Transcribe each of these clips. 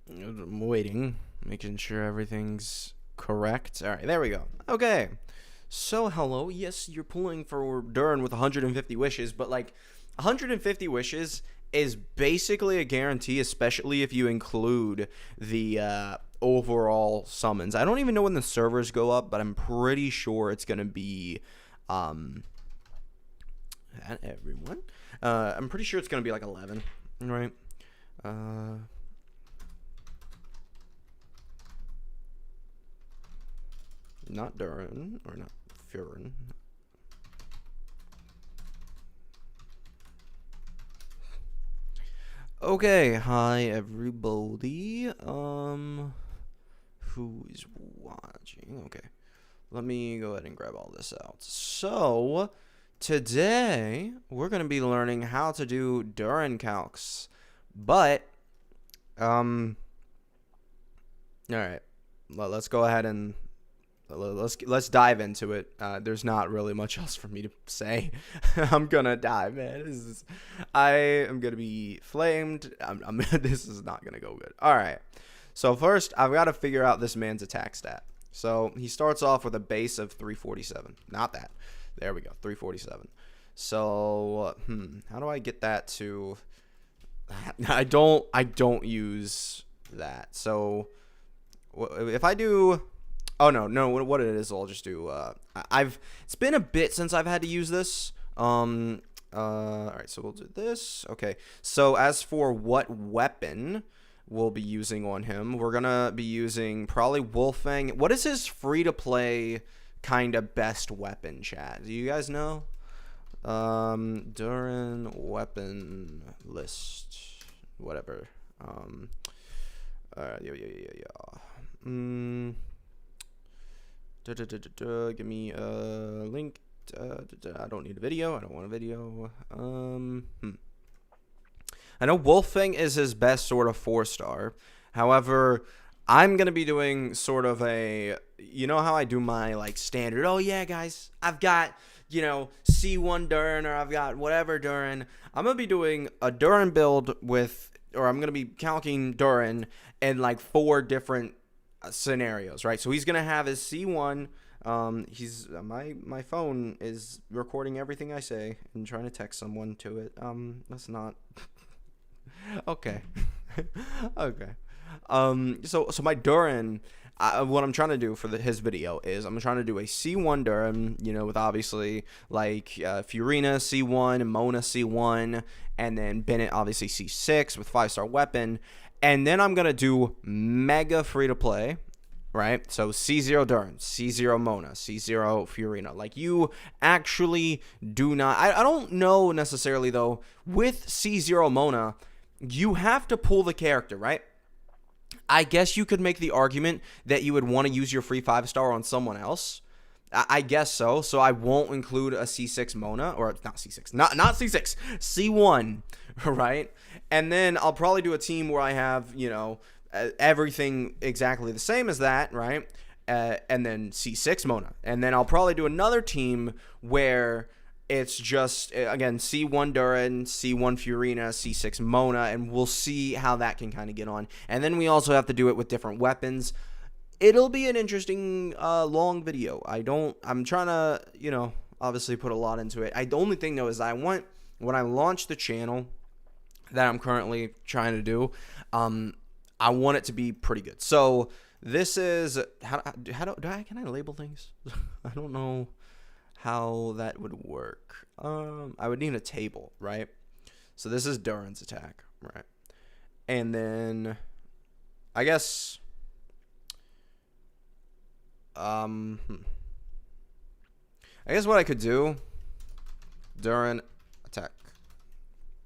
I'm waiting, making sure everything's correct. All right, there we go. Okay. So, hello. Yes, you're pulling for Durin with 150 wishes, but like 150 wishes is basically a guarantee, especially if you include the overall summons. I don't even know when the servers go up, but I'm pretty sure it's going to be at everyone. I'm pretty sure it's going to be like 11, right? Not Durin, or not Furin. Okay, hi everybody. Who is watching? Okay, let me go ahead and grab all this out. So, today we're gonna be learning how to do Durin calcs, but all right, let's go ahead and let's dive into it. There's not really much else for me to say. I'm gonna die, man. I am gonna be flamed. This is not gonna go good. All right. So first, I've got to figure out this man's attack stat. So he starts off with a base of 347. Not that. There we go. 347. So how do I get that to? I don't use that. So if I do. Oh no! What it is, I'll just do. It's been a bit since I've had to use this. All right, so we'll do this. Okay. So as for what weapon we'll be using on him, we're gonna be using probably Wolfang. What is his free-to-play kind of best weapon, chat? Do you guys know? Durin weapon list, whatever. Yeah. Give me a link. I don't need a video. I don't want a video. I know Wolfang is his best sort of 4-star. However, I'm going to be doing sort of a, you know how I do my like standard, oh yeah guys, I've got, C1 Durin, or I've got whatever Durin. I'm going to be doing a Durin build or I'm going to be calcing Durin in like 4 different scenarios, right? So he's gonna have his C1. He's my phone is recording everything I say and trying to text someone to it. That's not okay. Okay. So my Durin. What I'm trying to do for his video is I'm trying to do a C1 Durin, with obviously like Furina C1, Mona C1, and then Bennett obviously C6 with 5-star weapon. And then I'm going to do mega free-to-play, right? So C0 Durin, C0 Mona, C0 Furina. Like, you actually do not... I don't know necessarily, though. With C0 Mona, you have to pull the character, right? I guess you could make the argument that you would want to use your free 5-star on someone else. I guess so. So I won't include a C6 Mona, or not C6, not C6, C1, right? And then I'll probably do a team where I have, everything exactly the same as that, right? And then C6 Mona. And then I'll probably do another team where it's just, again, C1 Durin, C1 Furina, C6 Mona, and we'll see how that can kind of get on. And then we also have to do it with different weapons. It'll be an interesting long video. I'm trying to, obviously put a lot into it. The only thing, though, is when I launch the channel that I'm currently trying to do, I want it to be pretty good. So this is, can I label things? I don't know how that would work. I would need a table, right? So this is Durin's attack, right? And then, I guess... I guess what I could do, Durin attack,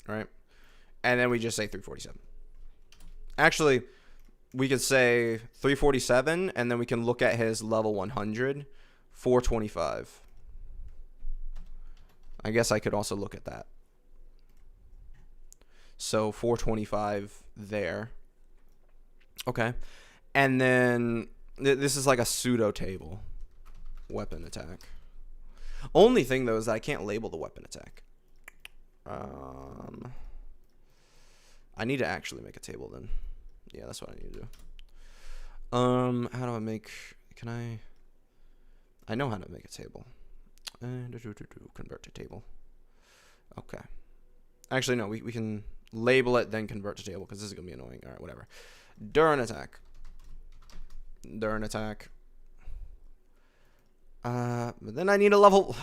right? And then we just say 347. Actually, we could say 347, and then we can look at his level 100, 425. I guess I could also look at that. So 425 there. Okay. And then... this is like a pseudo table weapon attack. Only thing though is that I can't label the weapon attack. I need to actually make a table then. Yeah, that's what I need to do. How do I make... Can I know how to make a table. Convert to table. Okay. Actually, no, we can label it, then convert to table, because this is going to be annoying. All right, whatever. Durin attack. Durin attack. But then I need a level...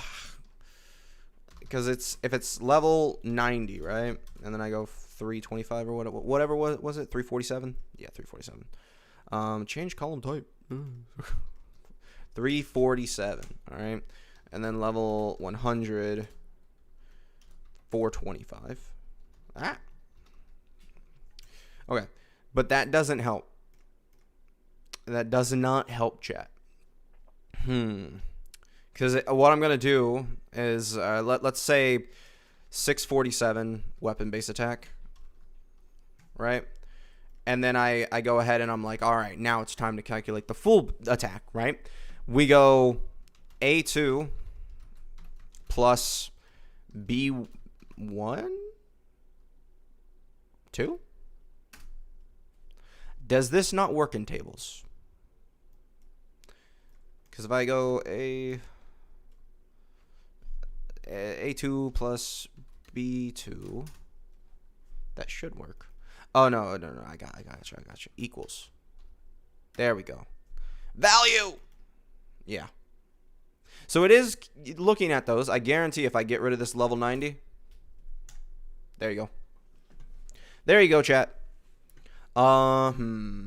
Because if it's level 90, right? And then I go 325 or whatever was it? 347? Yeah, 347. Change column type. 347, all right? And then level 100, 425. Ah. Okay, but that doesn't help. That does not help, chat. Because what I'm going to do is, let's say 647 weapon base attack, right? And then I go ahead and I'm like, all right, now it's time to calculate the full attack, right? We go A2 plus B1, 2? Does this not work in tables? Because if I go A2 plus B2, that should work. Oh, no, I got you. Equals. There we go. Value! Yeah. So it is, looking at those, I guarantee if I get rid of this level 90, there you go. There you go, chat. So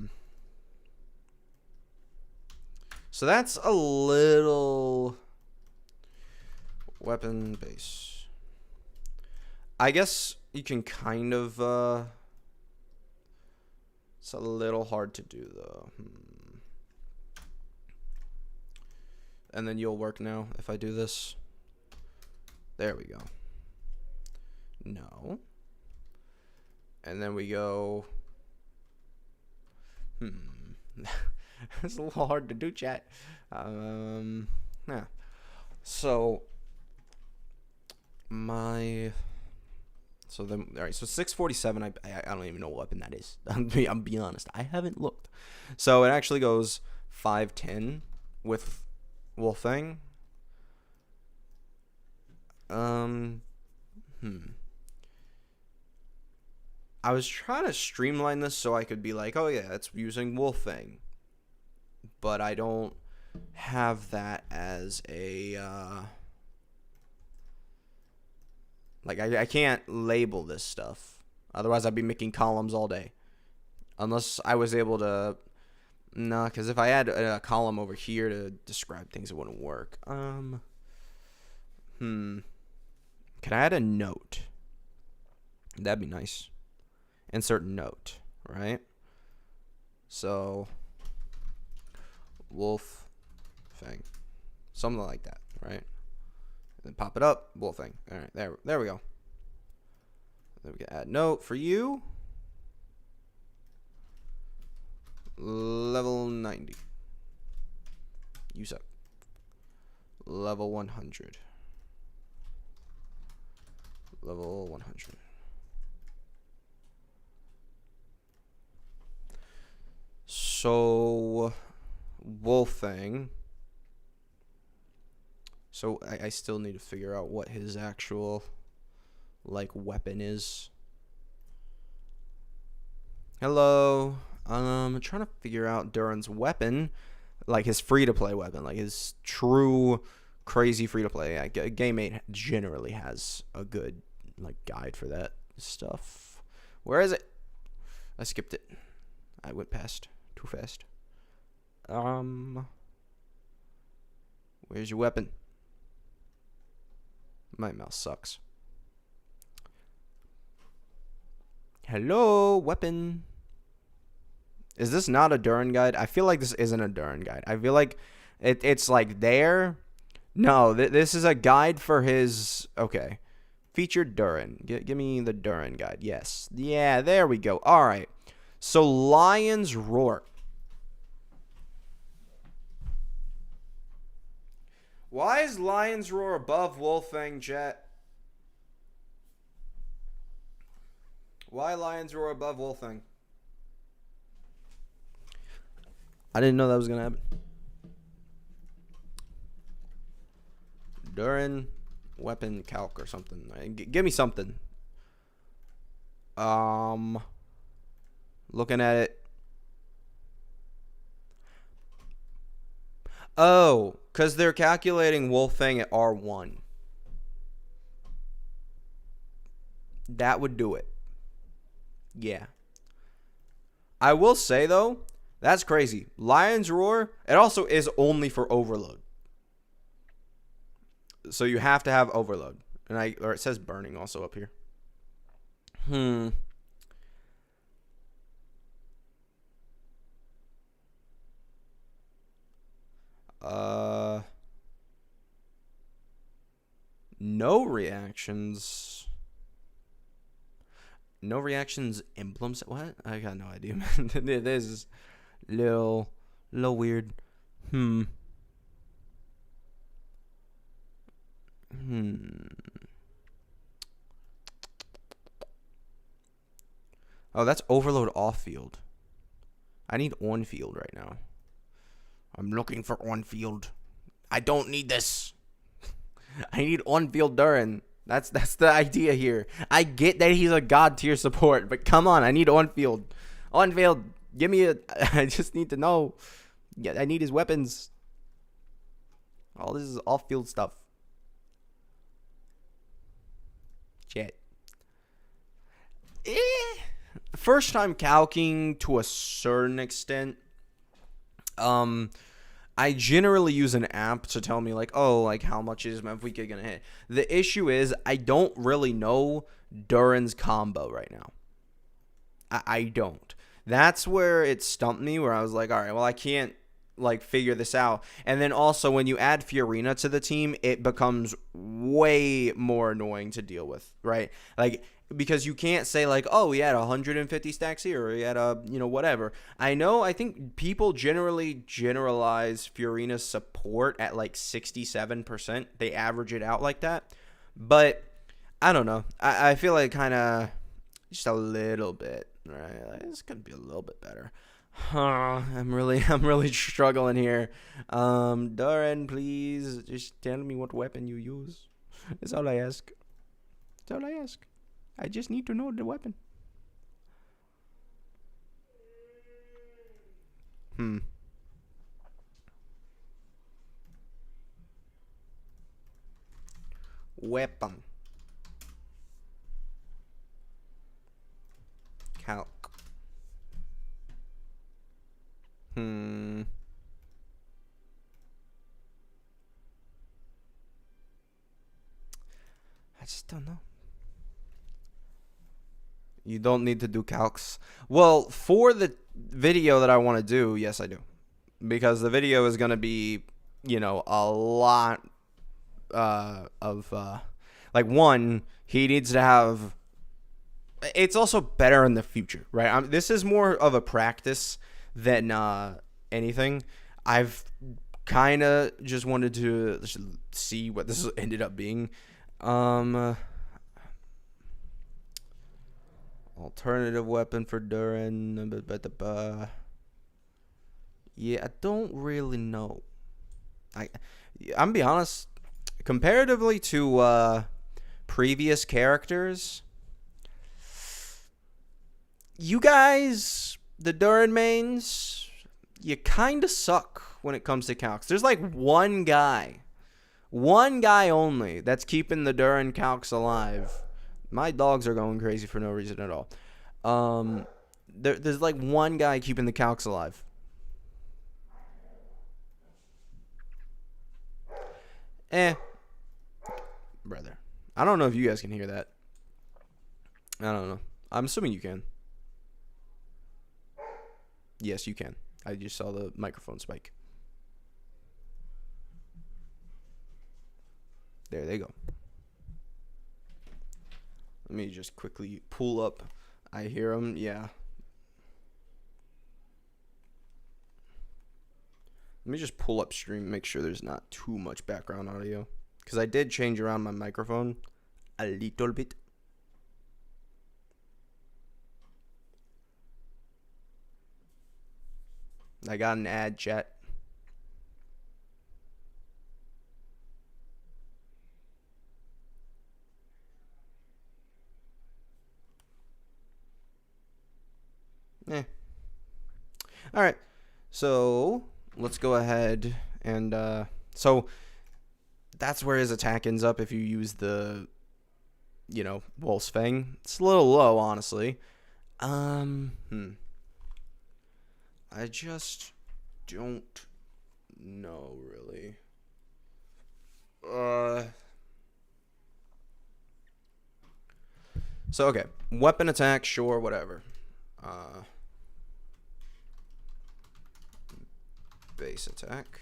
that's a little weapon base. I guess you can kind of, it's a little hard to do though. And then you'll work now if I do this. There we go. No. And then we go. It's a little hard to do, chat. Yeah. So then, all right. So 647. I don't even know what weapon that is. I'm being honest. I haven't looked. So it actually goes 510 with Wolfang. I was trying to streamline this so I could be like, oh yeah, it's using Wolfang, but I don't have that as a like I can't label this stuff. Otherwise, I'd be making columns all day. Unless I was able to. No, because if I had a column over here to describe things, it wouldn't work. Can I add a note? That'd be nice. Insert note, right? So, wolf fang. Something like that, right? And then pop it up, wolf fang. All right, there we go. Then we can add note for you. Level 90. You suck. Level 100. Level 100. So, Wolfang. So, I still need to figure out what his actual, like, weapon is. Hello. I'm trying to figure out Durin's weapon, like his free-to-play weapon, like his true crazy free-to-play. GameMate generally has a good, like, guide for that stuff. Where is it? I skipped it. I went past too fast. Where's your weapon? My mouse sucks. Hello, weapon. Is this not a Durin guide? I feel like this isn't a Durin guide. I feel like it's like there. No, this is a guide for his. Okay. Featured Durin. Give me the Durin guide. Yes. Yeah, there we go. All right. So, Lion's Roar. Why is Lion's Roar above Wolfang, chat? Why Lion's Roar above Wolfang? I didn't know that was gonna happen. Durin weapon calc or something. Give me something. Looking at it. Oh, because they're calculating Wolf Fang at R1. That would do it. Yeah. I will say, though, that's crazy. Lion's Roar, it also is only for Overload. So you have to have Overload. Or it says Burning also up here. No reactions. No reactions emblems. What? I got no idea, man. This is little weird. Oh, that's Overload off field. I need on field right now. I'm looking for on field. I don't need this. I need on field Durin. That's the idea here. I get that he's a god tier support, but come on, I need on field. On field, give me a. I just need to know. Yeah, I need his weapons. All this is off field stuff. Shit. First time calcing to a certain extent. I generally use an app to tell me like, oh, like how much is my weekend gonna hit. The issue is I don't really know Durin's combo right now. I don't. That's where it stumped me, where I was like, all right, well, I can't like figure this out. And then also when you add Fiorina to the team, it becomes way more annoying to deal with, right? Like, because you can't say like, oh, he had 150 stacks here, or he had a, whatever. I think people generally generalize Fiorina's support at like 67%. They average it out like that. But I don't know. I feel like kind of just a little bit, right? Like, this could be a little bit better. I'm really struggling here. Durin, please just tell me what weapon you use. That's all I ask. That's all I ask. I just need to know the weapon. Weapon. Calc. I just don't know. You don't need to do calcs. Well, for the video that I want to do, yes, I do. Because the video is going to be, a lot of, like, one, he needs to have, it's also better in the future, right? This is more of a practice than anything. I've kind of just wanted to see what this ended up being. Alternative weapon for Durin. Yeah, I don't really know. I'm gonna be honest. Comparatively to previous characters, you guys, the Durin mains, you kind of suck when it comes to calcs. There's like one guy only that's keeping the Durin calcs alive. My dogs are going crazy for no reason at all. There's like one guy keeping the calcs alive. Brother. I don't know if you guys can hear that. I don't know. I'm assuming you can. Yes, you can. I just saw the microphone spike. There they go. Let me just quickly pull up. I hear them. Yeah. Let me just pull up stream, make sure there's not too much background audio. Because I did change around my microphone a little bit. I got an ad, chat. Eh. All right. So let's go ahead and so that's where his attack ends up if you use the, Wolf's Fang. It's a little low, honestly. I just don't know really. So okay, weapon attack, sure, whatever. Base attack.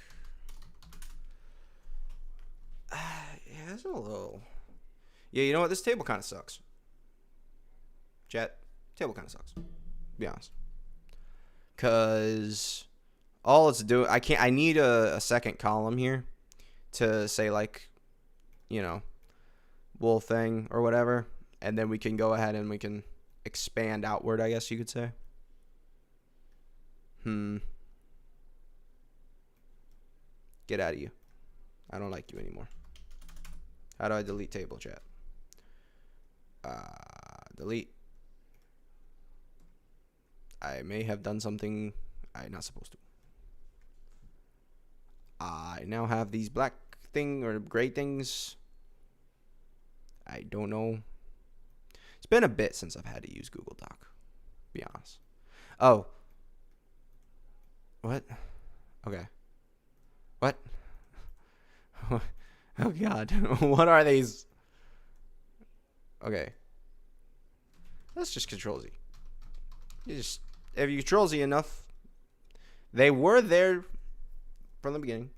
Yeah, it's a little. Yeah, you know what? This table kind of sucks. Chat, table kind of sucks. To be honest. Cause all it's doing, I need a second column here to say like, wool thing or whatever, and then we can go ahead and we can expand outward, I guess you could say. Get out of you. I don't like you anymore. How do I delete table, chat? Delete. I may have done something I'm not supposed to. I now have these black thing or gray things. I don't know. It's been a bit since I've had to use Google Doc. Be honest. Oh. What? Okay. What? Oh God. What are these? Okay. Let's just Control Z. If you Control Z enough, they were there from the beginning.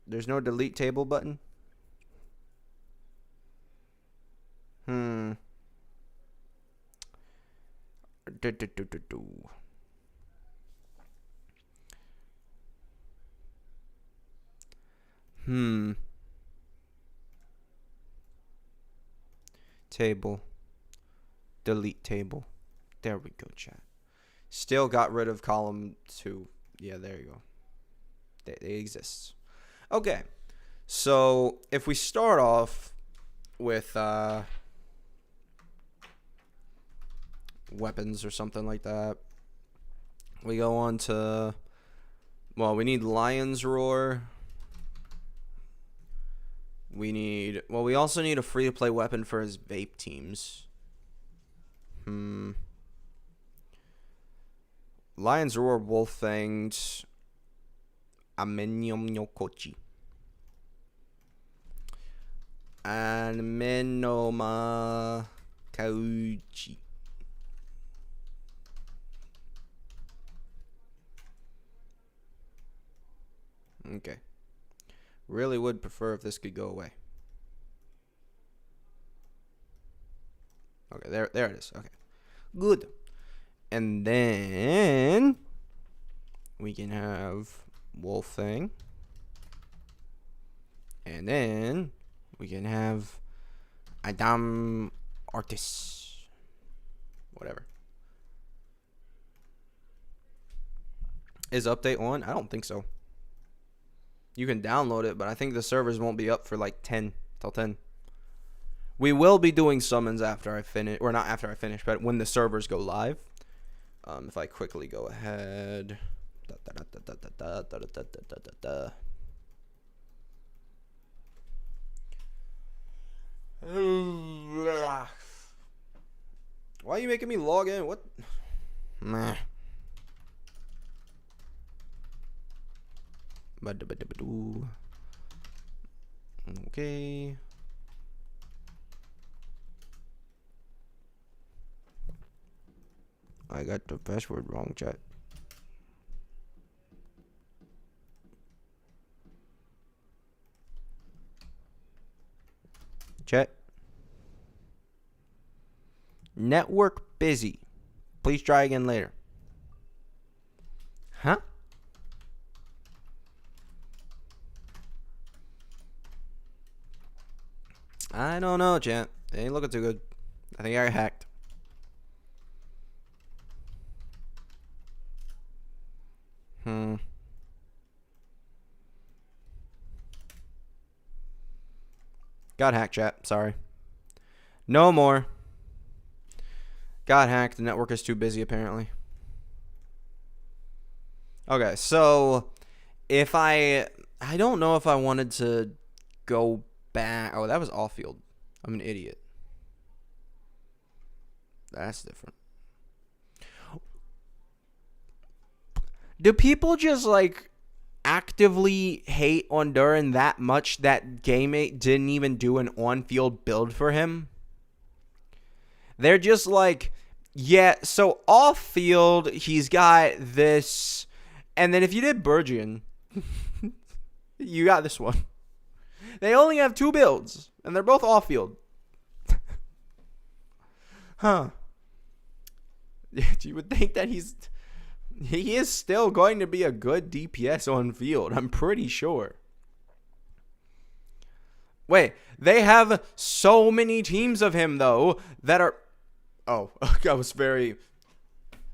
There's no delete table button. Table. Delete table. There we go, chat. Still got rid of column 2. Yeah, there you go. They exist. Okay. So, if we start off with weapons or something like that, we go on to, we need Lion's Roar. We also need a free-to-play weapon for his vape teams. Lion's Roar, Wolf Fanged, Amenium Yokochi. And Menoma Kauchi. Okay. Really would prefer if this could go away. Okay, there it is. Okay. Good. And then we can have Wolf Thing. And then we can have Adam Artis. Whatever. Is update on? I don't think so. You can download it, but I think the servers won't be up for like 10 till 10. We will be doing summons after I finish, or not after I finish, but when the servers go live. If I quickly go ahead. Why are you making me log in? What? Meh. Okay. I got the password wrong, chat. Chat. Network busy. Please try again later. Huh? I don't know, chat. It ain't looking too good. I think I got hacked. Got hacked, chat. Sorry. No more. Got hacked. The network is too busy, apparently. Okay, so if I don't know if I wanted to go back. Oh, that was off field. I'm an idiot. That's different. Do people just like actively hate on Durin that much that GameMate didn't even do an on-field build for him? They're just like, yeah, so off-field, he's got this, and then if you did Burgeon, you got this one. They only have 2 builds, and they're both off-field. Huh. You would think that he is still going to be a good DPS on field. I'm pretty sure. Wait, they have so many teams of him, though, that are... Oh, I was very...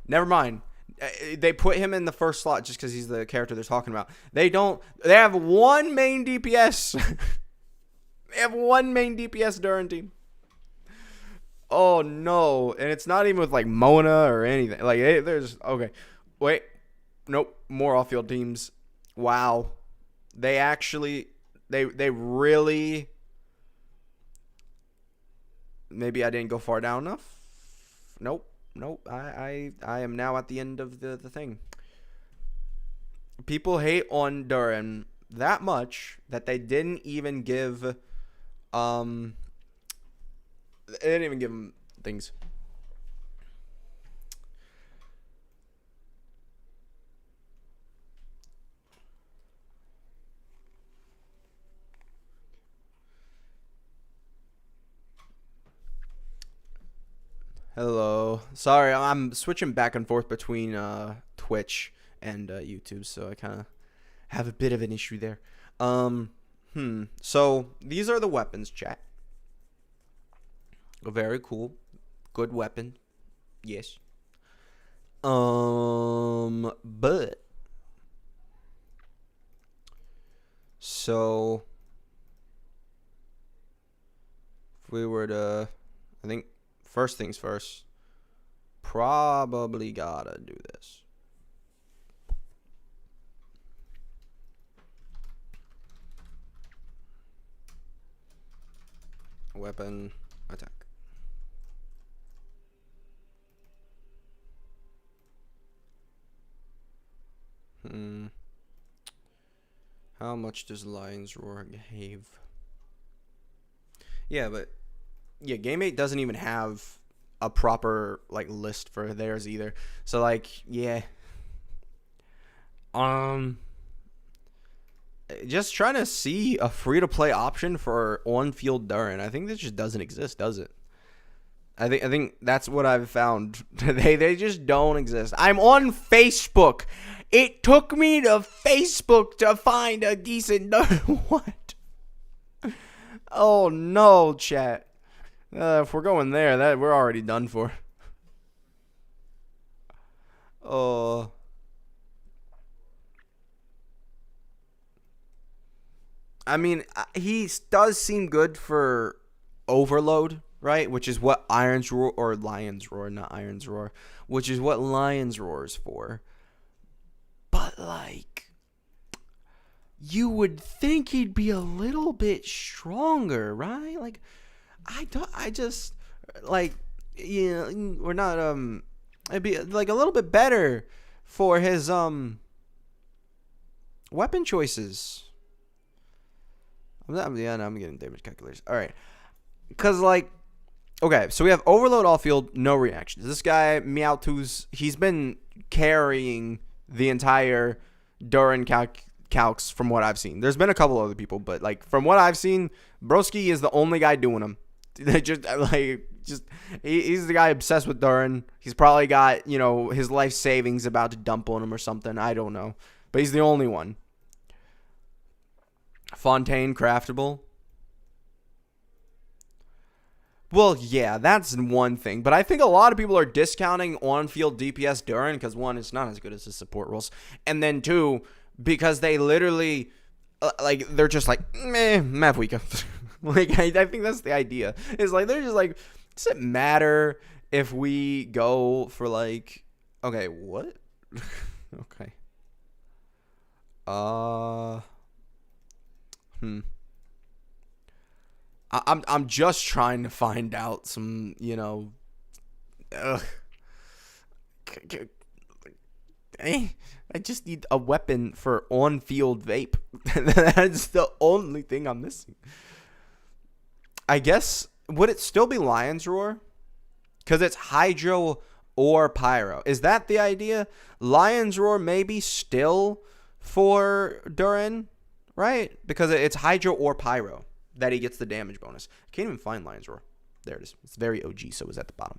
Never mind. They put him in the first slot just because he's the character they're talking about. They don't... They have one main DPS. They have one main DPS Durin team. Oh, no. And it's not even with, like, Mona or anything. Like, there's... Okay. Wait. Nope. More off-field teams. Wow. They actually... They really... Maybe I didn't go far down enough? Nope. I am now at the end of the thing. People hate on Durin that much that they didn't even give... They didn't even give him things. Hello. Sorry, I'm switching back and forth between Twitch and YouTube, so I kind of have a bit of an issue there. So these are the weapons, chat. Very cool. Good weapon. Yes. But so if we were to, I think first things first, probably gotta do this. Weapon attack. How much does Lion's Roar have? Yeah, but yeah, GameMate doesn't even have a proper like list for theirs either. So like, yeah. Just trying to see a free-to-play option for on-field Durin. I think this just doesn't exist, does it? I think that's what I've found. They just don't exist. I'm on Facebook. It took me to Facebook to find a decent Durin. What? Oh no, chat. If we're going there, that we're already done for. Oh. I mean, he does seem good for Overload, right? Which is what Lion's Roar, not Iron's Roar, which is what Lion's Roar is for. But, like, you would think he'd be a little bit stronger, right? Like, I just, like, you know, we're not, it'd be, like, a little bit better for his, weapon choices. I'm getting damage calculators. All right. Because, like, okay, so we have Overload off-field, no reactions. This guy, Meowtoo's, he's been carrying the entire Durin calcs from what I've seen. There's been a couple other people, but, like, from what I've seen, Broski is the only guy doing them. He's the guy obsessed with Durin. He's probably got, you know, his life savings about to dump on him or something. I don't know. But he's the only one. Fontaine craftable. Well, yeah, that's one thing. But I think a lot of people are discounting on-field DPS Durin because, one, it's not as good as his support roles. And then, two, because they literally, like, they're just like, meh, Mavwika. Like, I think that's the idea. It's like, they're just like, does it matter if we go for, like, okay, what? Okay. I'm just trying to find out some, ugh. I just need a weapon for on-field vape. That's the only thing I'm missing. I guess, would it still be Lion's Roar? Because it's Hydro or Pyro. Is that the idea? Lion's Roar maybe still for Durin, right? Because it's Hydro or Pyro that he gets the damage bonus. I can't even find Lion's Roar. There it is. It's very OG, so it's at the bottom.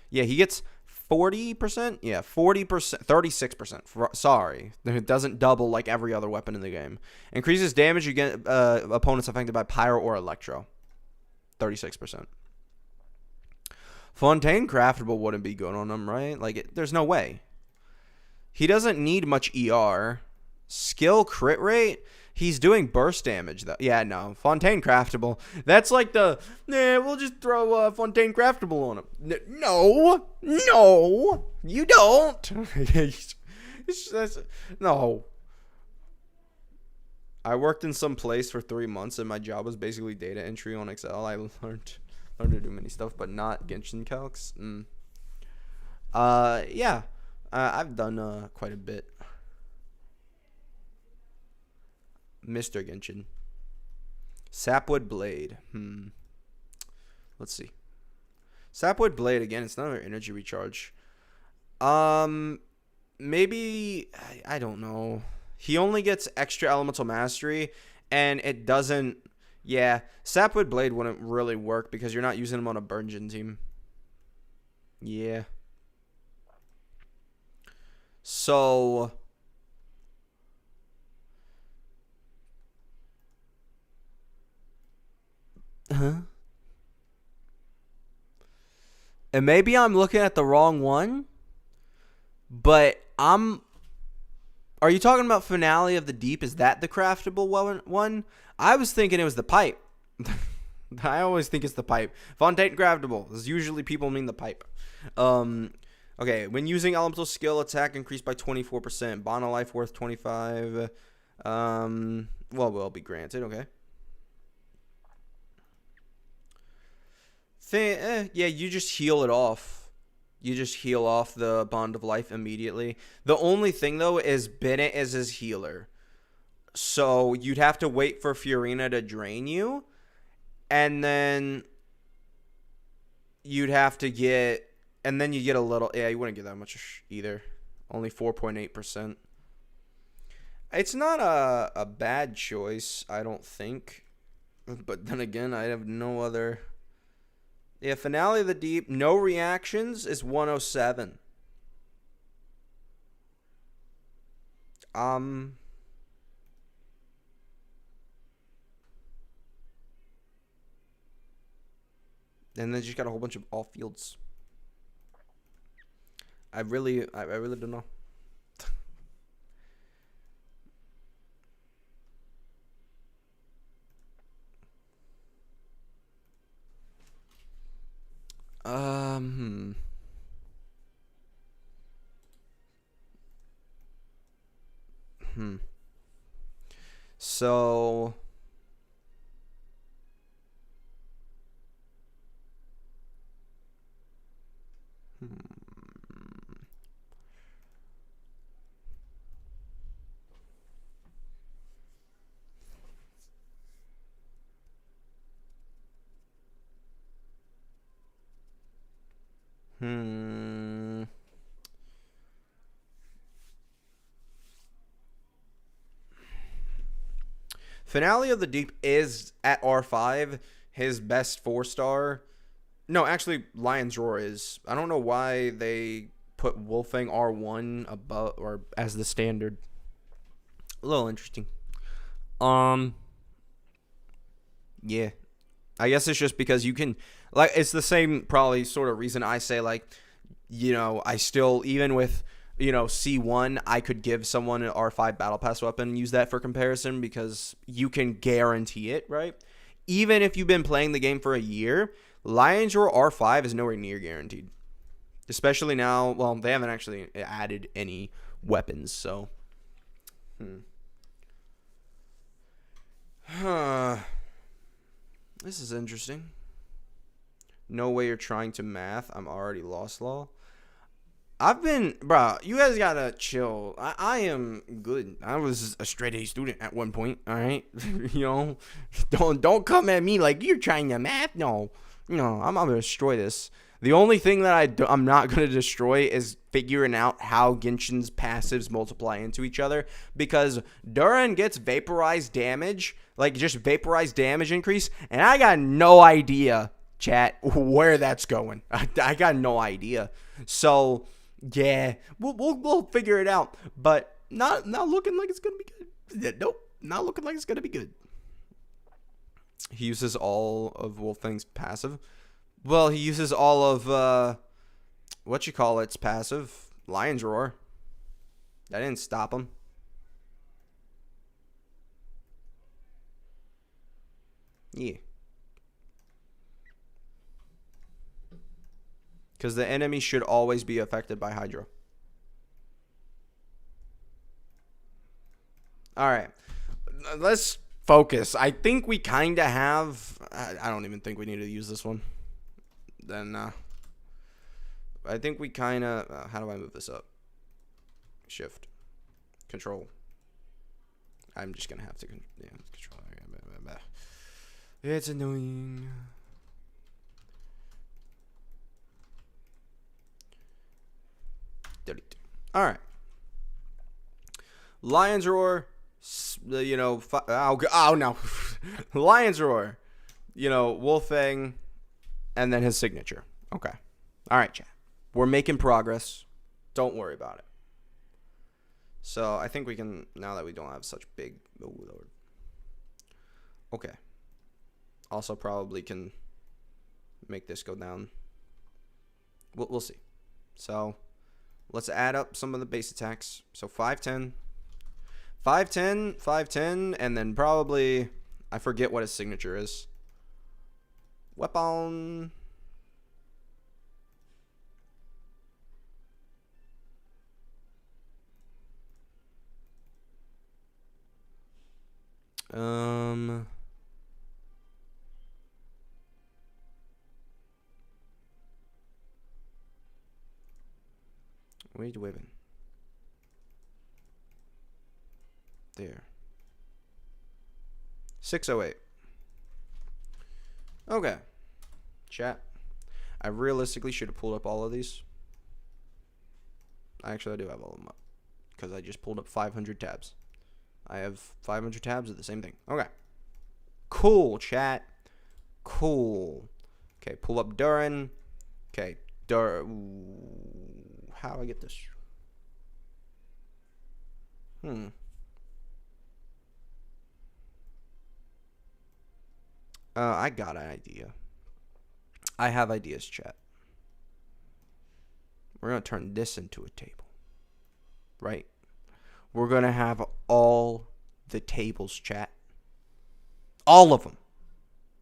Yeah, he gets 40%? Yeah, 40%, 36%. Sorry. It doesn't double like every other weapon in the game. Increases damage against opponents affected by Pyro or Electro. 36%. Fontaine Craftable wouldn't be good on him, right? Like, there's no way. He doesn't need much ER. Skill crit rate? He's doing burst damage, though. Yeah, no. Fontaine Craftable. That's like we'll just throw Fontaine Craftable on him. No. No. You don't. No. I worked in some place for 3 months, and my job was basically data entry on Excel. I learned to do many stuff, but not Genshin calcs. Yeah. I've done quite a bit. Mr. Genshin. Sapwood Blade. Let's see. Sapwood Blade, again, it's another energy recharge. Maybe, I don't know. He only gets extra elemental mastery, and it doesn't, yeah. Sapwood Blade wouldn't really work because you're not using him on a Burngeon team. Yeah. So, and maybe I'm looking at the wrong one, but are you talking about Finale of the Deep? Is that the craftable one? I was thinking it was the pipe. I always think it's the pipe. Fontaine Craftable. Usually people mean the pipe. Okay, when using elemental skill, attack increased by 24%. Bond of life worth 25. Will be granted. Okay. Yeah, you just heal it off. You just heal off the Bond of Life immediately. The only thing, though, is Bennett is his healer. So you'd have to wait for Fiorina to drain you. And then you'd have to get... And then you get a little... Yeah, you wouldn't get that much either. Only 4.8%. It's not a bad choice, I don't think. But then again, I have no other... Yeah, Finale of the Deep, no reactions is 107. And then just got a whole bunch of all fields. I really don't know. So Finale of the Deep is at R5 his best 4-star. No, actually, Lion's Roar is. I don't know why they put Wolfang R1 above or as the standard. A little interesting. Yeah. I guess it's just because you can, like it's the same probably sort of reason I say like, I still, even with, C1, I could give someone an R5 Battle Pass weapon and use that for comparison because you can guarantee it, right? Even if you've been playing the game for a year, Lion's Roar R5 is nowhere near guaranteed. Especially now, well, they haven't actually added any weapons, so. This is interesting. No way you're trying to math. I'm already lost law. Bro, you guys gotta chill. I am good. I was a straight A student at one point, all right? Don't come at me like you're trying to math. No, I'm gonna destroy this. The only thing that I'm not gonna destroy is figuring out how Genshin's passives multiply into each other, because Durin gets vaporized damage, like just vaporized damage increase, and I got no idea, chat, where that's going. I got no idea. So yeah, we'll figure it out, but not looking like it's gonna be good. Nope, not looking like it's gonna be good. He uses all of Wolfang's passive. Well, he uses all of its passive, Lion's Roar. That didn't stop him. Yeah. Because the enemy should always be affected by Hydro. Alright. Let's focus. I think we kind of have... I don't even think we need to use this one. Then, I think we kind of... how do I move this up? Shift. Control. I'm just going to have to... Yeah, control. It's annoying. Delete. All right. Lion's Roar, oh no. Lion's Roar, Wolfang, and then his signature. Okay. All right, chat. We're making progress. Don't worry about it. So I think we can, now that we don't have such big, oh Lord. Okay. Also probably can make this go down. We'll see. So let's add up some of the base attacks. So 510, 510, 510, and then probably, I forget what his signature is. Weapon. Wait, weapon. There. 608. Okay. Chat. I realistically should have pulled up all of these. Actually, I do have all of them up, because I just pulled up 500 tabs. I have 500 tabs of the same thing. Okay. Cool, chat. Cool. Okay, pull up Durin. Okay, how do I get this? I got an idea. I have ideas, chat. We're going to turn this into a table. Right? We're going to have all the tables, chat. All of them.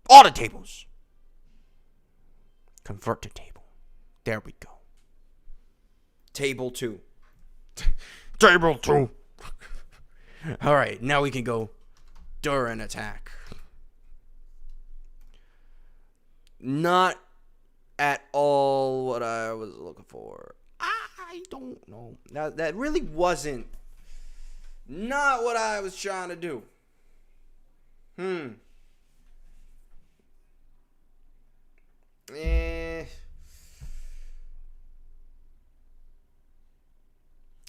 All the tables. Convert to table. There we go. Table 2. Table 2. All right, now we can go Durin attack. Not at all what I was looking for. I don't know. That really wasn't not what I was trying to do.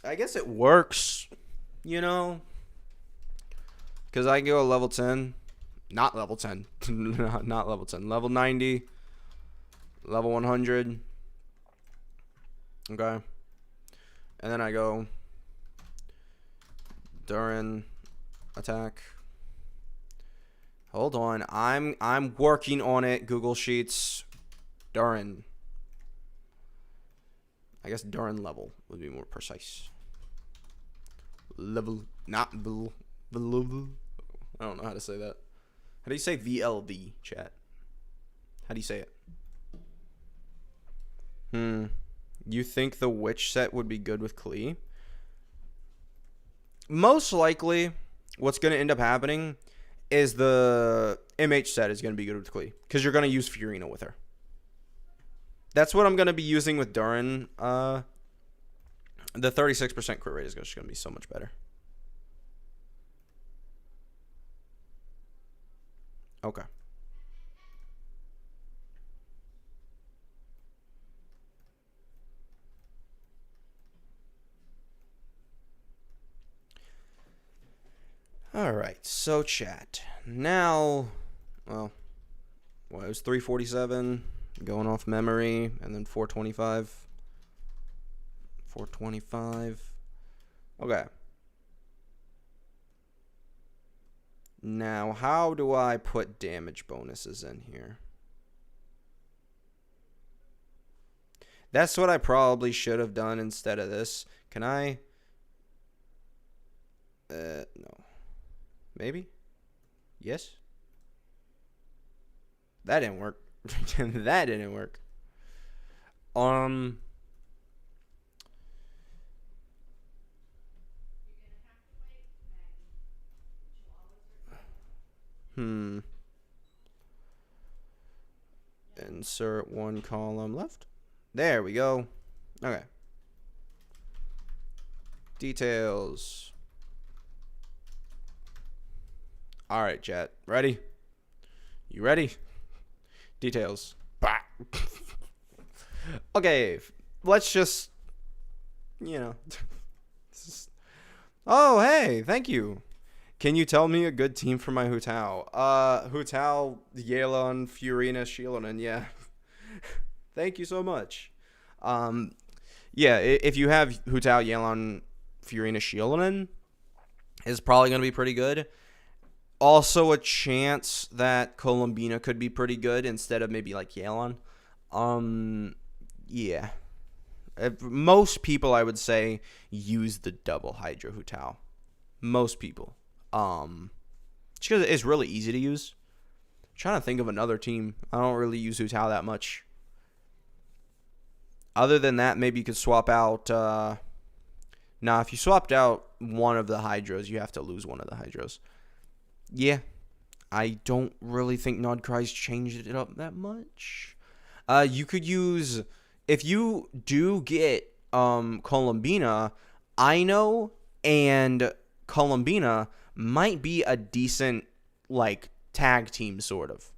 I guess it works, because I can go level 10. Not level 10. Not level 10. Level 90. Level 100. Okay. And then I go Durin attack. Hold on. I'm working on it, Google Sheets. Durin. I guess Durin level would be more precise. Level, not level. I don't know how to say that. How do you say VLV, chat? How do you say it? You think the witch set would be good with Klee? Most likely, what's going to end up happening is the MH set is going to be good with Klee. Because you're going to use Fiorina with her. That's what I'm going to be using with Durin. The 36% crit rate is just going to be so much better. Okay. All right, so chat. Now, well, it was 347 going off memory, and then 425. 425. Okay. Now, how do I put damage bonuses in here? That's what I probably should have done instead of this. Can I? No. Maybe? Yes? That didn't work. That didn't work. Insert one column left. There we go. Okay. Details. All right, chat. Ready? You ready? Details. Bah. Okay. Let's just, you know. Oh, hey. Thank you. Can you tell me a good team for my Hu Tao? Hu Tao, Yelan, Fiorina, Shielonen. Yeah. Thank you so much. Yeah, if you have Hu Tao, Yelan, Fiorina, Shielonen, is probably going to be pretty good. Also a chance that Columbina could be pretty good instead of maybe like Yelan. Yeah. Most people, I would say, use the double Hydra Hu Tao. Most people. Just because it's really easy to use. I'm trying to think of another team. I don't really use Hu Tao that much. Other than that, maybe you could swap out. Nah, if you swapped out one of the Hydras, you have to lose one of the Hydras. Yeah. I don't really think Nodcry's changed it up that much. You could use. If you do get Columbina, Ino and Columbina might be a decent like tag team sort of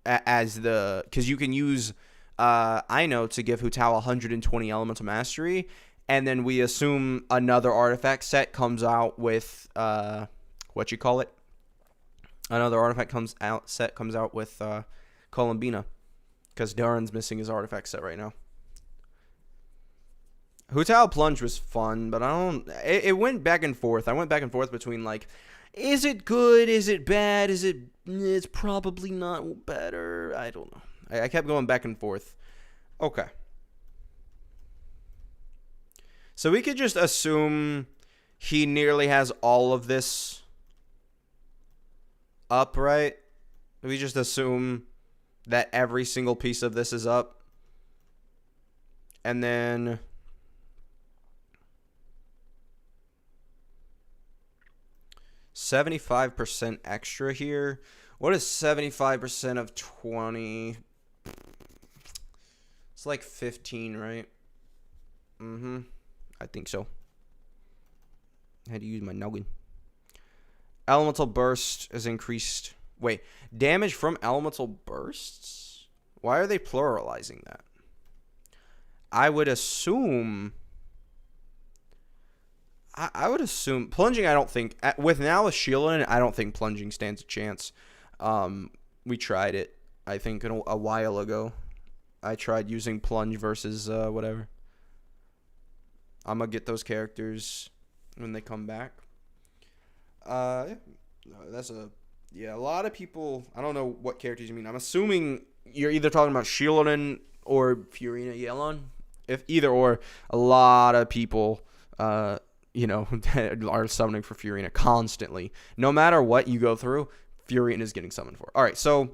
as the because you can use Ino to give Hu Tao 120 elemental mastery, and then we assume another artifact set comes out with what you call it, another artifact comes out with Columbina, because Durin's missing his artifact set right now. Hu Tao Plunge was fun, but it went back and forth. I went back and forth between, like, is it good? Is it bad? It's probably not better. I don't know. I kept going back and forth. Okay. So we could just assume he nearly has all of this up, right? We just assume that every single piece of this is up. And then 75% extra here. What is 75% of 20? It's like 15, right? I think so. I had to use my noggin. Elemental burst is increased. Wait, damage from elemental bursts? Why are they pluralizing that? I would assume. I would assume plunging. I don't think with Shielonen, I don't think plunging stands a chance. We tried it. I think a while ago. I tried using plunge versus whatever. I'm gonna get those characters when they come back. Yeah, a lot of people. I don't know what characters you mean. I'm assuming you're either talking about Shieldon or Furina Yellon. If either or, a lot of people, are summoning for Furina constantly. No matter what you go through, Furina is getting summoned for. All right, so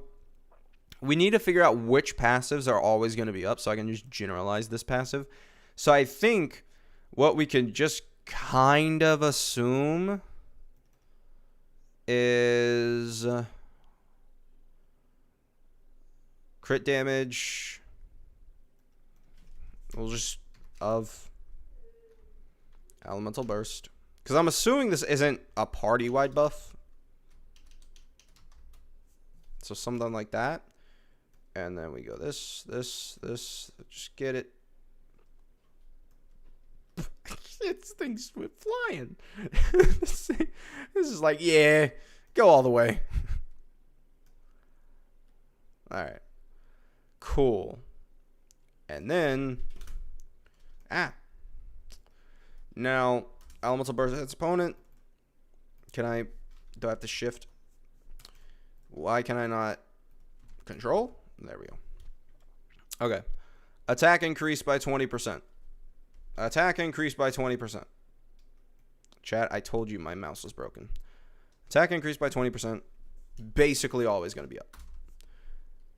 we need to figure out which passives are always going to be up so I can just generalize this passive. So I think what we can just kind of assume is crit damage. We'll just of elemental burst. Because I'm assuming this isn't a party-wide buff. So something like that. And then we go this. Just get it. This thing's flying. This is like, yeah, go all the way. All right. Cool. And then, now, elemental burst its opponent. Do I have to shift? Why can I not control? There we go. Okay. Attack increased by 20%. Attack increased by 20%. Chat, I told you my mouse was broken. Attack increased by 20%. Basically always going to be up.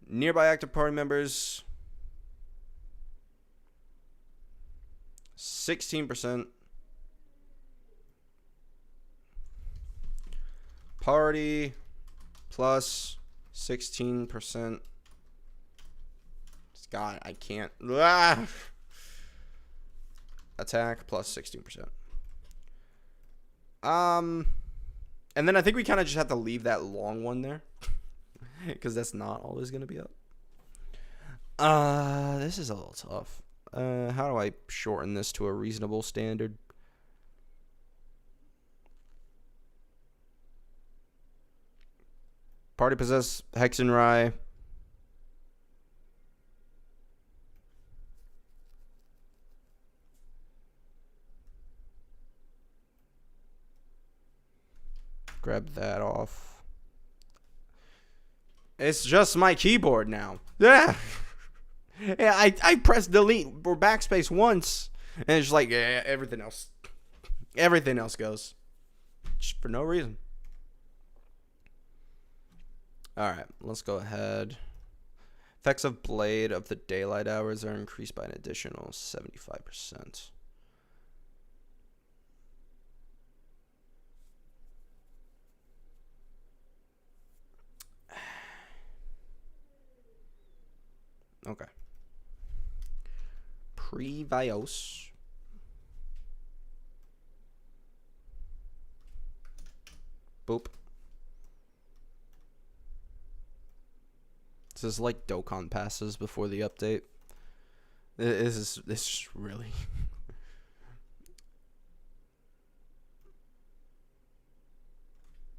Nearby active party members. 16%. Party plus 16%. God, I can't. Attack plus 16%. And then I think we kind of just have to leave that long one there. Because that's not always going to be up. This is a little tough. How do I shorten this to a reasonable standard? Party possess Hexenrai. Grab that off. It's just my keyboard now. Yeah. Yeah, I pressed delete or backspace once, and it's just like, yeah, everything else goes. Just for no reason. Alright, let's go ahead. Effects of Blade of the daylight hours are increased by an additional 75%. Okay. Previous. Boop. This is like Dokkan passes before the update. This is really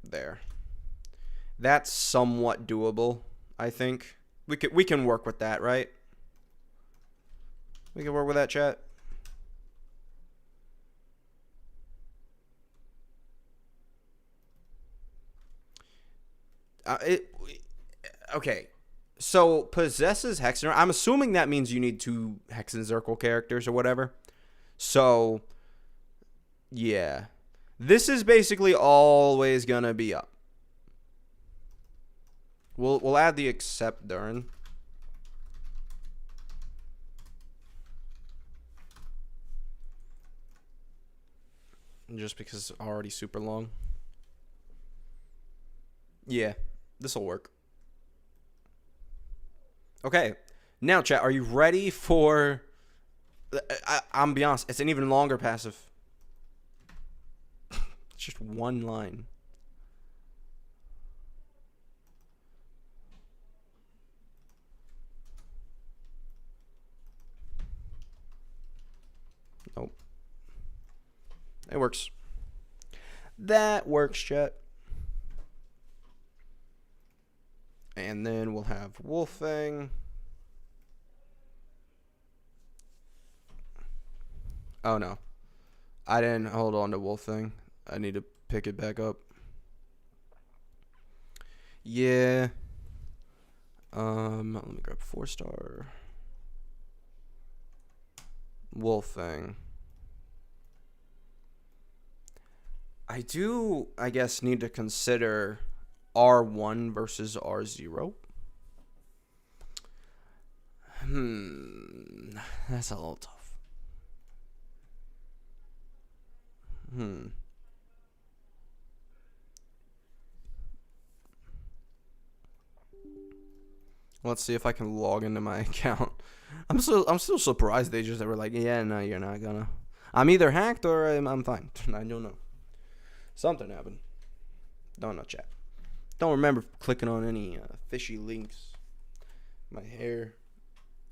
there. That's somewhat doable, I think. We can work with that, right? We can work with that, chat. Okay. So possesses Hexen. I'm assuming that means you need 2 Hexenzirkel characters or whatever. So yeah, this is basically always gonna be up. We'll add the Calc Durin. Just because it's already super long. Yeah, this'll work. Okay, now chat, are you ready for? I'm be honest, it's an even longer passive. It's just one line. Nope. It works. That works, chat. And then we'll have Wolfang. Oh no. I didn't hold on to Wolfang. I need to pick it back up. Yeah. Let me grab 4-star. Wolfing. I do, I guess, need to consider R1 versus R0. That's a little tough. Let's see if I can log into my account. I'm still surprised they just were like, yeah, no, you're not gonna. I'm either hacked or I'm fine. I don't know. Something happened. Don't know, chat. Don't remember clicking on any fishy links. My hair,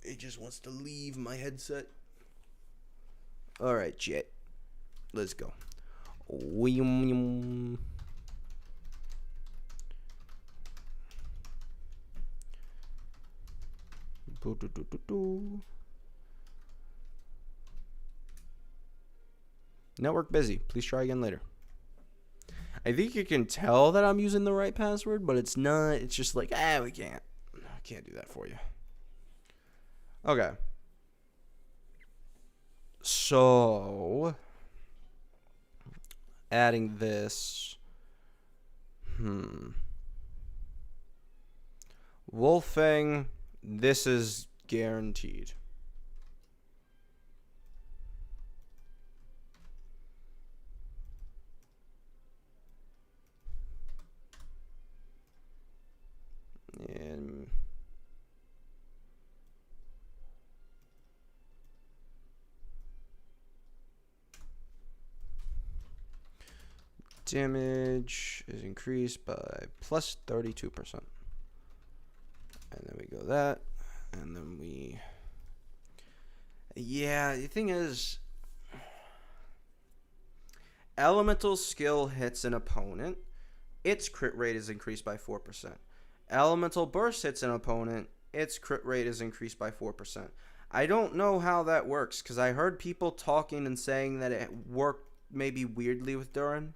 it just wants to leave my headset. All right, chat. Let's go. Network busy. Please try again later. I think you can tell that I'm using the right password, but it's not. It's just like, we can't. I can't do that for you. Okay. So, adding this. Wolfing. This is guaranteed. And damage is increased by plus 32%. And then we go that. And then we... Yeah, the thing is... Elemental skill hits an opponent. Its crit rate is increased by 4%. Elemental burst hits an opponent. Its crit rate is increased by 4%. I don't know how that works, because I heard people talking and saying that it worked maybe weirdly with Durin.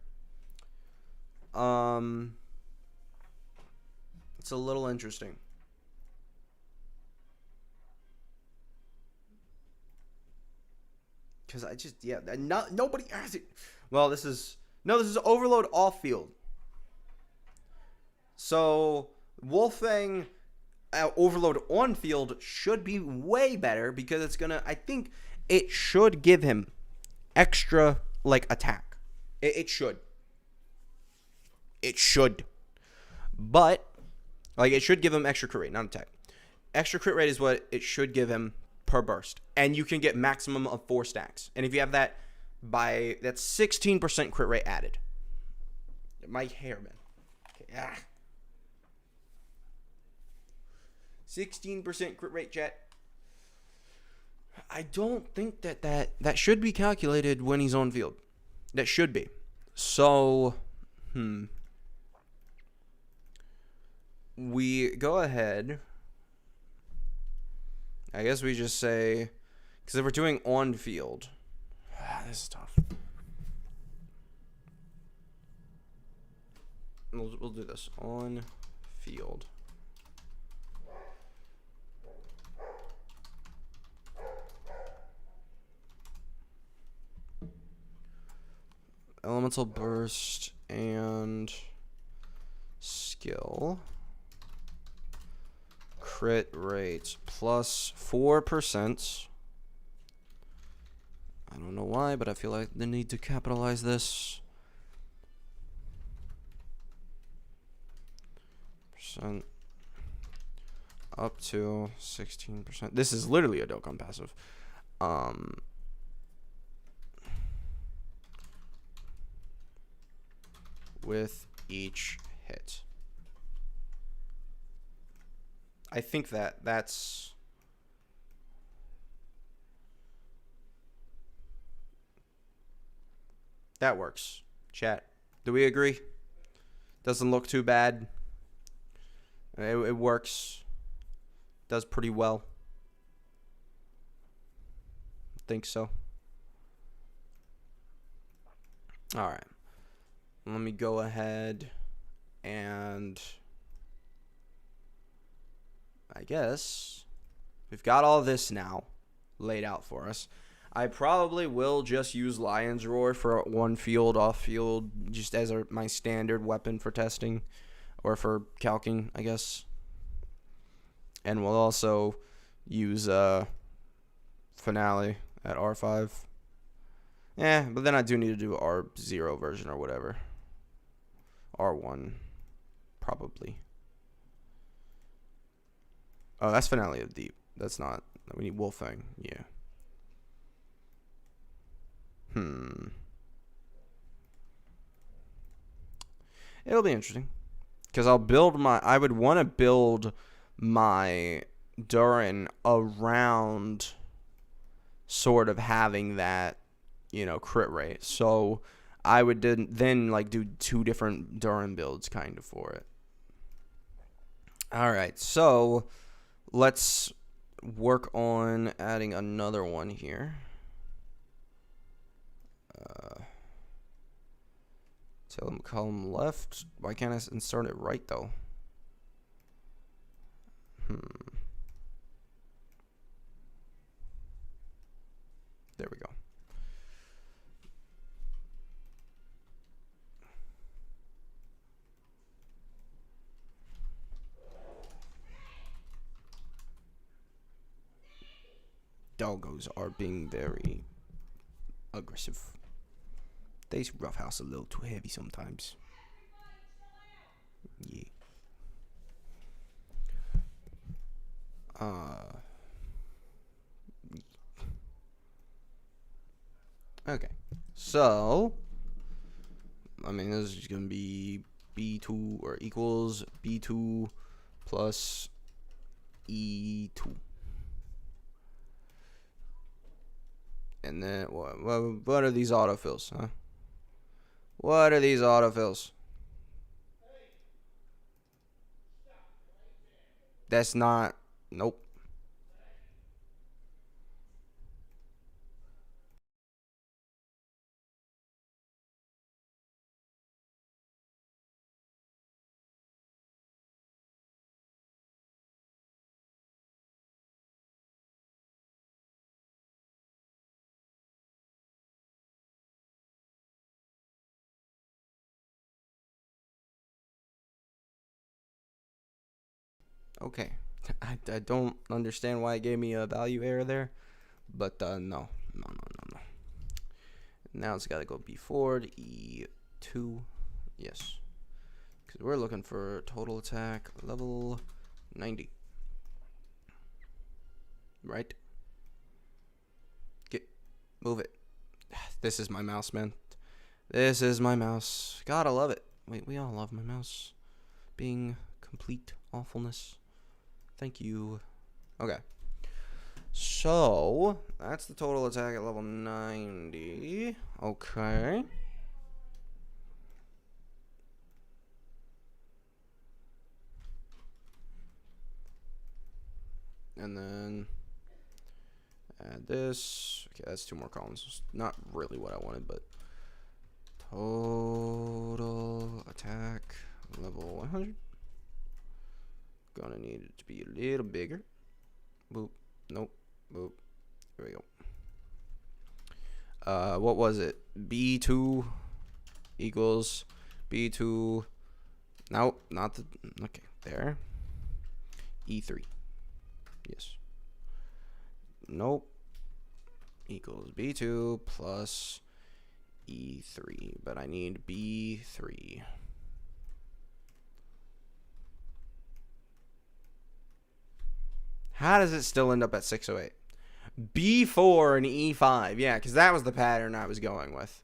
It's a little interesting. Because I just, nobody has it. Well, this is overload off field. So, Wolfang overload on field should be way better because it's going to, I think it should give him extra, attack. It should. It should. But, it should give him extra crit rate, not attack. Extra crit rate is what it should give him per burst. And you can get maximum of 4 stacks. And if you have that, that's 16% crit rate added. My hair, man. Okay, 16% crit rate, chat. I don't think that should be calculated when he's on field. That should be. So, we go ahead. I guess we just say, because if we're doing on field, this is tough. We'll do this on field. Elemental burst and skill. Crit rate plus 4%. I don't know why, but I feel like they need to capitalize this. Percent up to 16%. This is literally a Dokkan passive. With each hit. I think that's that works. Chat, do we agree? Doesn't look too bad. It works. Does pretty well. Think so. All right. Let me go ahead and I guess we've got all this now laid out for us. I probably will just use Lion's Roar for one field, off field, just as my standard weapon for testing or for calcing, I guess. And we'll also use Finale at R5. Yeah, but then I do need to do R0 version or whatever. R1, probably. Oh, that's Finale of Deep. That's not. We need Wolfang. Yeah. It'll be interesting. Because I would want to build my Durin around sort of having that, crit rate. So I would then like do 2 different Durin builds kind of for it. All right, so let's work on adding another one here. Tell them column left. Why can't I insert it right though? There we go. Doggos are being very aggressive. They roughhouse a little too heavy sometimes. Yeah. Okay. So, I mean, this is just going to be B2 or equals B2 plus E2. And then, what are these autofills, huh? What are these autofills? That's not, nope. Okay. I don't understand why it gave me a value error there, but no. Now it's got to go B4 to E2. Yes. Because we're looking for total attack level 90. Right? Move it. This is my mouse, man. This is my mouse. God, I love it. Wait, we all love my mouse being complete awfulness. Thank you. Okay. So, that's the total attack at level 90. Okay. And then add this. Okay, that's 2 more columns. It's not really what I wanted, but total attack level 100. Gonna need it to be a little bigger. Boop. Nope. Boop. There we go. What was it? B2 equals B2. Nope, not the. Okay, there. E3. Yes. Nope. Equals B2 plus E3. But I need B3. How does it still end up at 608? B4 and E5. Yeah, because that was the pattern I was going with.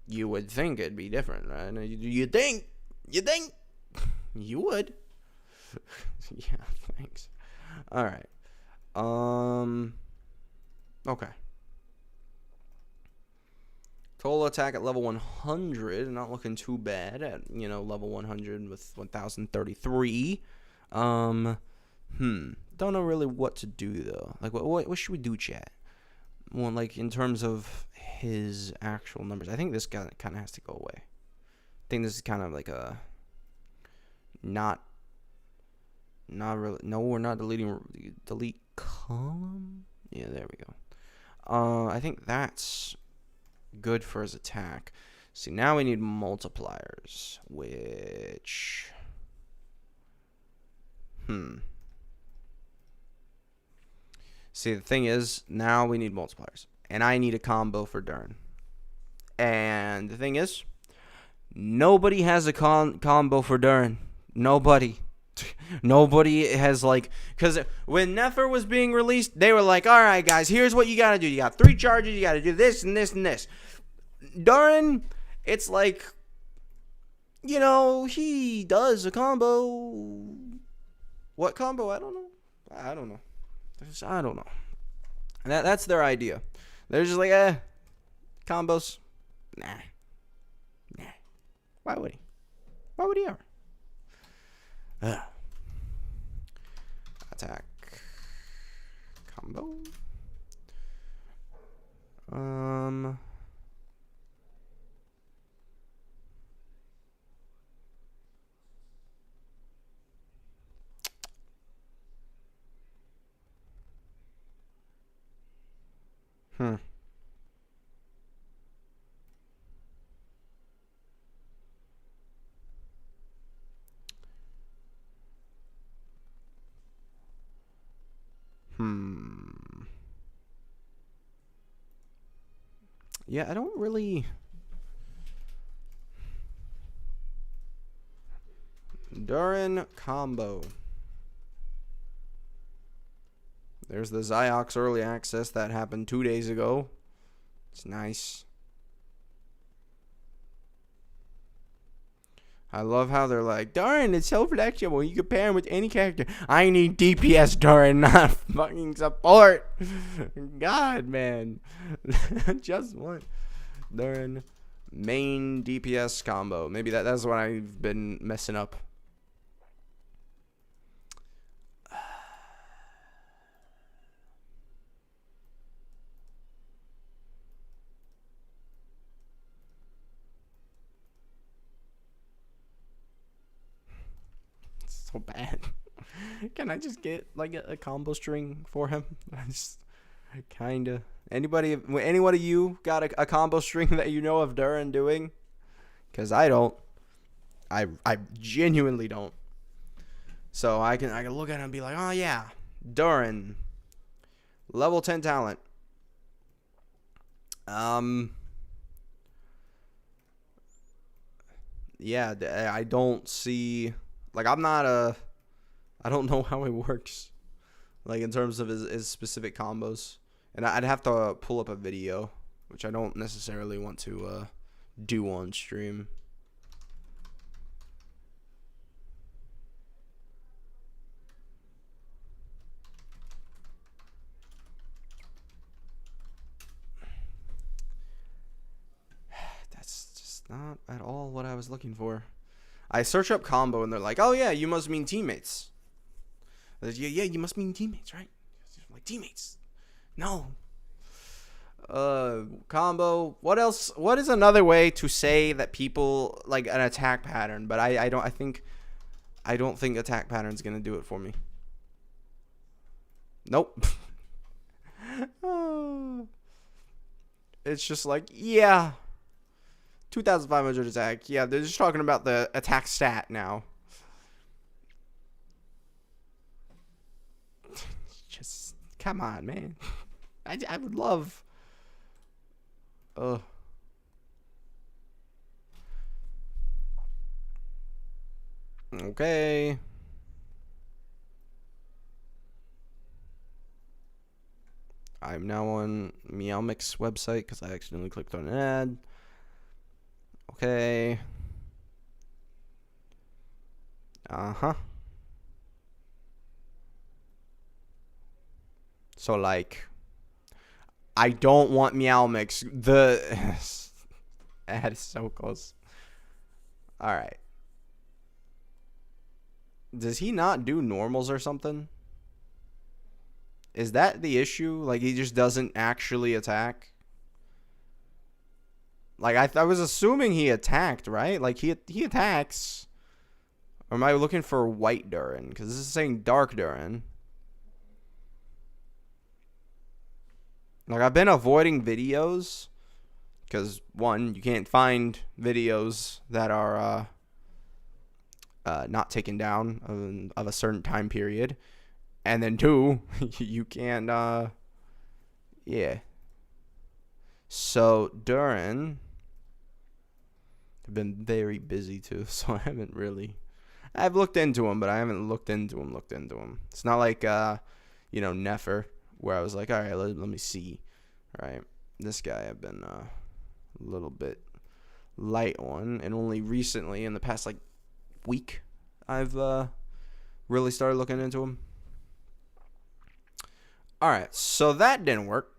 You would think it'd be different, right? You think? You think? You would. Yeah, thanks. All right. Okay. Total attack at level 100. Not looking too bad at, level 100 with 1033. Don't know really what to do though. Like, what should we do, chat? Well, like in terms of his actual numbers, I think this guy kind of has to go away. I think this is kind of like a not Not really. No, we're not deleting. Delete column. Yeah, there we go. I think that's good for his attack. See, now we need multipliers, which... See, the thing is, now we need multipliers. And I need a combo for Durin. And the thing is, nobody has a combo for Durin. Nobody. Nobody has, like... Because when Nefer was being released, they were like, alright, guys, here's what you gotta do. You got 3 charges, you gotta do this and this and this. Durin, it's like... You know, he does a combo. What combo? I don't know. I don't know. That's their idea. They're just like, combos. Nah. Why would he? Why would he ever? Attack. Combo. Yeah, I don't really... Durin combo. There's the Ziox early access that happened 2 days ago. It's nice. I love how they're like, Durin, it's so flexible. You can pair him with any character. I need DPS Durin, not fucking support. God, man. Just one. Durin, main DPS combo. Maybe that's what I've been messing up. So bad. Can I just get like a combo string for him? I just kinda. Any of you got a combo string that you know of Durin doing? Because I don't. I genuinely don't. So I can look at it and be like, oh yeah, Durin, level 10 talent. Yeah, I don't see. Like, I don't know how it works, like, in terms of his specific combos. And I'd have to pull up a video, which I don't necessarily want to do on stream. That's just not at all what I was looking for. I search up combo and they're like, oh yeah, you must mean teammates. Yeah, you must mean teammates, right? Like, teammates. No. Combo. What else? What is another way to say that people like an attack pattern? But I don't think attack pattern's gonna do it for me. Nope. It's just like, yeah. 2,500 attack. Yeah, they're just talking about the attack stat now. Just, come on, man. I would love... Okay. I'm now on Meowmix website because I accidentally clicked on an ad. Okay. So, like, I don't want Meowmix. The ad is so close. Alright. Does he not do normals or something? Is that the issue? Like, he just doesn't actually attack? Like, I was assuming he attacked, right? Like, he attacks. Or am I looking for white Durin? Because this is saying dark Durin. Like, I've been avoiding videos. Because, one, you can't find videos that are not taken down of a certain time period. And then, two, you can't, yeah. So, Durin, I've been very busy, too, so I haven't really... I've looked into them, but I haven't looked into them. It's not like, Nefer, where I was like, all right, let me see. All right, this guy I've been a little bit light on, and only recently, in the past, like, week, I've really started looking into him. All right, so that didn't work.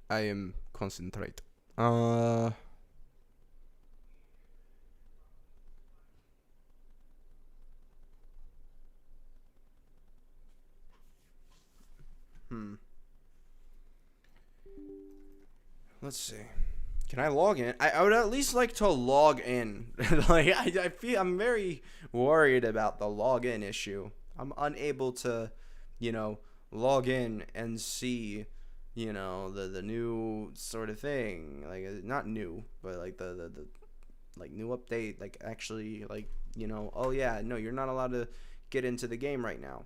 I am concentrate. Let's see. Can I log in? I would at least like to log in. Like I feel I'm very worried about the login issue. I'm unable to, log in and see, the new sort of thing. Like not new, but like the like new update. Like actually, like oh yeah, no, you're not allowed to get into the game right now.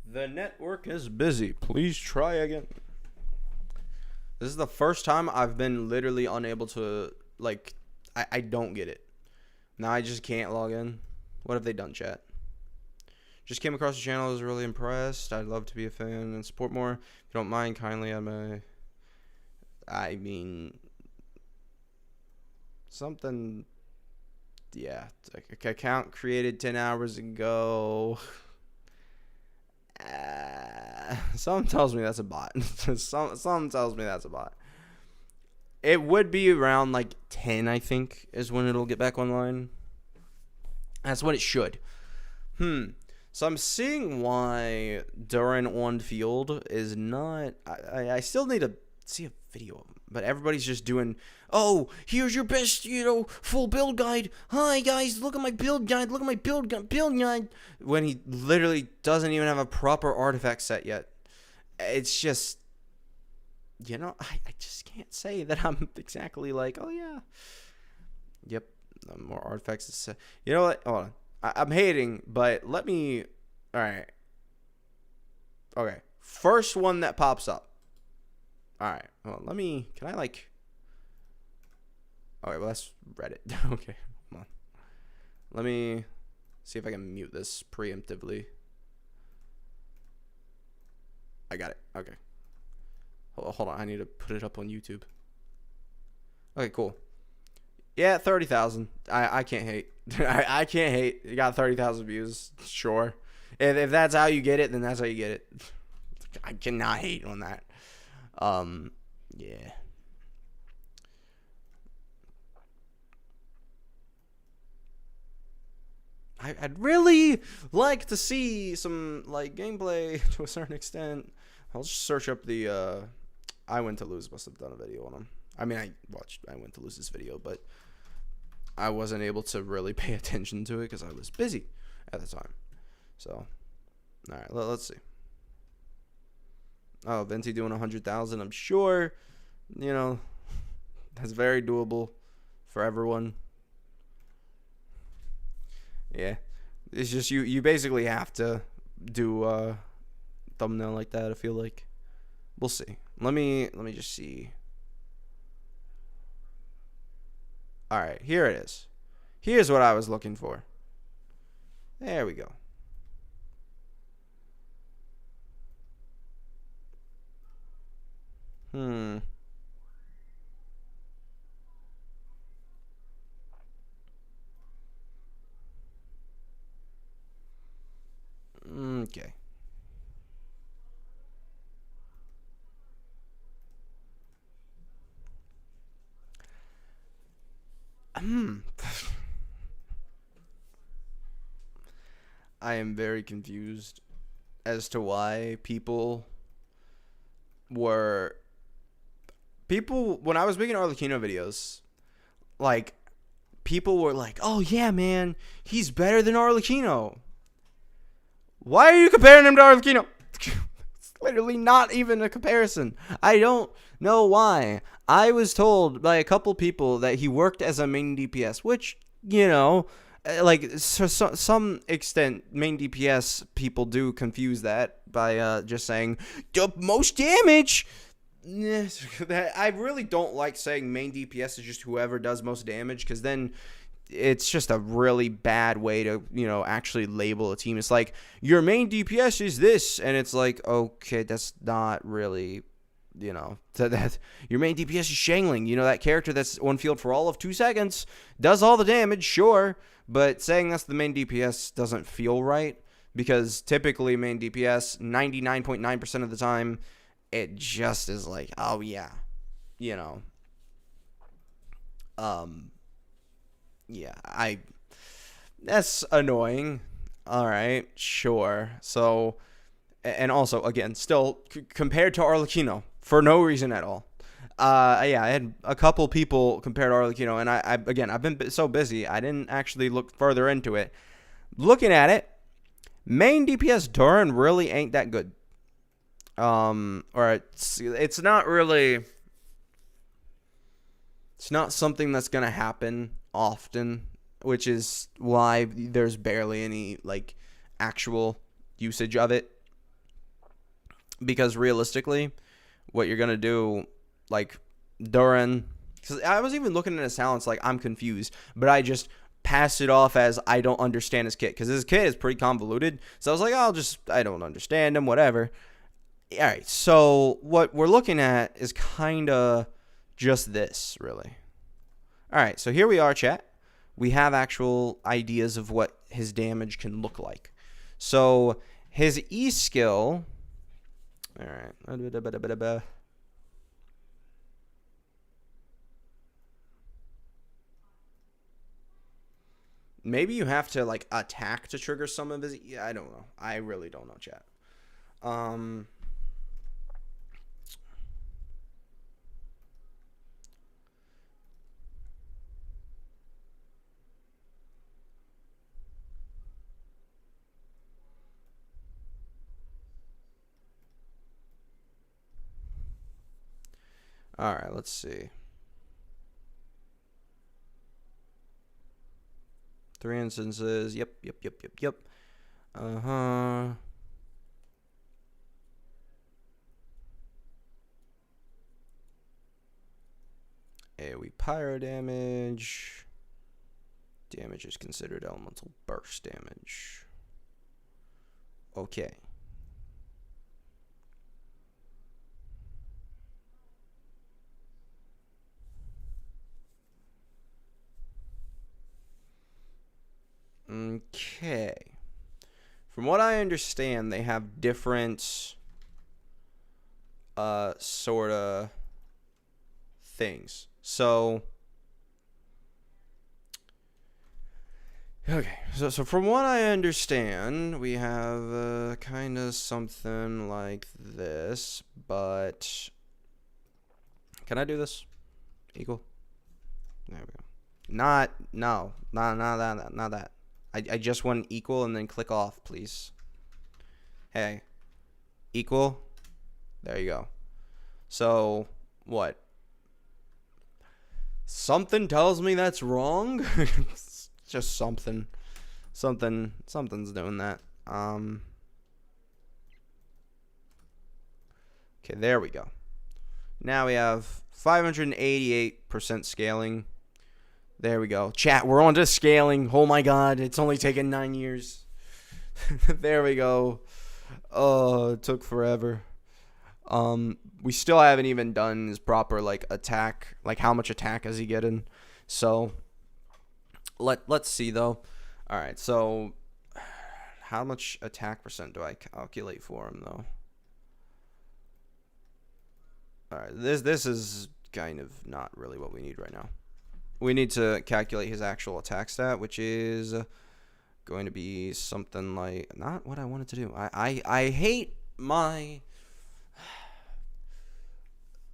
The network is busy. Please try again. This is the first time I've been literally unable to, like, I don't get it. Now I just can't log in. What have they done, chat? Just came across the channel. I was really impressed. I'd love to be a fan and support more. If you don't mind, kindly add my... I mean... Something... Yeah. Like account created 10 hours ago... Something tells me that's a bot. Something tells me that's a bot. It would be around like 10, I think, is when it'll get back online. That's what it should. So I'm seeing why Durin on field is not... I still need to see a video of him. But everybody's just doing, oh, here's your best, full build guide. Hi, guys, look at my build guide. Look at my build guide. When he literally doesn't even have a proper artifact set yet. It's just, I just can't say that I'm exactly like, oh, yeah. Yep, more artifacts to set. You know what? Hold on. I'm hating, but let me, all right. Okay, first one that pops up. All right. Well, can I like... Okay, well, that's Reddit. Okay, come on. Let me see if I can mute this preemptively. I got it. Okay. Hold on. I need to put it up on YouTube. Okay, cool. Yeah, 30,000. I can't hate. I can't hate. You got 30,000 views. Sure. If that's how you get it, then that's how you get it. I cannot hate on that. Yeah. I'd really like to see some like gameplay to a certain extent. I'll just search up the I Win to Lose must have done a video on him. I mean, I watched I Win to Lose this video, but I wasn't able to really pay attention to it because I was busy at the time. So, all right, let's see. Oh, Venti doing 100,000. I'm sure, you know, that's very doable for everyone. Yeah, it's just you basically have to do a thumbnail like that. I feel like we'll see. Let me just see. All right, here it is. Here's what I was looking for. There we go. Okay. I am very confused as to why people when I was making Arlecchino videos, like people were like, "Oh yeah, man, he's better than Arlecchino." Why are you comparing him to Arlecchino? It's literally not even a comparison. I don't know why. I was told by a couple people that he worked as a main DPS, which, you know, like to some extent, main DPS people do confuse that by just saying the most damage. I really don't like saying main DPS is just whoever does most damage, because then it's just a really bad way to, you know, actually label a team. It's like, your main DPS is this, and it's like, okay, that's not really, you know, that your main DPS is Shangling, you know, that character that's on field for all of 2 seconds, does all the damage, sure, but saying that's the main DPS doesn't feel right, because typically main DPS 99.9% of the time, it just is like, oh yeah, you know, yeah, that's annoying. All right, sure. So, and also, again, still compared to Arlecchino for no reason at all. Yeah, I had a couple people compared to Arlecchino, and I've been so busy, I didn't actually look further into it. Looking at it, main DPS Durin really ain't that good. Or it's not really. It's not something that's gonna happen often, which is why there's barely any like actual usage of it. Because realistically, what you're gonna do, like Durin, because I was even looking at his talents, like I'm confused, but I just pass it off as I don't understand his kit, because his kit is pretty convoluted. So I was like, I don't understand him, whatever. All right, so what we're looking at is kind of just this, really. All right, so here we are, chat. We have actual ideas of what his damage can look like. So his E skill. All right. Maybe you have to like attack to trigger some of his. I don't know. I really don't know, chat. All right, let's see. 3 instances. Yep. Uh-huh. AoE pyro damage. Damage is considered elemental burst damage. Okay. Okay. From what I understand, they have different sort of things. So Okay, so from what I understand, we have kind of something like this, but can I do this? Equal. There we go. Not that. I just want equal and then click off, please. Hey, equal. There you go. So what? Something tells me that's wrong. It's just something's doing that. Okay, there we go. Now we have 588% scaling. There we go. Chat, we're on to scaling. Oh my god, it's only taken 9 years. There we go. Oh, it took forever. We still haven't even done his proper like attack, like how much attack is he getting. So let's see though. All right, so how much attack percent do I calculate for him though? All right, this is kind of not really what we need right now. We need to calculate his actual attack stat, which is going to be something like not what I wanted to do. I hate my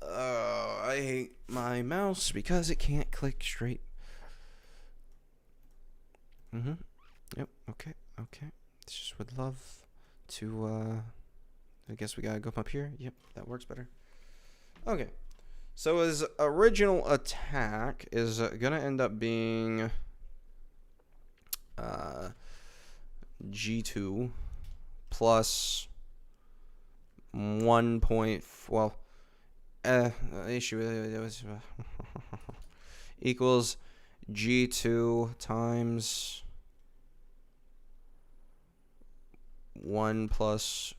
I hate my mouse because it can't click straight. Yep. Okay. Just would love to. I guess we gotta go up here. Yep, that works better. Okay. So his original attack is gonna end up being G2 plus 1 point. Well, issue it was equals G2 times 1 plus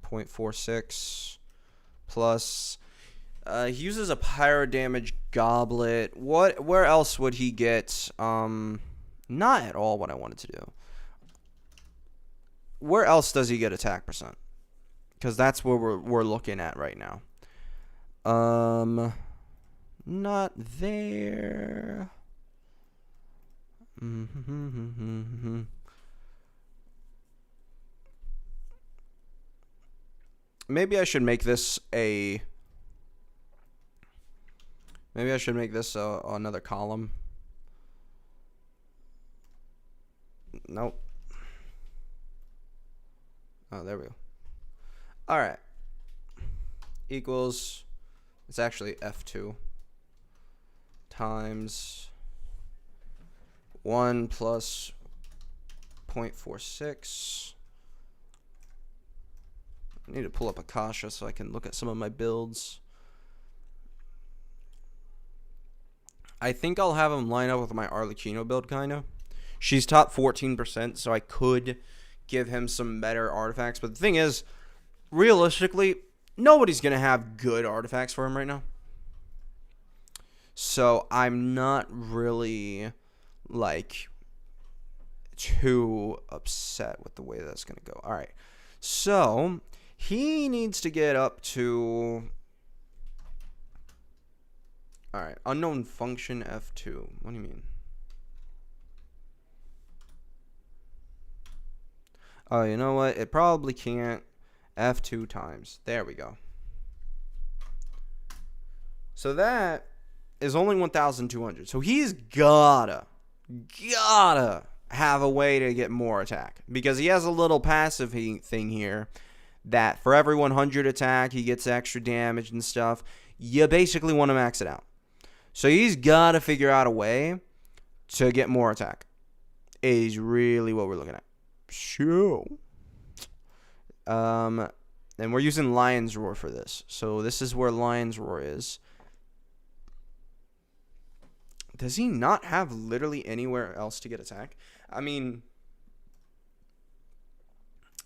0.46 plus. He uses a pyro damage goblet. Where else would he get? Not at all what I wanted to do. Where else does he get attack percent? Because that's where we're looking at right now. Not there. Maybe I should make this a. Maybe I should make this another column. Nope. Oh, there we go. All right. Equals. It's actually F2 times 1 plus 0.46. I need to pull up Akasha so I can look at some of my builds. I think I'll have him line up with my Arlecchino build, kind of. She's top 14%, so I could give him some better artifacts. But the thing is, realistically, nobody's going to have good artifacts for him right now. So I'm not really, like, too upset with the way that's going to go. All right. So he needs to get up to... All right, unknown function F2. What do you mean? Oh, you know what? It probably can't. F2 times. There we go. So that is only 1,200. So he's gotta have a way to get more attack. Because he has a little passive thing here that for every 100 attack, he gets extra damage and stuff. You basically want to max it out. So he's got to figure out a way to get more attack. Is really what we're looking at. Sure. And we're using Lion's Roar for this. So this is where Lion's Roar is. Does he not have literally anywhere else to get attack? I mean,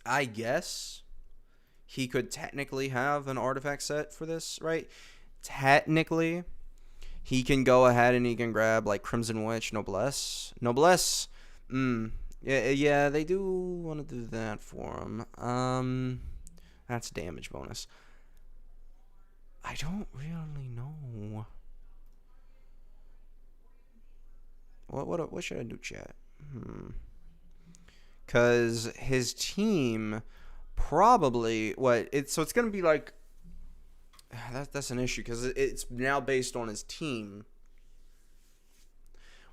I guess he could technically have an artifact set for this, right? Technically, he can go ahead and he can grab like Crimson Witch, Noblesse. Yeah, they do want to do that for him. That's damage bonus. I don't really know. What should I do, chat? Because his team probably so it's gonna be like that's an issue because it's now based on his team.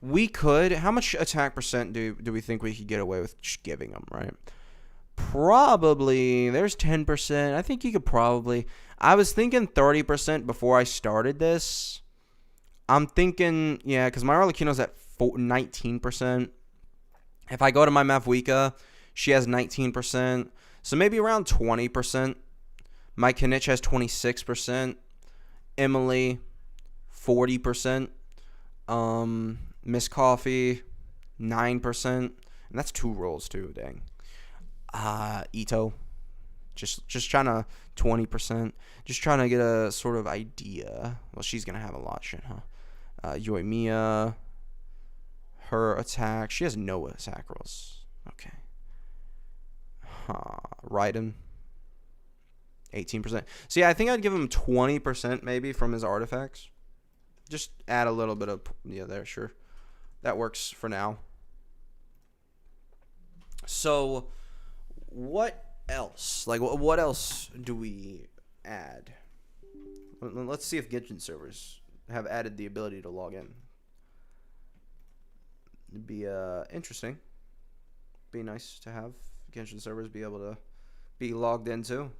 We could how much attack percent do we think we could get away with just giving him, right? Probably there's 10%. I think you could probably. I was thinking 30% before I started this. I'm thinking because my Arlecchino's at 19%. If I go to my Mavwika, she has 19%. So maybe around 20%. My Kinich has 26%. Emily, 40%. Miss Coffee, 9%. And that's 2 rolls too, dang. Ito, just trying to 20%. Just trying to get a sort of idea. Well, she's going to have a lot shit, huh? Yoimiya, her attack. She has no attack rolls. Okay. Raiden, 18%. So yeah, I think I'd give him 20% maybe from his artifacts. Just add a little bit of there, sure. That works for now. So what else? Like what else do we add? Let's see if Genshin servers have added the ability to log in. It'd be interesting. Be nice to have Genshin servers be able to be logged into.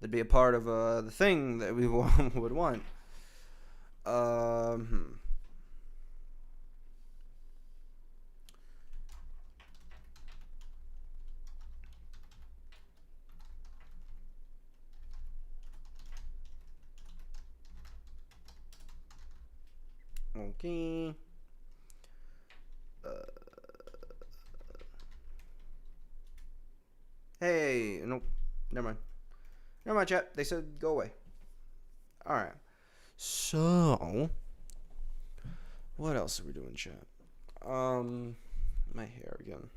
That'd be a part of the thing that we would want. Okay. Hey, nope. Never mind. Never mind, chat. They said go away. Alright. So, what else are we doing, chat? My hair again.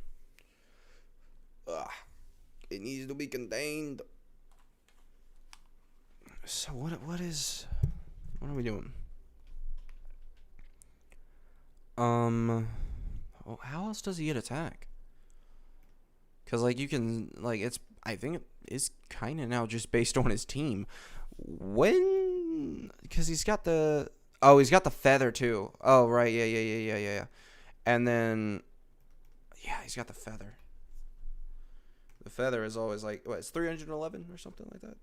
It needs to be contained. So what are we doing? How else does he get attack? Cause like you can I think it is kind of now just based on his team. Cause he's got the feather too. Oh right, yeah. And then he's got the feather. The feather is always like it's 311 or something like that.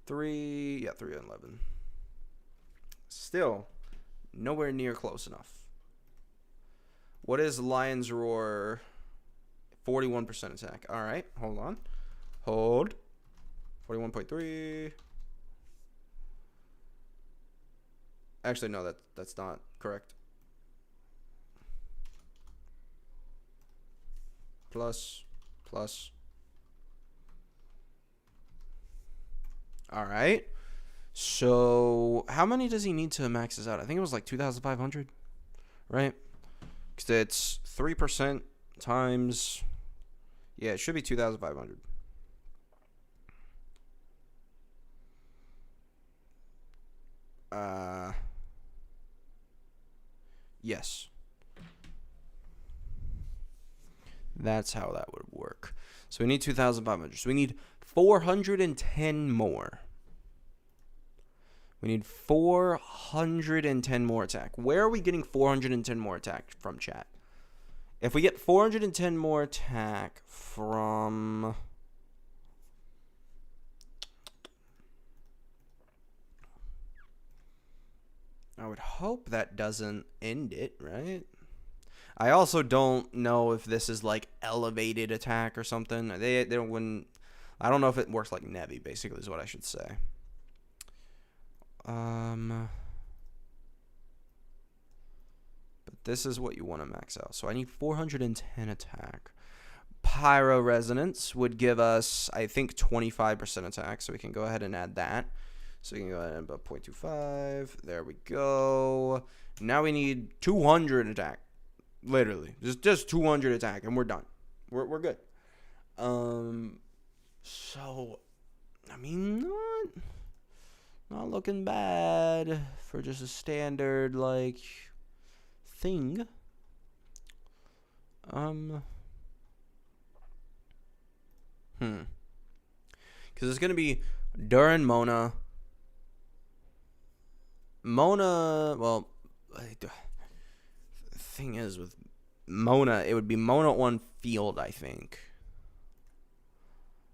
311. Still, nowhere near close enough. What is Lion's Roar? 41% attack. All right, hold on. Hold. 41.3. Actually, no, that's not correct. Plus. All right. So, how many does he need to max this out? I think it was like 2,500, right? Because it's 3% times... Yeah, it should be 2,500. Yes. That's how that would work. So we need 2,500. So we need 410 more. We need 410 more attack. Where are we getting 410 more attack from, chat? If we get 410 more attack from... I would hope that doesn't end it, right? I also don't know if this is like elevated attack or something. They wouldn't... I don't know if it works like Nevi, basically, is what I should say. But this is what you want to max out. So I need 410 attack. Pyro Resonance would give us, I think, 25% attack. So we can go ahead and add that. So we can go ahead and put 0.25. There we go. Now we need 200 attack. Literally. Just 200 attack and we're done. We're good. So, I mean, Not looking bad for just a standard, like, thing. Because it's going to be Durin, Mona. Well, the thing is with Mona, it would be Mona on field, I think,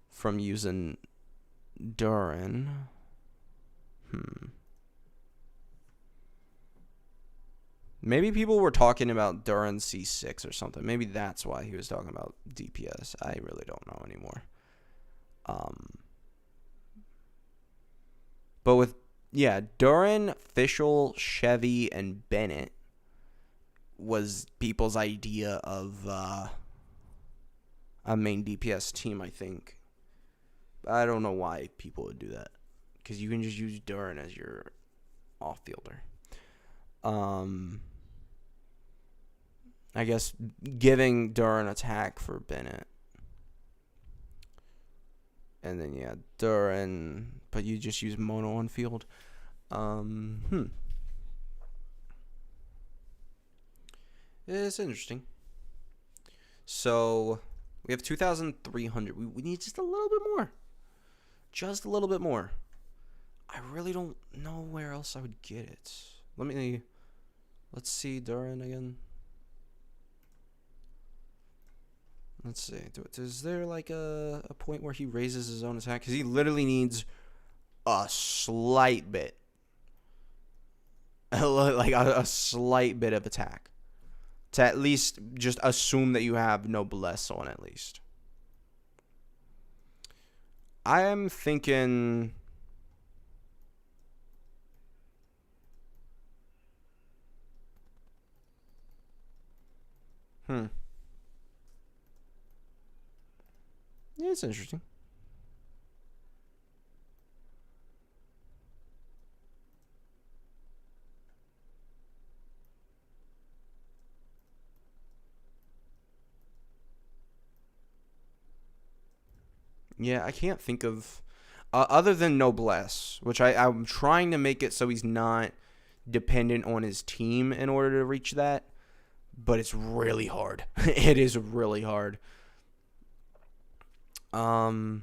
from using Durin. Maybe people were talking about Durin C6 or something. Maybe that's why he was talking about DPS. I really don't know anymore. But with, Durin, Fischl, Chevy, and Bennett was people's idea of a main DPS team, I think. I don't know why people would do that. Because you can just use Durin as your off-fielder. I guess giving Durin attack for Bennett. And then, Durin, but you just use Mono on field. It's interesting. So, we have 2,300. We need just a little bit more. Just a little bit more. I really don't know where else I would get it. Let's see Durin again. Let's see. Is there like a point where he raises his own attack? Because he literally needs a slight bit. Like a slight bit of attack. To at least just assume that you have Noblesse on at least. I am thinking... Yeah, it's interesting. Yeah, I can't think of... other than Noblesse, which I'm trying to make it so he's not dependent on his team in order to reach that. But it's really hard. It is really hard. Why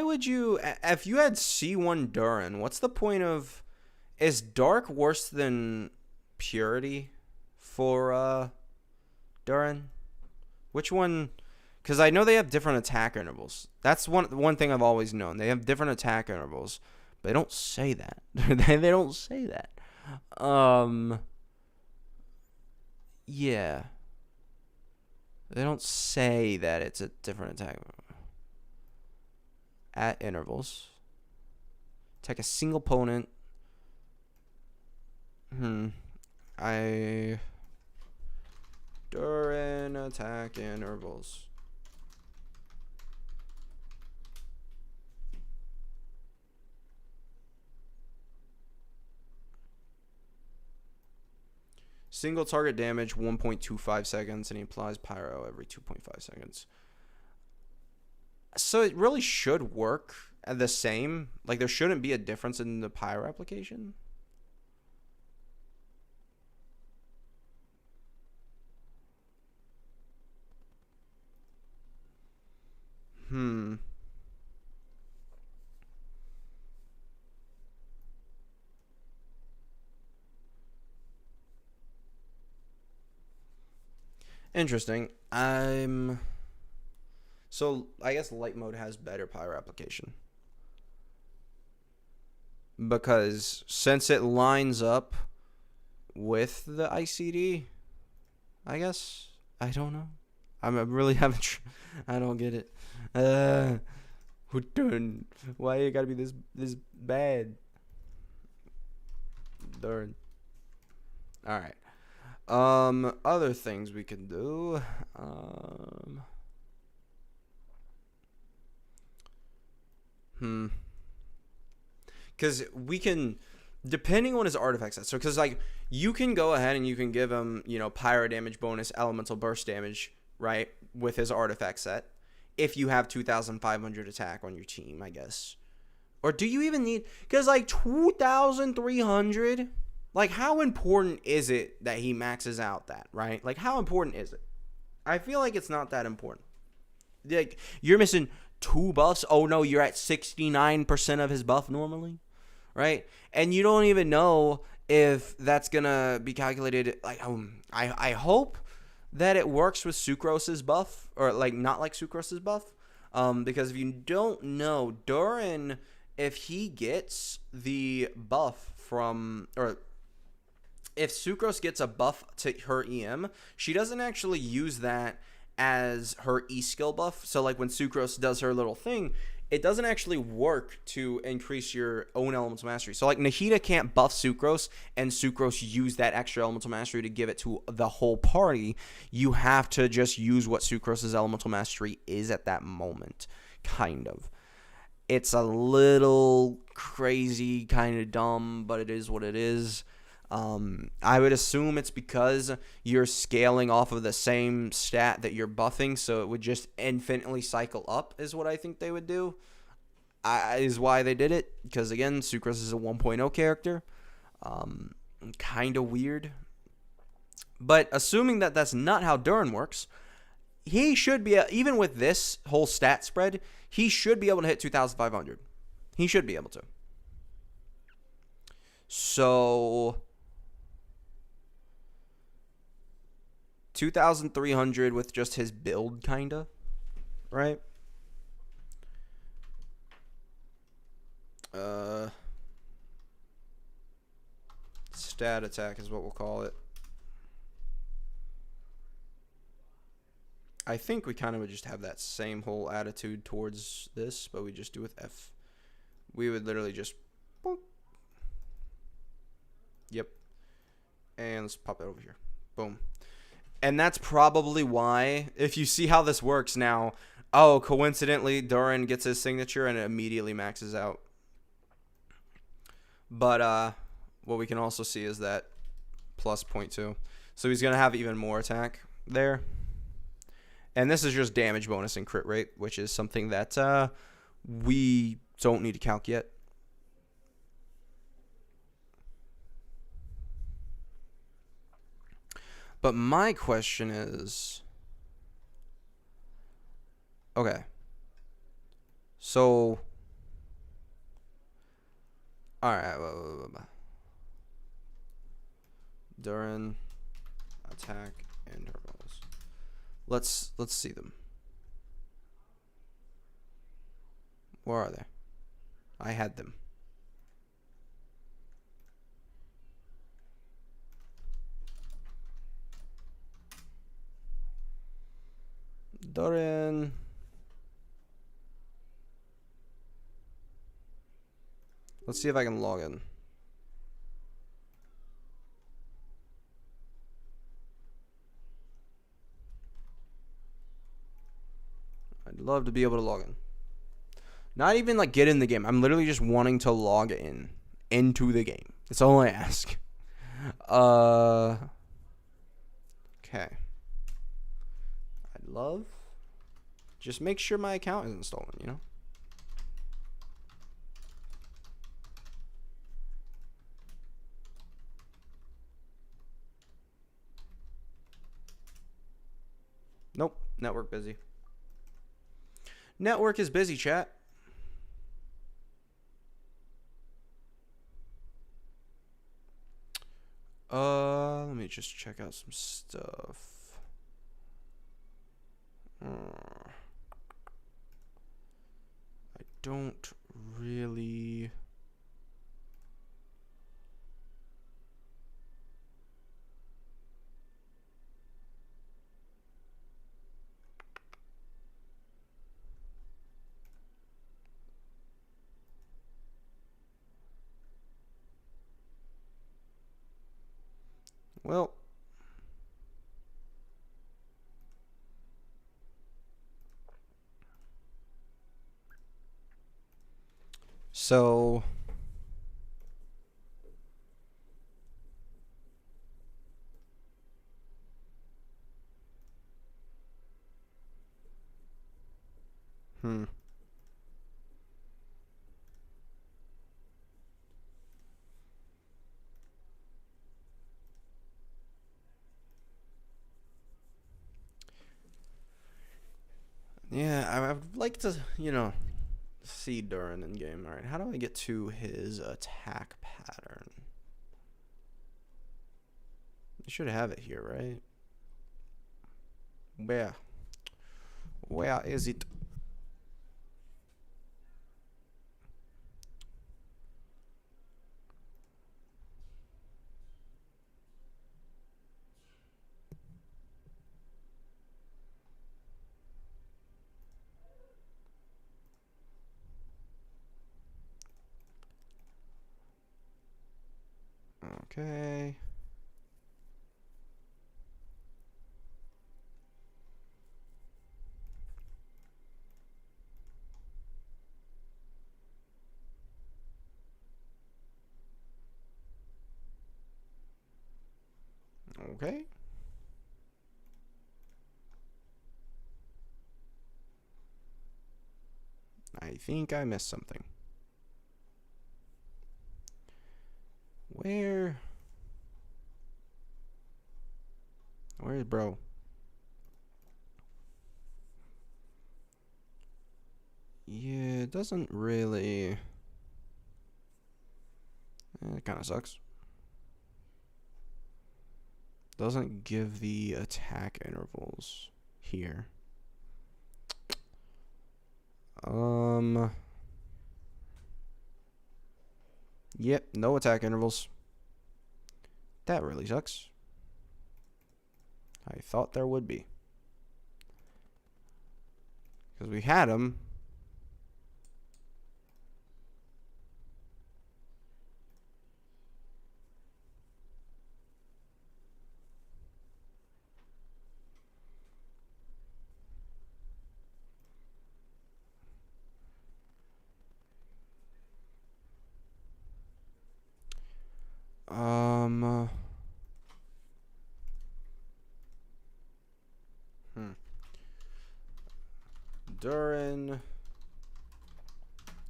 would you... If you had C1 Durin, what's the point of... Is Dark worse than Purity for Durin? Which one... Because I know they have different attack intervals. That's one thing I've always known. They have different attack intervals. But they don't say that. They don't say that. Yeah. They don't say that it's a different attack. At intervals. Attack a single opponent. Durin attack intervals. Single target damage 1.25 seconds, and he applies pyro every 2.5 seconds. So it really should work the same. Like, there shouldn't be a difference in the pyro application. Interesting. So, I guess light mode has better pyro application. Because since it lines up with the ICD, I guess. I don't know. I'm really having... I don't get it. Why you gotta be this bad? Darn. Alright. Other things we can do. Because we can... depending on his artifact set. So, because like you can go ahead and you can give him, pyro damage bonus, elemental burst damage, right, with his artifact set, if you have 2,500 attack on your team, I guess. Or do you even need? Because like 2,300, like how important is it that he maxes out that, right? Like how important is it? I feel like it's not that important. Like you're missing 2 buffs. Oh no, you're at 69% of his buff normally, right? And you don't even know if that's gonna be calculated. Like I hope that it works with Sucrose's buff, or like not like Sucrose's buff, because if you don't know, Durin, if he gets the buff from, or if Sucrose gets a buff to her EM, she doesn't actually use that as her E-skill buff. So like when Sucrose does her little thing, it doesn't actually work to increase your own elemental mastery. So like Nahida can't buff Sucrose and Sucrose use that extra elemental mastery to give it to the whole party. You have to just use what Sucrose's elemental mastery is at that moment, kind of. It's a little crazy, kind of dumb, but it is what it is. I would assume it's because you're scaling off of the same stat that you're buffing, so it would just infinitely cycle up is what I think they would do. Is why they did it, because again, Sucrose is a 1.0 character. Kind of weird. But assuming that that's not how Durin works, he should be, even with this whole stat spread, he should be able to hit 2,500. He should be able to. So 2,300 with just his build, kinda, right? Stat attack is what we'll call it. I think we kind of would just have that same whole attitude towards this, but we just do with F. We would literally just, boom. Yep. And let's pop it over here. Boom. And that's probably why, if you see how this works now, oh, coincidentally, Durin gets his signature and it immediately maxes out. But what we can also see is that plus 0.2. So he's going to have even more attack there. And this is just damage bonus and crit rate, which is something that we don't need to calc yet. But my question is, okay, so, all right, Durin, attack, and turbos. Let's see them. Where are they? I had them. Durin. Let's see if I can log in. I'd love to be able to log in. Not even like get in the game. I'm literally just wanting to log into the game. That's all I ask. Okay. I'd love. Just make sure my account isn't stolen, you know? Nope. Network busy. Network is busy, chat. Let me just check out some stuff. I don't really. Well, so Yeah, I would like to, you know, see Durin in game. All right, how do I get to his attack pattern? I should have it here, right? Where? Where is it? Okay. Okay. I think I missed something. Where's bro? Yeah, it doesn't really. It kind of sucks. Doesn't give the attack intervals here. Yep, no attack intervals. That really sucks. I thought there would be. Because we had them. Durin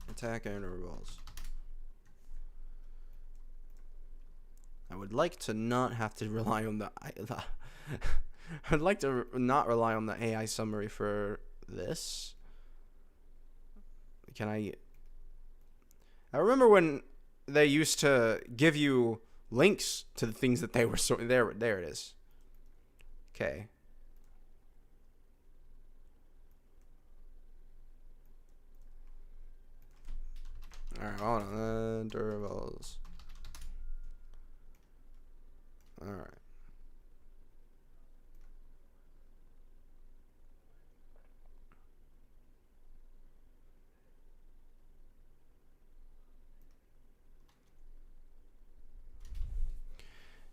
attack intervals. I would like to not have to rely on the I'd like to not rely on the AI summary for this. Can I remember when they used to give you links to the things that they were there it is. Okay. Alright, hold on. Intervals. Alright.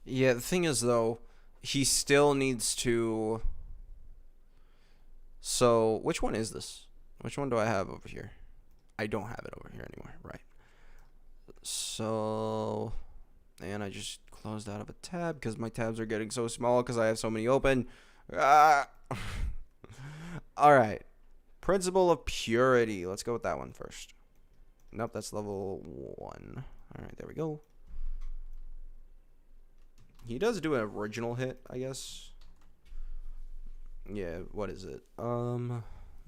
Yeah, the thing is, though, he still needs to... So, which one is this? Which one do I have over here? I don't have it over here anymore, right? So... And I just closed out of a tab because my tabs are getting so small because I have so many open. Ah. Alright. Principle of Purity. Let's go with that one first. Nope, that's level 1. Alright, there we go. He does do an original hit, I guess. Yeah, what is it? Let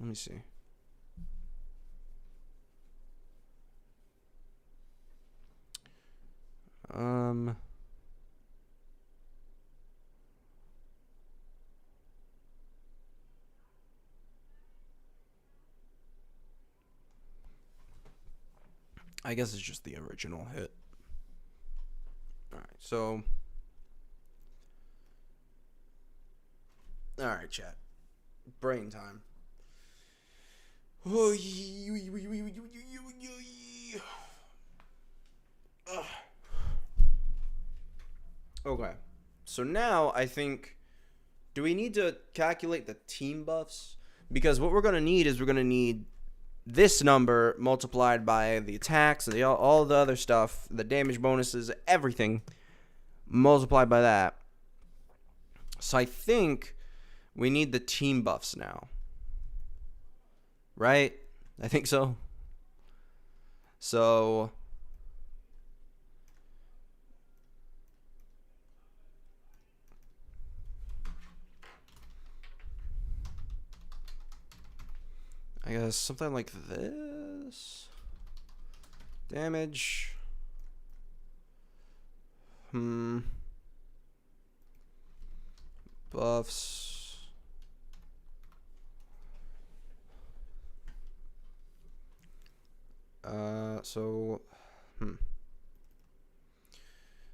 me see. I guess it's just the original hit. Alright, so... Alright, chat. Brain time. Okay. So now I think... Do we need to calculate the team buffs? Because what we're going to need is we're going to need this number multiplied by the attacks, and all the other stuff, the damage bonuses, everything multiplied by that. So I think we need the team buffs now. Right? I think so. So... guess something like this. Damage. Buffs.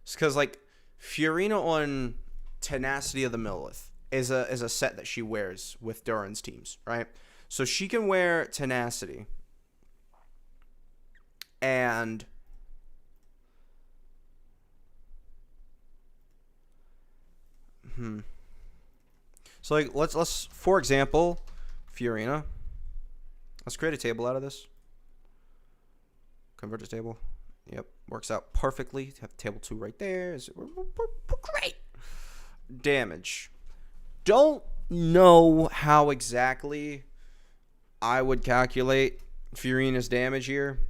It's because like Fiorina on Tenacity of the Millith is a set that she wears with Durin's teams, right? So she can wear Tenacity and so like let's for example, Fiorina. Let's create a table out of this. Convert to table. Yep, works out perfectly. Have table 2 right there. We're great. Damage. Don't know how exactly I would calculate Fiorina's damage here.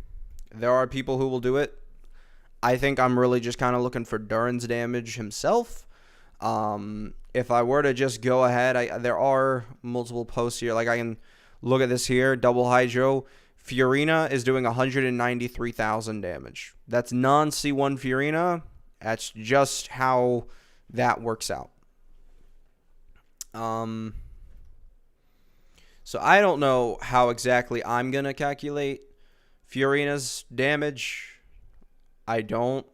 There are people who will do it. I think I'm really just kind of looking for Durin's damage himself. If I were to just go ahead, there are multiple posts here. Like I can look at this here, double hydro. Fiorina is doing 193,000 damage. That's non-C1 Fiorina. That's just how that works out. So I don't know how exactly I'm going to calculate Fiorina's damage. I don't.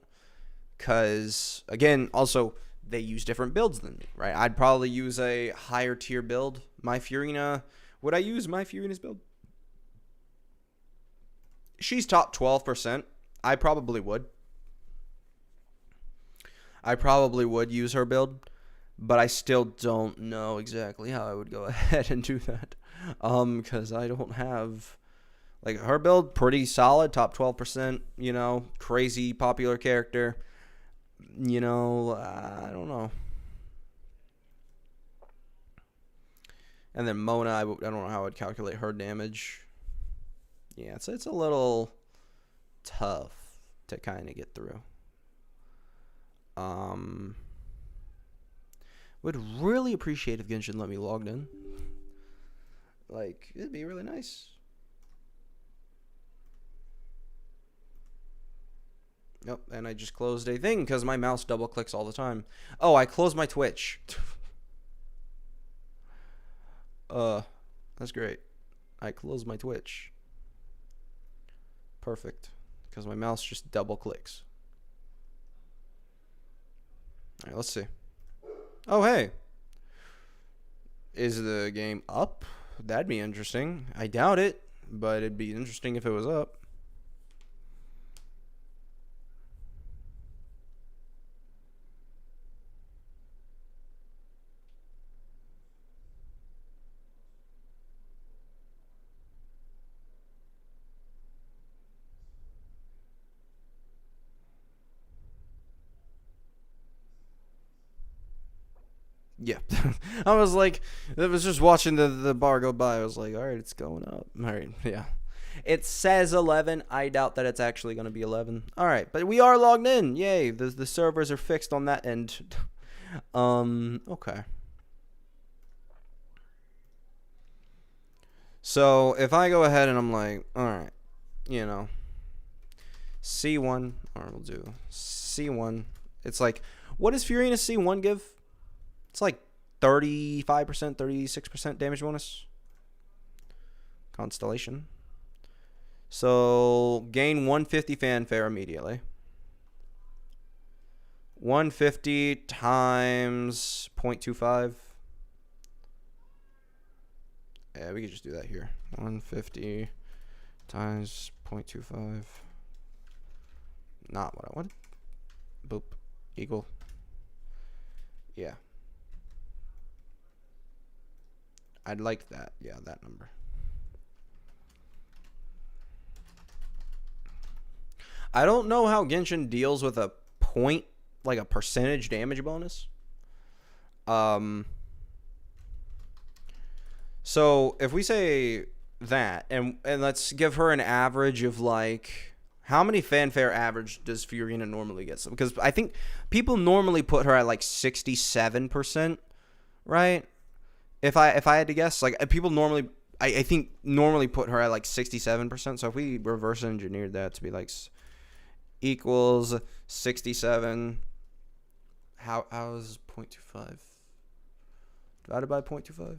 Because, again, also, they use different builds than me, right? I'd probably use a higher tier build. My Fiorina... Would I use my Fiorina's build? She's top 12%. I probably would. I probably would use her build, but I still don't know exactly how I would go ahead and do that. Because I don't have... Like, her build, pretty solid, top 12%, you know, crazy popular character. You know, I don't know. And then Mona, I don't know how I would calculate her damage. Yeah, it's a little tough to kind of get through. Would really appreciate if Genshin let me logged in. Like, it'd be really nice. Nope, and I just closed a thing because my mouse double clicks all the time. Oh, I closed my Twitch. That's great. I closed my Twitch. Perfect. Because my mouse just double clicks. Alright, let's see. Oh, hey. Is the game up? That'd be interesting. I doubt it, but it'd be interesting if it was up. Yeah. I was like, I was just watching the bar go by. I was like, all right, it's going up. All right, yeah. It says 11. I doubt that it's actually going to be 11. All right, but we are logged in. Yay. The servers are fixed on that end. Okay. So if I go ahead and I'm like, all right, you know, C1, or we'll do C1. It's like, what does Fiorina C1 give? It's like 35%, 36% damage bonus. Constellation. So gain 150 fanfare immediately. 150 times 0.25. Yeah, we could just do that here. 150 times 0.25. Not what I wanted. Boop. Equal. Yeah. I'd like that. Yeah, that number. I don't know how Genshin deals with a point, like a percentage damage bonus. So if we say that, and let's give her an average of like, how many fanfare average does Fiorina normally get? So, because I think people normally put her at like 67%, right? If I had to guess, like people normally I think normally put her at like 67%. So if we reverse engineered that to be like equals 67, how is 0.25 divided by 0.25?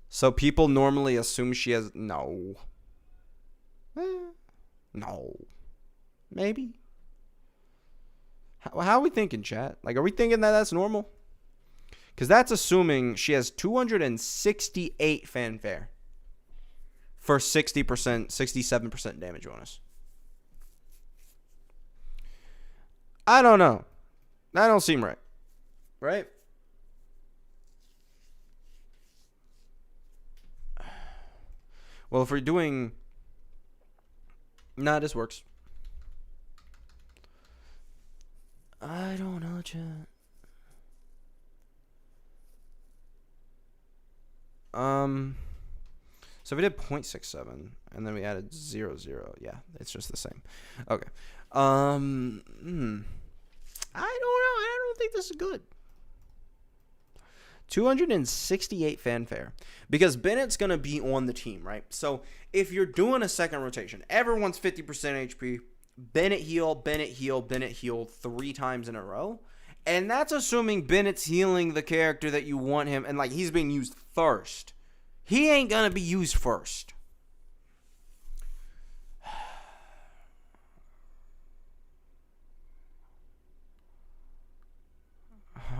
So people normally assume she has no. No. Maybe. How are we thinking, chat? Like, are we thinking that that's normal? Because that's assuming she has 268 fanfare for 60%, 67% damage bonus. I don't know. That don't seem right. Right? Well, if we're doing... Nah, this works. I don't know, chat. So we did 0.67 and then we added 0.0. Yeah, it's just the same. Okay. I don't know. I don't think this is good. 268 fanfare. Because Bennett's going to be on the team, right? So if you're doing a second rotation, everyone's 50% HP. Bennett heal, Bennett heal, Bennett heal 3 times in a row. And that's assuming Bennett's healing the character that you want him. And like he's being used first. He ain't going to be used first.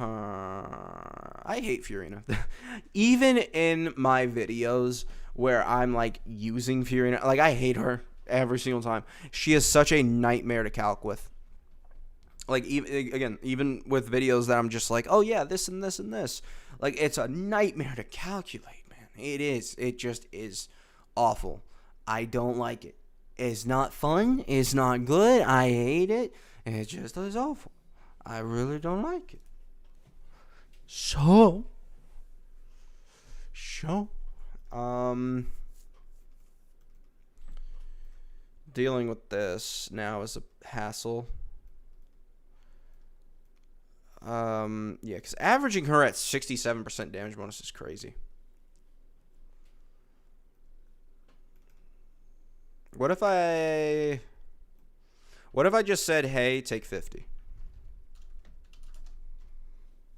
I hate Fiorina. Even in my videos where I'm like using Fiorina, like I hate her every single time. She is such a nightmare to calc with. Like even with videos that I'm just like, oh yeah, this and this and this. Like it's a nightmare to calculate, man. It is. It just is awful. I don't like it. It's not fun. It's not good. I hate it. It just is awful. I really don't like it. So, dealing with this now is a hassle. Yeah, because averaging her at 67% damage bonus is crazy. What if I just said, hey, take 50?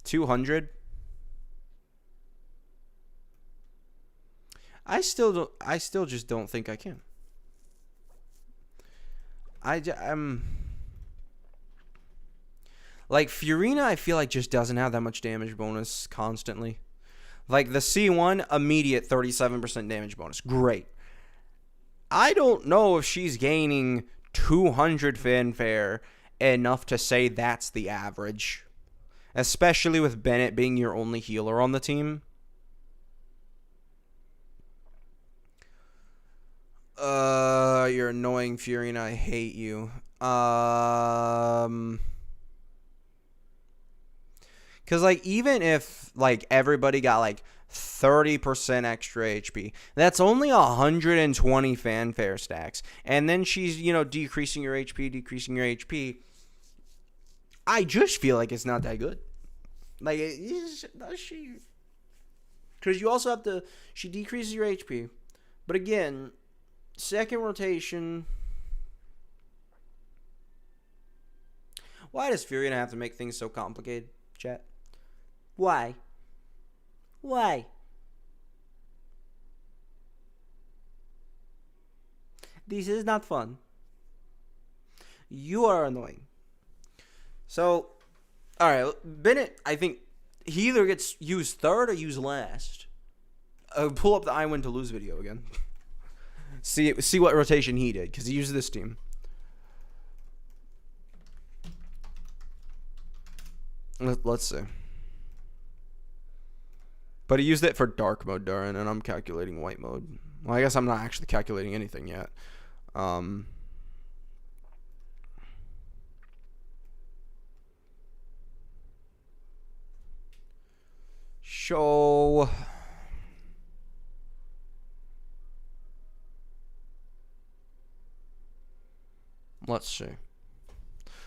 200? I still just don't think I can. I'm like Fiorina, I feel like just doesn't have that much damage bonus constantly. Like the C1 immediate 37% damage bonus. Great. I don't know if she's gaining 200 fanfare enough to say that's the average. Especially with Bennett being your only healer on the team. You're annoying, Fiorina. I hate you. Because, like, even if, like, everybody got, like, 30% extra HP, that's only 120 fanfare stacks. And then she's, decreasing your HP. I just feel like it's not that good. Like, she... Because you also have to... She decreases your HP. But again, second rotation... Why does Fiorina have to make things so complicated, chat? Why? This is not fun. You are annoying. So, alright, Bennett, I think he either gets used third or used last. Pull up the I Win to Lose video again. See what rotation he did, because he used this team. Let's see. But he used it for dark mode, Durin, and I'm calculating white mode. Well, I guess I'm not actually calculating anything yet. Show. Let's see.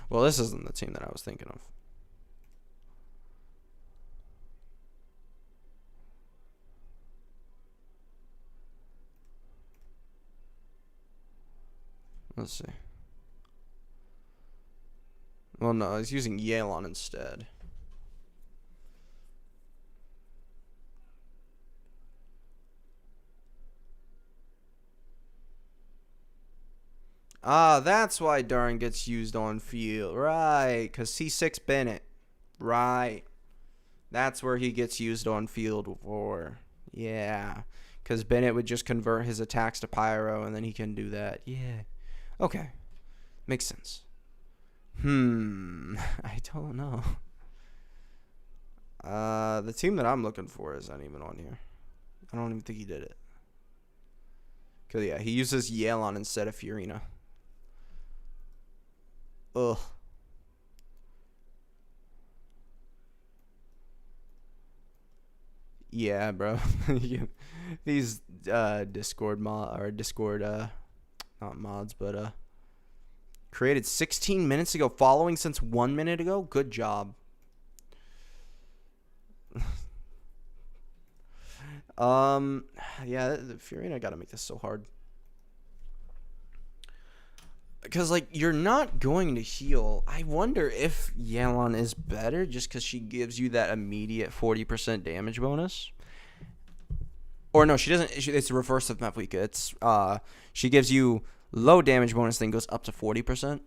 Well, this isn't the team that I was thinking of. Let's see. Well, no, he's using Yelan instead. Ah, that's why Durin gets used on field. Right, because C6 Bennett. Right. That's where he gets used on field for. Yeah. Because Bennett would just convert his attacks to Pyro, and then he can do that. Yeah. Okay. Makes sense. I don't know. The team that I'm looking for isn't even on here. I don't even think he did it. Because, yeah, he uses Yelan instead of Fiorina. Ugh. Yeah, bro. These Discord not mods, but created 16 minutes ago, following since 1 minute ago. Good job. Yeah, Fiorina gotta make this so hard. Because, like, you're not going to heal. I wonder if Yelan is better just because she gives you that immediate 40% damage bonus. Or no, she doesn't. It's the reverse of Mepwika. It's she gives you low damage bonus, then goes up to 40%.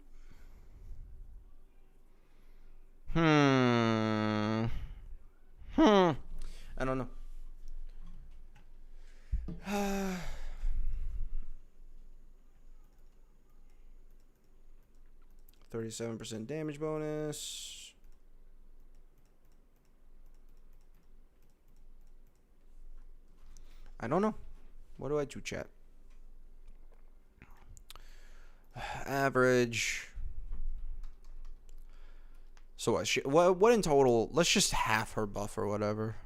I don't know. 37% damage bonus. I don't know. What do I do, chat? Average. So what in total? Let's just half her buff or whatever.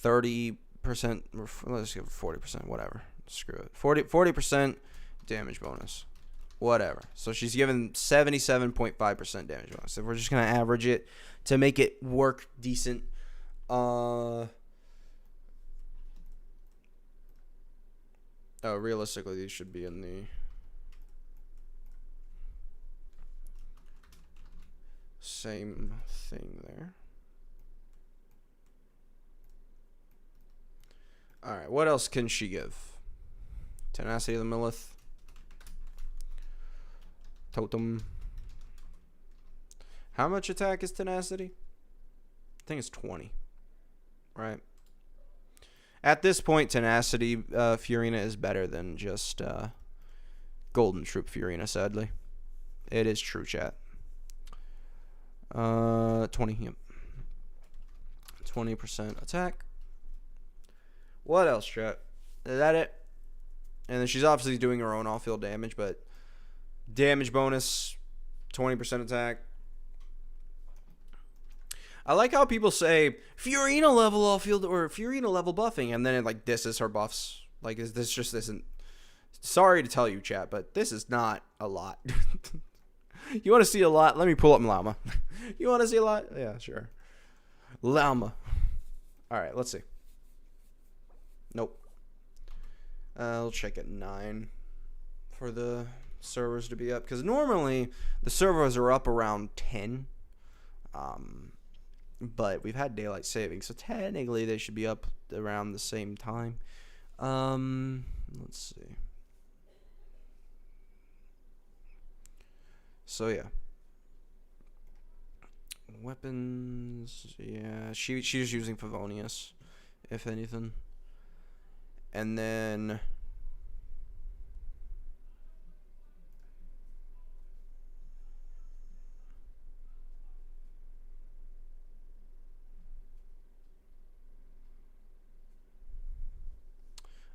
30%. Let's give 40%. Whatever. Screw it. 40% damage bonus. Whatever. So she's given 77.5% damage bonus. If we're just gonna average it to make it work decent, realistically, these should be in the same thing there. All right. What else can she give? Tenacity of the Millith. Totem. How much attack is Tenacity? I think it's 20. Right. At this point, Tenacity Fiorina is better than just Golden Troop Fiorina, sadly. It is true, chat. 20, yep. 20% attack. What else, chat? Is that it? And then she's obviously doing her own off-field damage, but damage bonus, 20% attack. I like how people say Fiorina level off-field or Fiorina level buffing, and then it like disses her buffs. Like, this just isn't. Sorry to tell you, chat, but this is not a lot. You want to see a lot? Let me pull up Llama. You want to see a lot? Yeah, sure. Llama. All right, let's see. Nope. I'll check at 9 for the servers to be up, because normally the servers are up around 10. But we've had daylight saving, so technically they should be up around the same time. Let's see. So yeah. Weapons, yeah, she's using Favonius, if anything. And then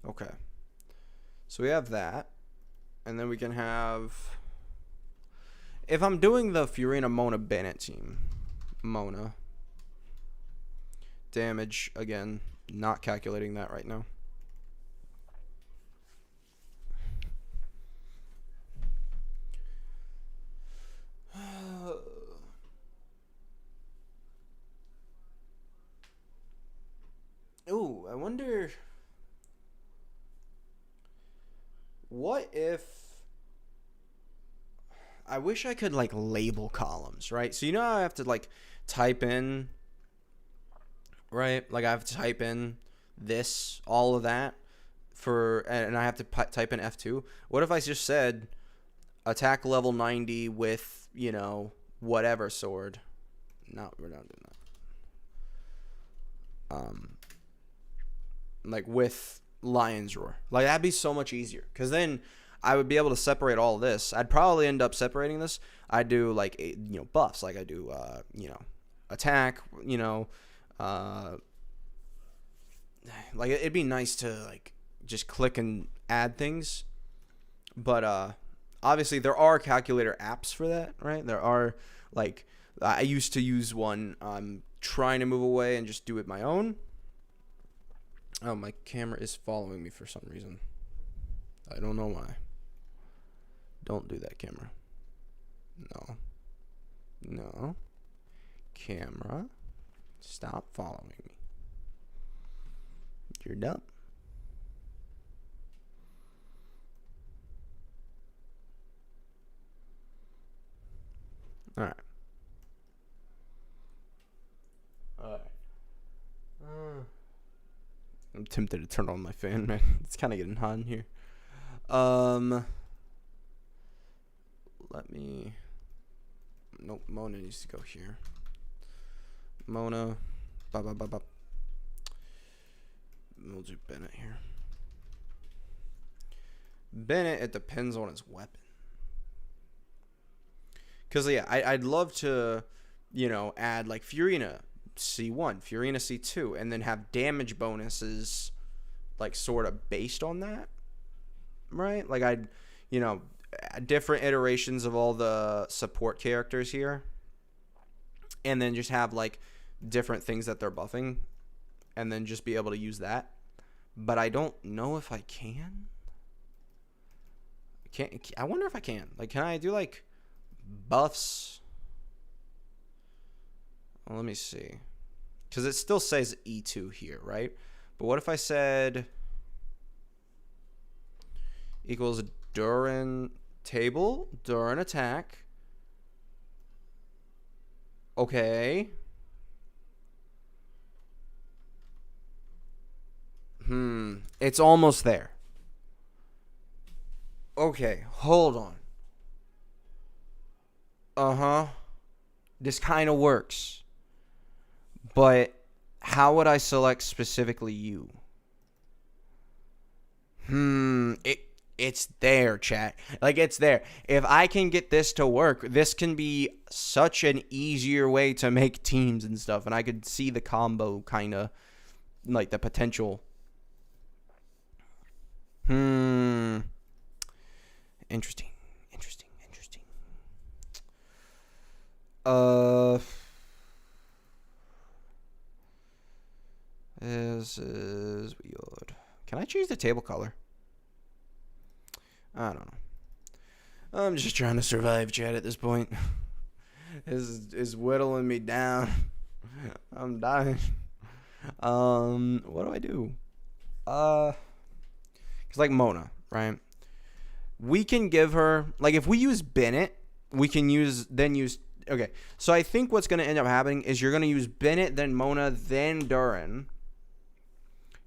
okay. So we have that. And then we can have, if I'm doing the Fiorina Mona Bennett team, Mona damage, again, not calculating that right now. Ooh, I wonder, what if I wish I could like label columns, right? So you know how I have to like type in, right? Like I have to type in this, all of that and I have to type in F2. What if I just said attack level 90 with, you know, whatever sword? No, we're not doing that. Like with Lion's Roar. Like that'd be so much easier. Because then I would be able to separate all this. I'd probably end up separating this. I do like, you know, buffs. Like I do, you know, attack, you know, like it'd be nice to like just click and add things. But obviously there are calculator apps for that, right? There are like, I used to use one. I'm trying to move away and just do it my own. Oh, my camera is following me for some reason. I don't know why. Don't do that, camera. No. No. Camera. Stop following me. You're dumb. Alright. Alright. I'm tempted to turn on my fan, man. It's kind of getting hot in here. Let me... Nope, Mona needs to go here. Mona. We'll do Bennett here. Bennett, it depends on his weapon. Because, yeah, I'd love to, you know, add, like, Furina C1, Furina C2, and then have damage bonuses, like, sort of based on that, right? Like, I'd, you know, different iterations of all the support characters here, and then just have, like, different things that they're buffing, and then just be able to use that. But I don't know if I can. I wonder if I can. Like, can I do, like, buffs? Well, let me see. Because it still says E2 here, right? But what if I said equals Durin table, Durin attack. Okay. It's almost there. Okay, hold on. This kind of works. But how would I select specifically you? It's there, chat. Like, it's there. If I can get this to work, this can be such an easier way to make teams and stuff. And I could see the combo kind of, like, the potential. Interesting. This is weird. Can I change the table color? I don't know. I'm just trying to survive, chat, at this point. This is whittling me down. I'm dying. What do I do? Cause like Mona, right? We can give her, like, if we use Bennett, we can use. Okay, so I think what's gonna end up happening is you're gonna use Bennett, then Mona, then Durin.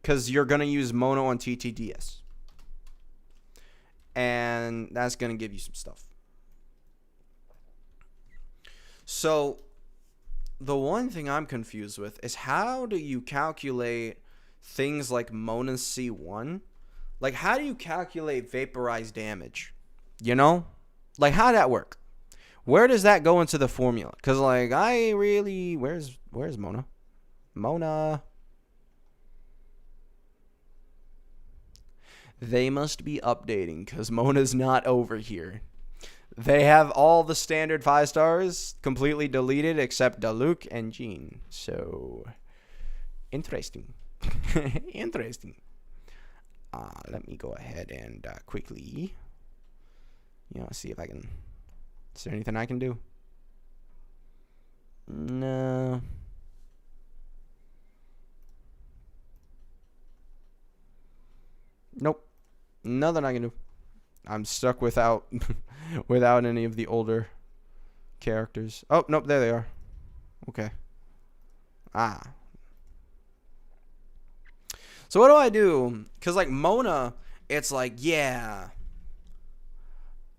Because you're going to use Mono on TTDS. And that's going to give you some stuff. So, the one thing I'm confused with is how do you calculate things like Mona's C1? Like, how do you calculate vaporized damage? You know? Like, how'd that work? Where does that go into the formula? Because, like, I really... Where's Mona? Mona... They must be updating because Mona's not over here. They have all the standard 5 stars completely deleted except Daluk and Jean. So, interesting. Interesting. Let me go ahead and quickly, see if I can. Is there anything I can do? No. Nope. Nothing I can do. I'm stuck without without any of the older characters. Oh, nope, there they are. Okay. Ah. So what do I do? Because, like, Mona, it's like, yeah,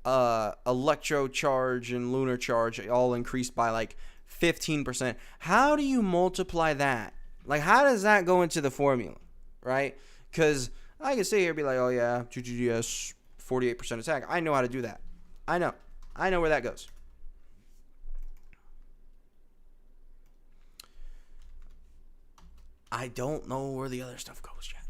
electro charge and lunar charge all increased by, like, 15%. How do you multiply that? Like, how does that go into the formula, right? Because I can sit here and be like, oh, yeah, 2GGS, 48% attack. I know how to do that. I know. I know where that goes. I don't know where the other stuff goes yet.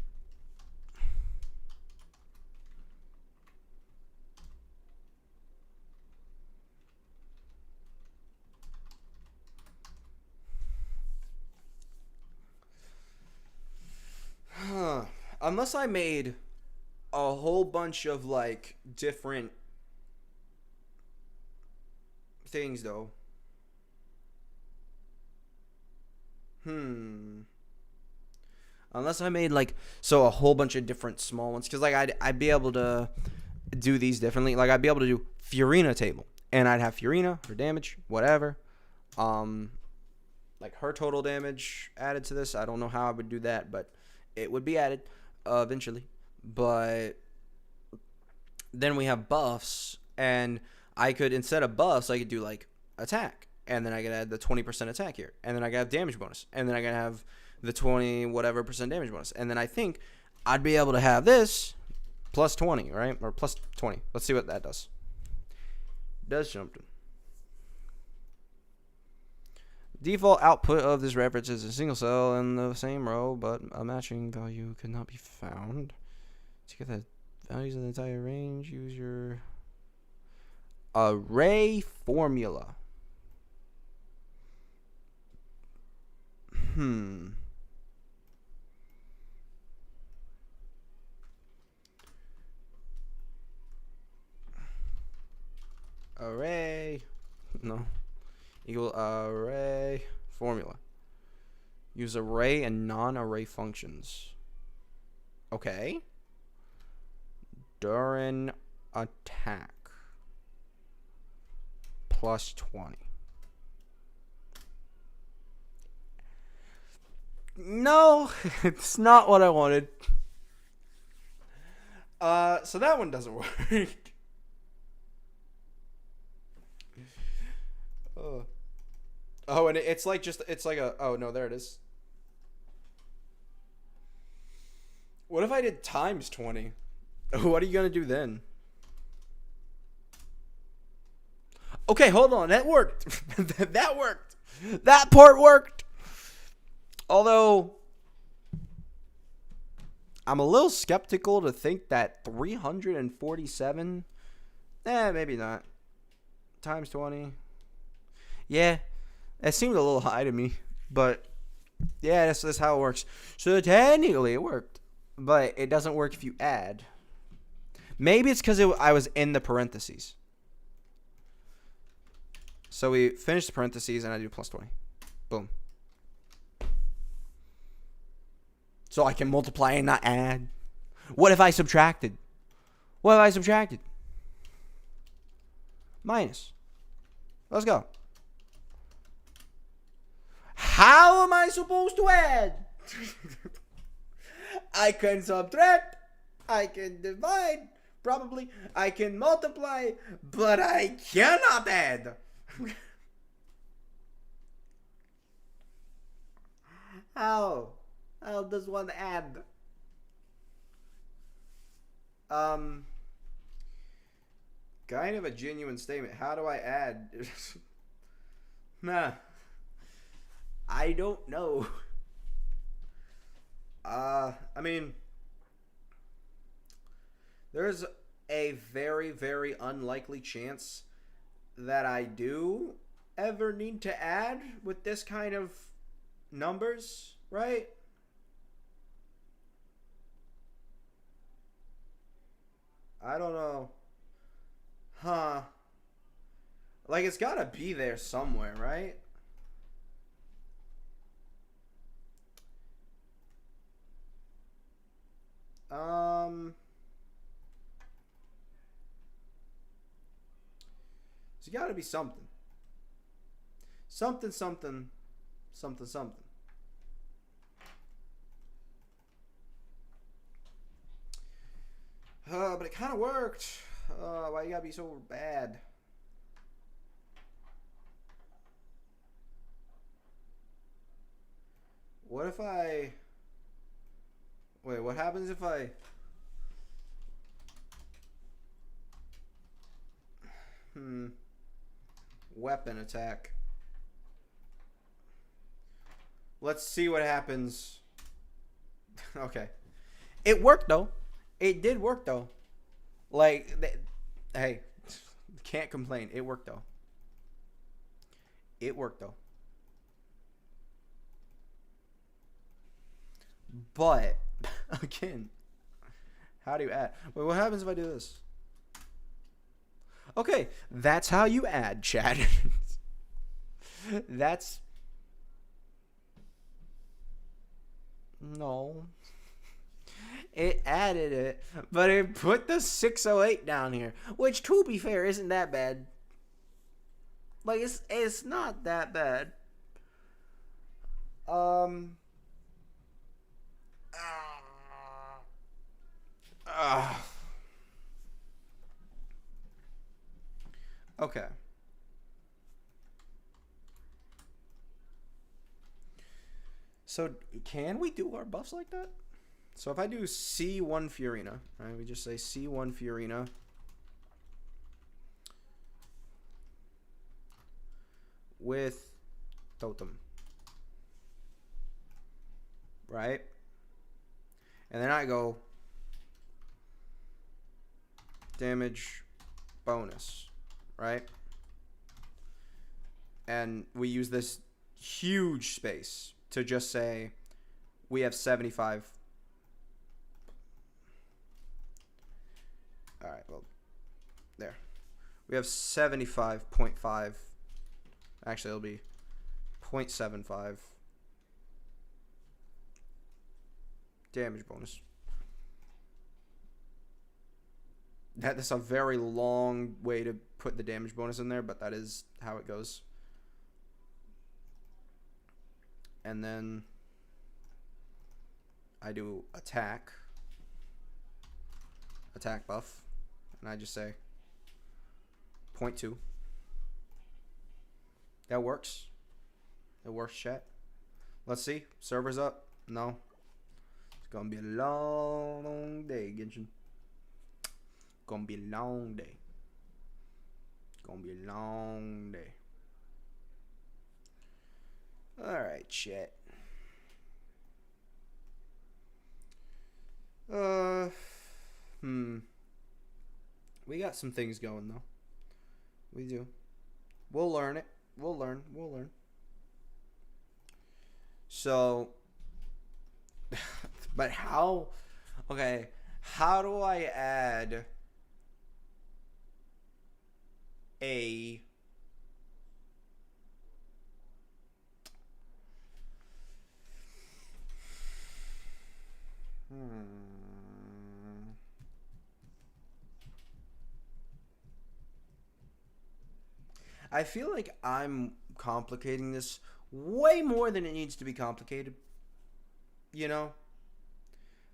Unless I made a whole bunch of, like, different things, though. Unless I made, like, so a whole bunch of different small ones. Because, like, I'd be able to do these differently. Like, I'd be able to do Fiorina table. And I'd have Fiorina, her damage, whatever. Like, her total damage added to this. I don't know how I would do that, but it would be added eventually. But then we have buffs. And I could, instead of buffs, I could do, like, attack. And then I could add the 20% attack here. And then I could have damage bonus. And then I could have the 20 whatever percent damage bonus. And then I think I'd be able to have this plus 20, right? Or plus 20. Let's see what that does. Does something. Default output of this reference is a single cell in the same row, but a matching value could not be found. To get the values in the entire range, use your array formula. Array. No. Equal array formula. Use array and non-array functions. Okay. Durin attack. Plus 20. No, it's not what I wanted. So that one doesn't work. Oh, and it's like it's like a, oh no, there it is. What if I did times 20? What are you gonna do then? Okay, hold on, that worked. That worked. That part worked. Although I'm a little skeptical to think that 347, maybe not. Times 20. Yeah, it seemed a little high to me, but yeah, that's how it works. So technically it worked, but it doesn't work if you add. Maybe it's because I was in the parentheses. So we finish the parentheses and I do plus 20. Boom. So I can multiply and not add. What if I subtracted? What if I subtracted? Minus. Let's go. How am I supposed to add? I can subtract. I can divide. Probably. I can multiply. But I cannot add. How? How does one add? Kind of a genuine statement. How do I add? Nah. I don't know. I mean, there's a very, very unlikely chance that I do ever need to add with this kind of numbers, right? I don't know. Huh. Like, it's gotta be there somewhere, right? There's got to be something. Something, something, something, something. But it kind of worked. Why you gotta be so bad? What if I... Wait, what happens if I... Weapon attack. Let's see what happens. Okay. It worked, though. It did work, though. Like, hey, can't complain. It worked, though. It worked, though. But, again, how do you add? Wait, what happens if I do this? Okay, that's how you add, chat. That's... No. It added it, but it put the 608 down here, which, to be fair, isn't that bad. Like, it's not that bad. Okay. So, can we do our buffs like that? So if I do C1 Furina, right, we just say C1 Furina. With Totem. Right? And then I go damage bonus. Right? And we use this huge space to just say we have 75. All right, well, there. We have 75.5. Actually, it'll be 0.75 damage bonus. That's a very long way to put the damage bonus in there, but that is how it goes. And then I do attack buff. And I just say 0.2. That works. It works, chat. Let's see. Server's up. No. It's going to be a long day, Genshin. Going to be a long day. Going to be a long day. Alright, chat. We got some things going, though. We do. We'll learn it. We'll learn. So, but how? Okay, how do I add a... I feel like I'm complicating this way more than it needs to be complicated. You know?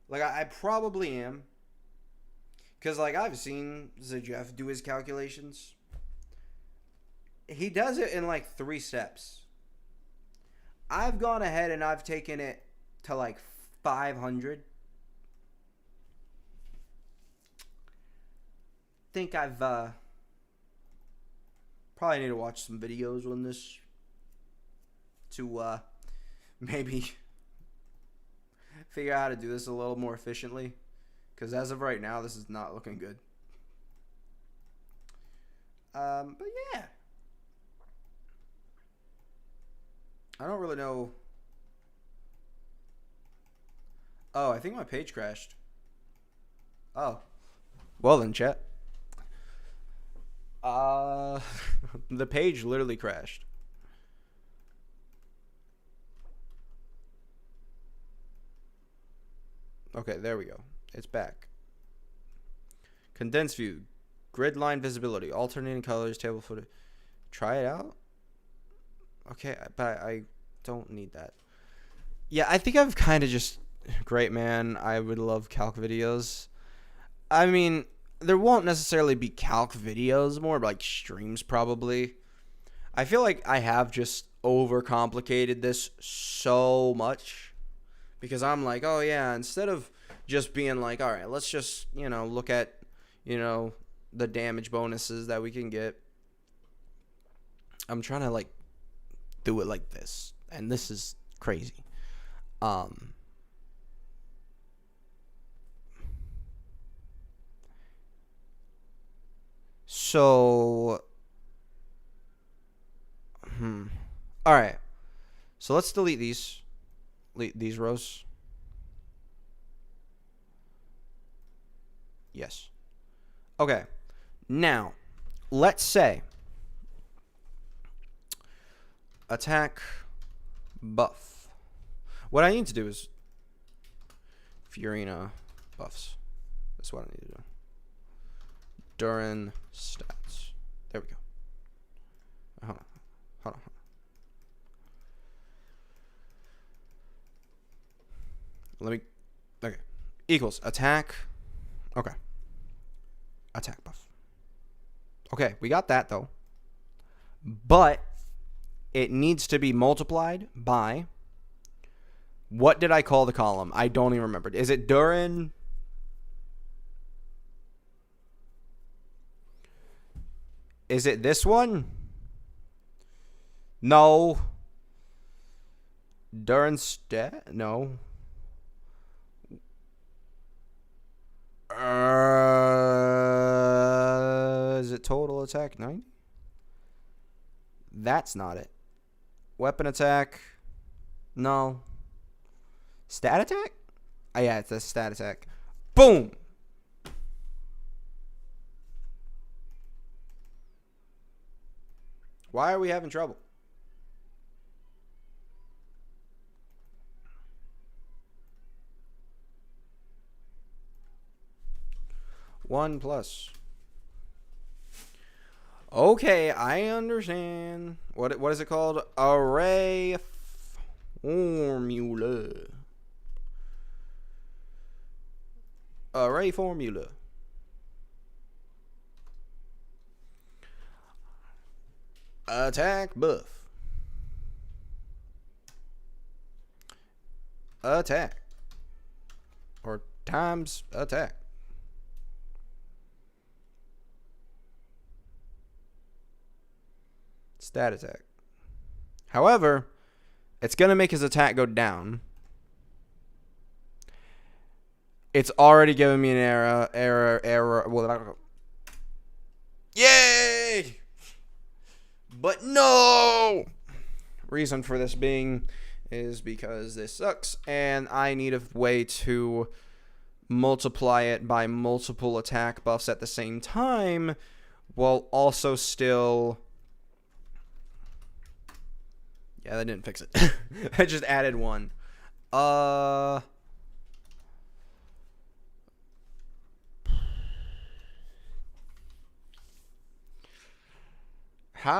Like, I probably am. Because, like, I've seen Jeff do his calculations. He does it in, like, 3 steps. I've gone ahead and I've taken it to, like, 500. Think I've, probably need to watch some videos on this to maybe figure out how to do this a little more efficiently, because as of right now this is not looking good. But yeah, I don't really know. Oh, I think my page crashed. Oh, well then, chat. The page literally crashed. Okay, there we go. It's back. Condensed view. Grid line visibility, alternating colors, table footage. Try it out. Okay, but I don't need that. Yeah, I think I've kind of just... Great, man. I would love calc videos. I mean, there won't necessarily be calc videos, more like streams probably. I feel like I have just overcomplicated this so much. Because I'm like, oh yeah, instead of just being like, all right, let's just, look at, the damage bonuses that we can get. I'm trying to like do it like this. And this is crazy. So, all right. So let's delete these rows. Yes. Okay. Now, let's say attack buff. What I need to do is Furina buffs. That's what I need to do. Durin stats. There we go. Hold on. Okay. Equals attack. Okay. Attack buff. Okay, we got that though. But it needs to be multiplied by... What did I call the column? I don't even remember. Is it Durin? Is it this one? No. Durin stat? No. Is it total attack 90? That's not it. Weapon attack? No. Stat attack? Oh yeah, it's a stat attack. Boom! Why are we having trouble? One plus. Okay, I understand. What is it called? Array formula. Array formula. Attack buff. Attack. Or times attack. Stat attack. However, it's going to make his attack go down. It's already giving me an error. Well, yay! But no! Reason for this being is because this sucks, and I need a way to multiply it by multiple attack buffs at the same time, while also still... Yeah, that didn't fix it. I just added one. How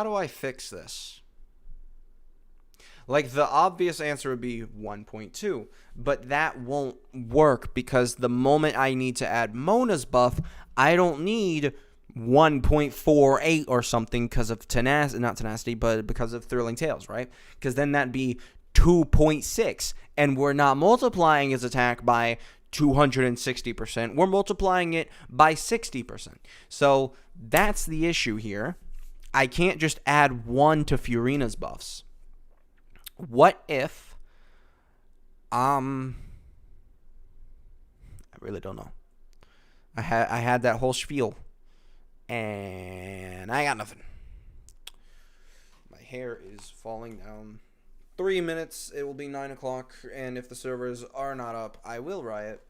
do I fix this? Like, the obvious answer would be 1.2, but that won't work because the moment I need to add Mona's buff, I don't need 1.48 or something because of not tenacity, but because of Thrilling Tales, right? Because then that'd be 2.6, and we're not multiplying his attack by 260%. We're multiplying it by 60%. So that's the issue here. I can't just add 1 to Furina's buffs. What if I really don't know. I had that whole spiel and I got nothing. My hair is falling down. 3 minutes, it will be 9 o'clock, and if the servers are not up, I will riot.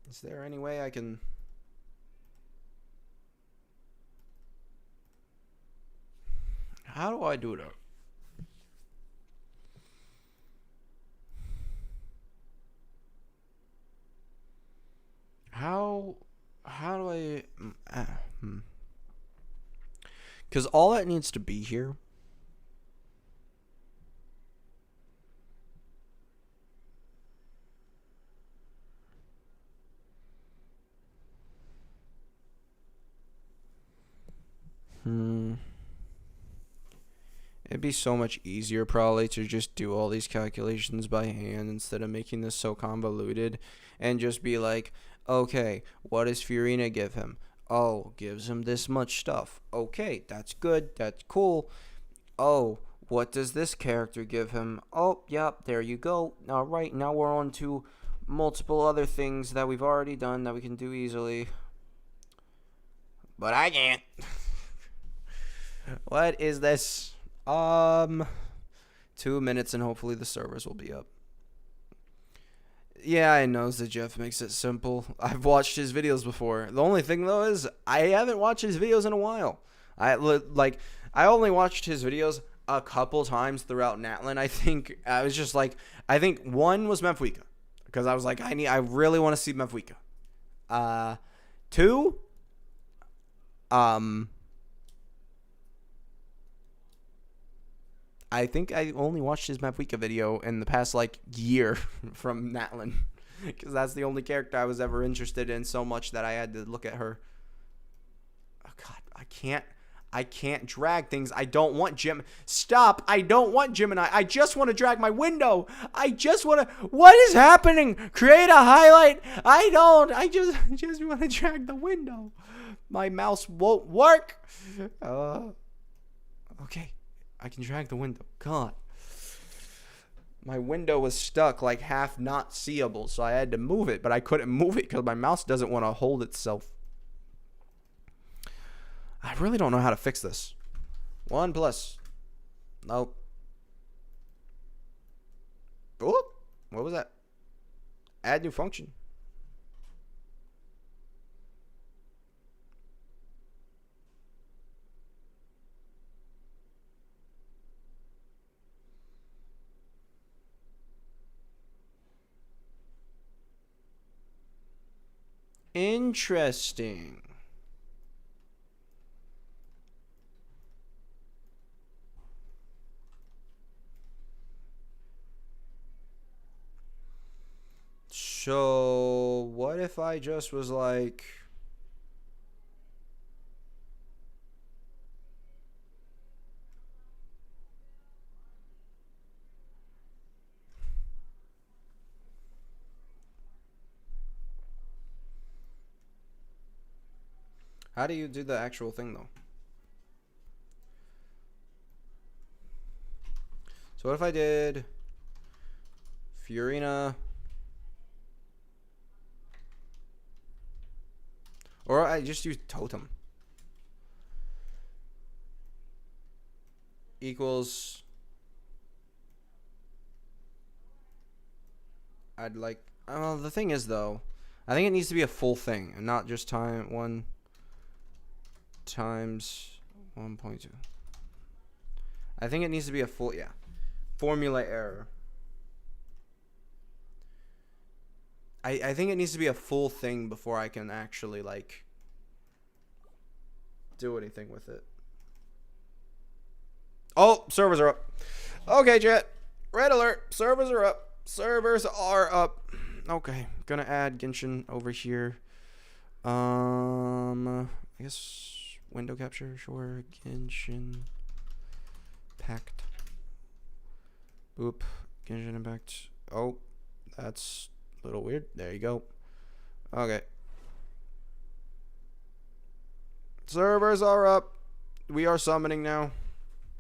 Is there any way I can... How do I do it? Because all that needs to be here it'd be so much easier probably to just do all these calculations by hand instead of making this so convoluted, and just be like, okay, what does Fiorina give him? Oh, gives him this much stuff. Okay, that's good. That's cool. Oh, what does this character give him? Oh, yep, there you go. All right, now we're on to multiple other things that we've already done that we can do easily. But I can't. What is this? 2 minutes and hopefully the servers will be up. Yeah, I know that Jeff makes it simple. I've watched his videos before. The only thing though is I haven't watched his videos in a while. I only watched his videos a couple times throughout Natlin. I think I was just like, I think one was Mephuika because I was like, I really want to see Mephuika. 2, I think I only watched his Mephuika video in the past like year from Natlin, because that's the only character I was ever interested in so much that I had to look at her. Oh God, I can't drag things. I don't want Jim. Stop! I don't want Gemini. I just want to drag my window. I just want to. What is happening? Create a highlight. I don't. I just want to drag the window. My mouse won't work. Okay. I can drag the window. God. My window was stuck like half not seeable, so I had to move it, but I couldn't move it because my mouse doesn't want to hold itself. I really don't know how to fix this. 1 plus. Nope. Oop. What was that? Add new function. Interesting. So, what if I just was like... How do you do the actual thing, though? So what if I did Fiorina, or I just use totem equals, I'd like, the thing is though, I think it needs to be a full thing and not just time 1 times 1.2. I think it needs to be a full, yeah. Formula error. I think it needs to be a full thing before I can actually, like, do anything with it. Oh, servers are up. Okay, chat. Red alert. Servers are up. Servers are up. Okay. Gonna add Genshin over here. I guess window capture, sure. Genshin packed. Oop. Genshin impact. Oh, that's a little weird. There you go. Okay. Servers are up. We are summoning now.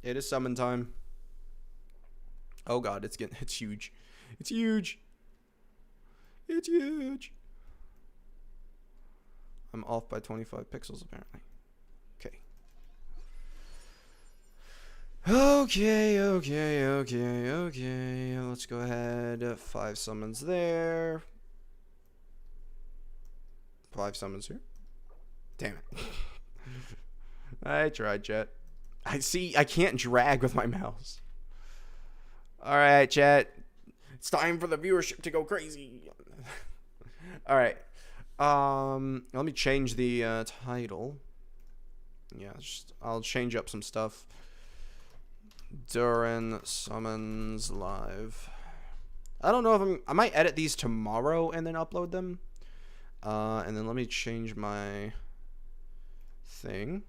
It is summon time. Oh God, it's huge. It's huge. It's huge. I'm off by 25 pixels apparently. Okay. Okay. Let's go ahead. 5 summons there. 5 summons here. Damn it. I tried, chat. I can't drag with my mouse. Alright, chat. It's time for the viewership to go crazy. Alright. Let me change the title. Yeah, I'll change up some stuff. Durin summons live. I don't know if I might edit these tomorrow and then upload them. And then let me change my thing.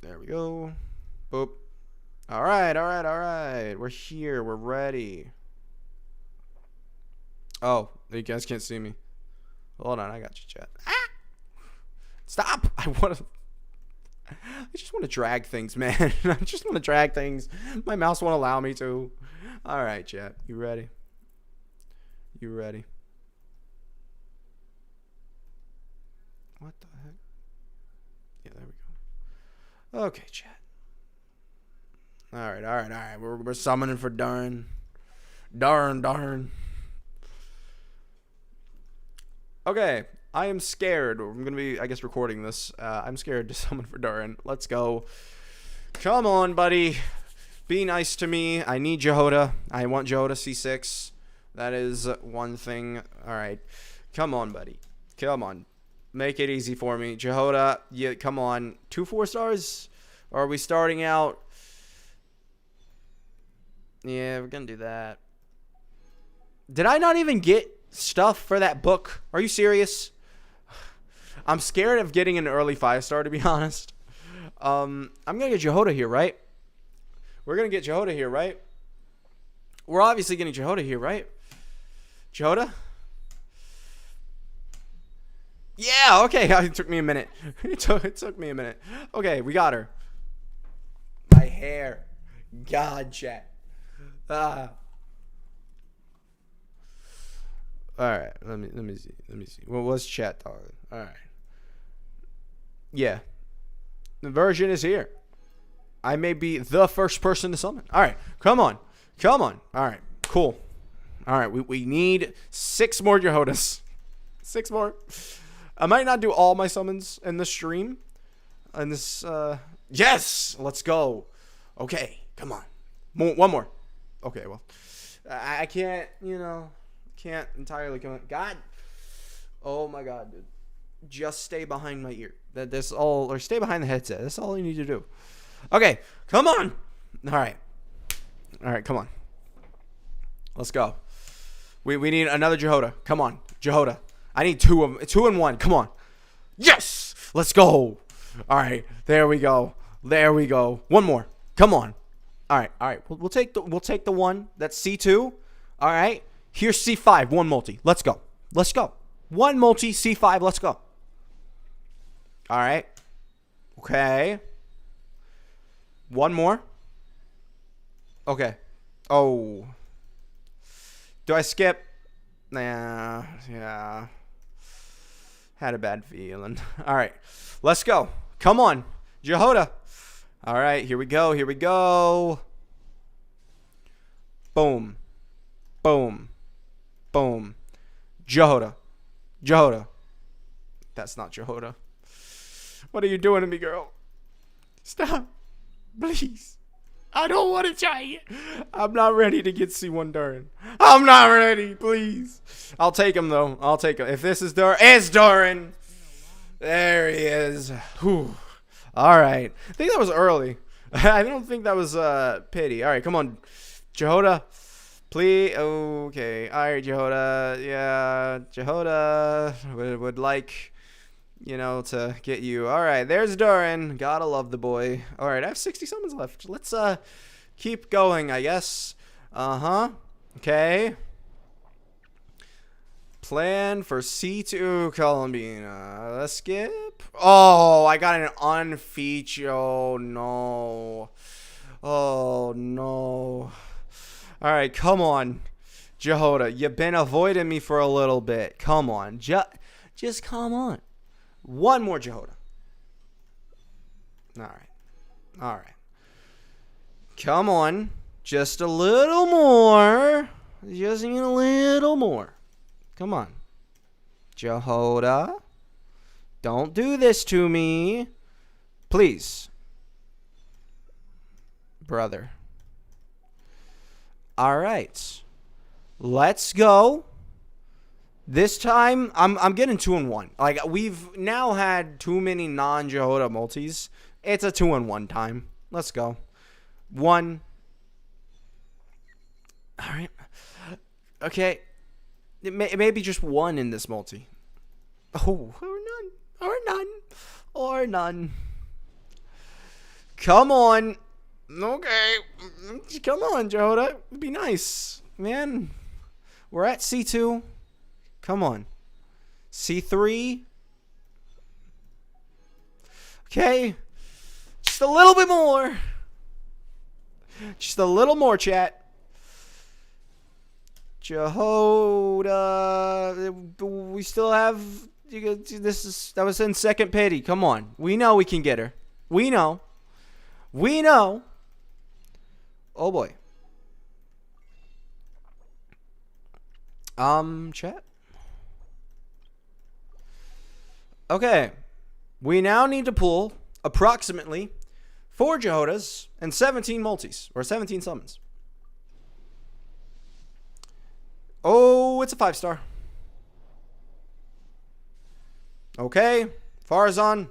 There we go. Boop. All right. We're here. We're ready. Oh, you guys can't see me. Hold on, I got you, chat. Ah! Stop! I just want to drag things, man. I just want to drag things. My mouse won't allow me to. All right, chat. You ready? You ready? What the heck? Yeah, there we go. Okay, chat. All right. We're summoning for Durin. Durin. Okay, I am scared. I'm gonna be, I guess, recording this. I'm scared to summon for Durin. Let's go. Come on, buddy. Be nice to me. I need Jehoda. I want Jehoda C6. That is one thing. All right. Come on, buddy. Come on. Make it easy for me. Jehoda, yeah, come on. 2 4-stars? Or are we starting out? Yeah, we're going to do that. Did I not even get stuff for that book? Are you serious? I'm scared of getting an early 5-star, to be honest. I'm going to get Jehoda here, right? We're going to get Jehoda here, right? We're obviously getting Jehoda here, right? Jehoda? Yeah, okay. It took me a minute. It took me a minute. Okay, we got her. My hair. God, chat. All right, let me see. What was chat talking? All right. Yeah. The version is here. I may be the first person to summon. All right, come on. All right, cool. All right, we need 6 more Jehodas. 6 more. I might not do all my summons in the stream. And this, yes, let's go. Okay, come on. One more. Okay, well, I can't, can't entirely come on. God. Oh my God, dude. Just stay behind my ear. Or stay behind the headset. That's all you need to do. Okay, come on. All right, come on. Let's go. We need another Jehoda. Come on, Jehoda. I need 2 and 1. Come on. Yes, let's go. All right, there we go. One more. Come on. All right. We'll take the one. That's C2. All right. Here's C5. 1 multi. Let's go. 1 multi C5. Let's go. All right. Okay. 1 more. Okay. Oh. Do I skip? Nah. Yeah. Had a bad feeling. All right. Let's go. Come on. Jehoda. All right. Here we go. Boom. Jehoda. That's not Jehoda. What are you doing to me, girl? Stop. Please. I don't want to try it. I'm not ready to get C1 Durin. I'm not ready, please. I'll take him, though. If this is Durin, it's Durin. There he is. Whew. All right. I think that was early. I don't think that was pity. All right, come on. Jehoda, please. Okay. All right, Jehoda. Yeah, Jehoda would like, to get you. All right, there's Durin. Gotta love the boy. All right, I have 60 summons left. Let's keep going, I guess. Okay. Plan for C2 Columbina. Let's skip. Oh, I got an unfeature. Oh, no. All right, come on. Jehoda, you've been avoiding me for a little bit. Come on. Just come on. 1 more Jehoda. All right. Come on. Just a little more. Just a little more. Come on. Jehoda. Don't do this to me. Please. Brother. All right. Let's go. This time, I'm getting 2-1. Like, we've now had too many non-Jehoda multis. It's a 2-1 time. Let's go. 1. All right. Okay. Maybe just 1 in this multi. Oh, or none. Or none. Or none. Come on. Okay. Come on, Jehoda. Be nice. Man. We're at C2. Come on. C3. Okay. Just a little bit more. Just a little more, chat. Jehoda. We still have... That was in second pity. Come on. We know we can get her. We know. We know. Oh, boy. Chat. Okay. We now need to pull approximately 4 Jehodas and 17 multis, or 17 summons. Oh, it's a 5-star. Okay. Farazan.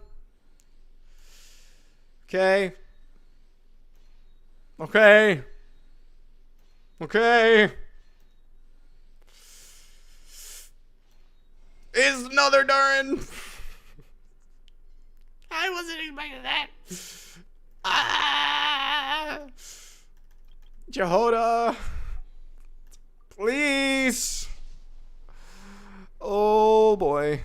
Okay. Okay. Okay. Is another Durin. I wasn't expecting that. Jehoda. Please. Oh boy.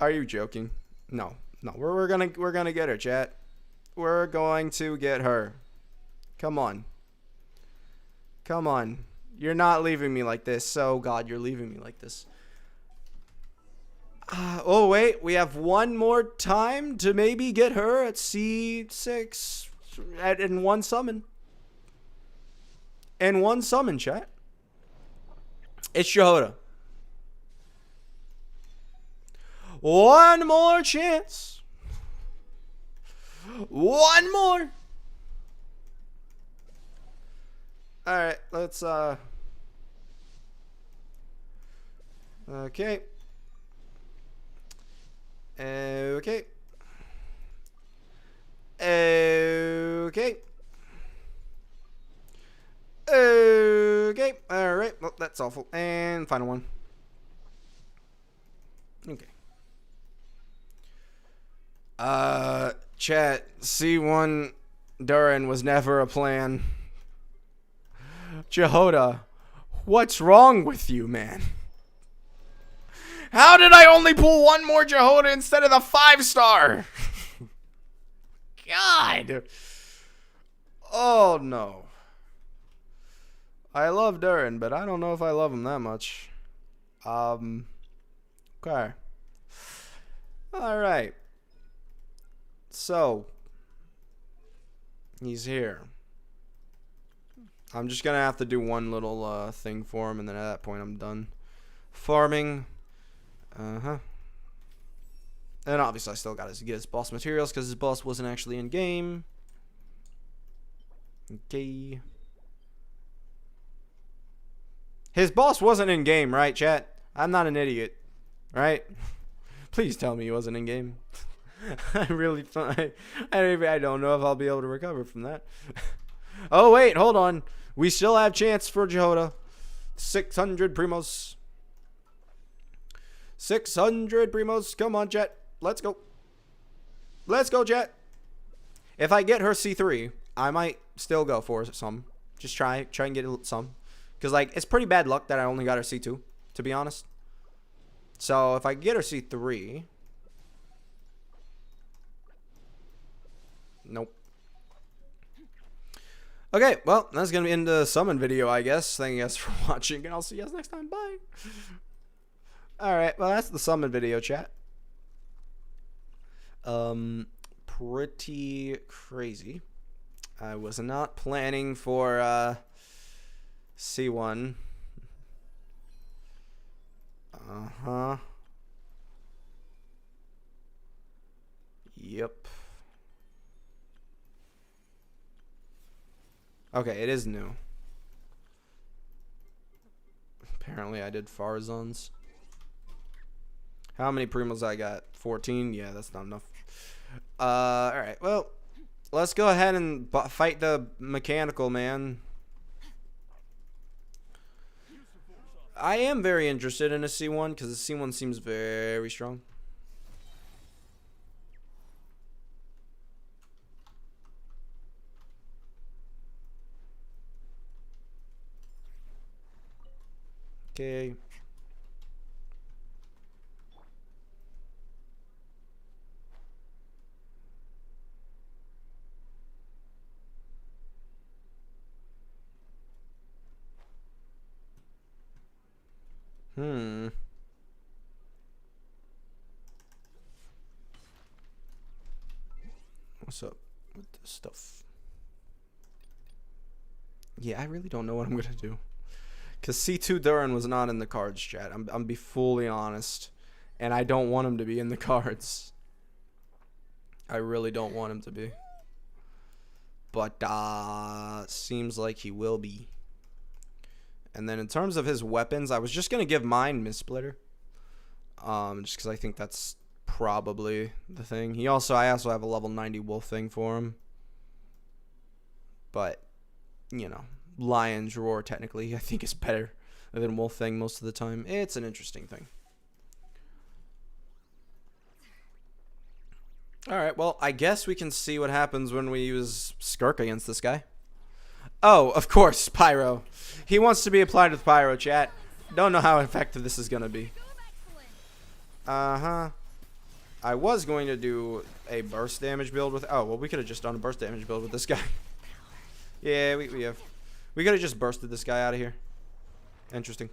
Are you joking? No. No. We're gonna get her, chat. We're going to get her. Come on. Come on. You're not leaving me like this. Oh God, you're leaving me like this. Oh wait, we have one more time to maybe get her at C6 in 1 summon. In 1 summon, chat. It's Jehoda. One more chance. One more. All right, let's okay. Okay. Okay. Okay. All right. Well, that's awful. And final one. Okay. Chat, C1 Durin was never a plan. Jehoda, what's wrong with you, man? How did I only pull 1 more Jehoda instead of the 5-star? God. Oh, no. I love Durin, but I don't know if I love him that much. Okay. Alright. So. He's here. I'm just gonna have to do one little thing for him, and then at that point I'm done farming. And obviously I still gotta get his boss materials because his boss wasn't actually in game. Okay. His boss wasn't in game, right, chat? I'm not an idiot, right? Please tell me he wasn't in game. I really thought I don't know if I'll be able to recover from that. Oh wait, hold on. We still have chance for Jehoda. 600 primos. 600 primos. Come on, chat. Let's go. Let's go, chat. If I get her C3, I might still go for some. Just try and get some. Because, like, it's pretty bad luck that I only got her C2, to be honest. So, if I get her C3... Nope. Okay, well, that's going to be in the summon video, I guess. Thank you guys for watching, and I'll see you guys next time. Bye. Alright, well, that's the summon video, chat. Pretty crazy. I was not planning for, C1. Uh-huh. Yep. Okay, it is new. Apparently I did Farazans. How many primos I got? 14? Yeah, that's not enough. Alright, well, let's go ahead and fight the mechanical man. I am very interested in a C1 because the C1 seems very strong. Okay. What's up with this stuff? Yeah, I really don't know what I'm gonna do. Cause C2 Durin was not in the cards, chat. I'm be fully honest, and I don't want him to be in the cards. I really don't want him to be. But seems like he will be. And then in terms of his weapons, I was just gonna give mine Missplitter. Just because I think that's probably the thing. I also have a level 90 wolf thing for him. But, you know, Lion's Roar technically I think is better than wolf thing most of the time. It's an interesting thing. Alright, well, I guess we can see what happens when we use Skirk against this guy. Oh, of course, Pyro. He wants to be applied with Pyro, chat. Don't know how effective this is going to be. Uh-huh. I was going to do a burst damage build with... Oh, well, we could have just done a burst damage build with this guy. Yeah, we have... We could have just bursted this guy out of here. Interesting.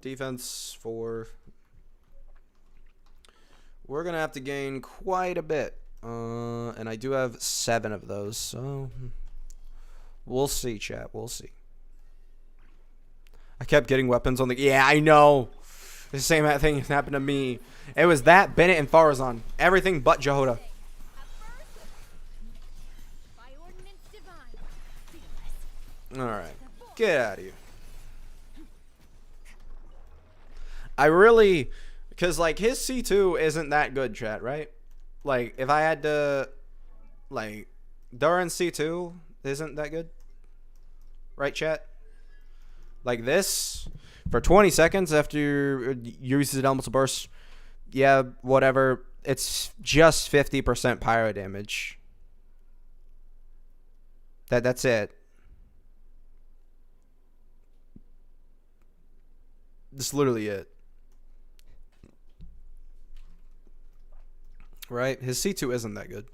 Defense 4. We're going to have to gain quite a bit. And I do have 7 of those, so... We'll see, chat. We'll see. I kept getting weapons on the... Yeah, I know. The same thing happened to me. It was that, Bennett, and Farazan. Everything but Jehoda. Alright. Get out of here. I really... Because, like, his C2 isn't that good, chat, right? Like, if I had to... Like, Durin C2 isn't that good. Right, chat? Like this, for 20 seconds after you use the elemental burst, yeah, whatever. It's just 50% pyro damage. That's it. That's literally it. Right? His C2 isn't that good.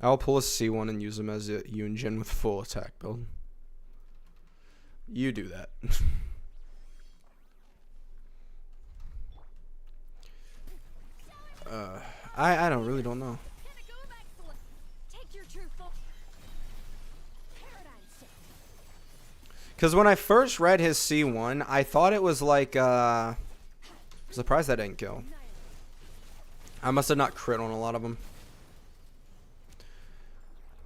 I'll pull a C1 and use him as a Yunjin with full attack build. You do that. I really don't know. Because when I first read his C1, I thought it was like, I'm surprised that didn't kill. I must have not crit on a lot of them.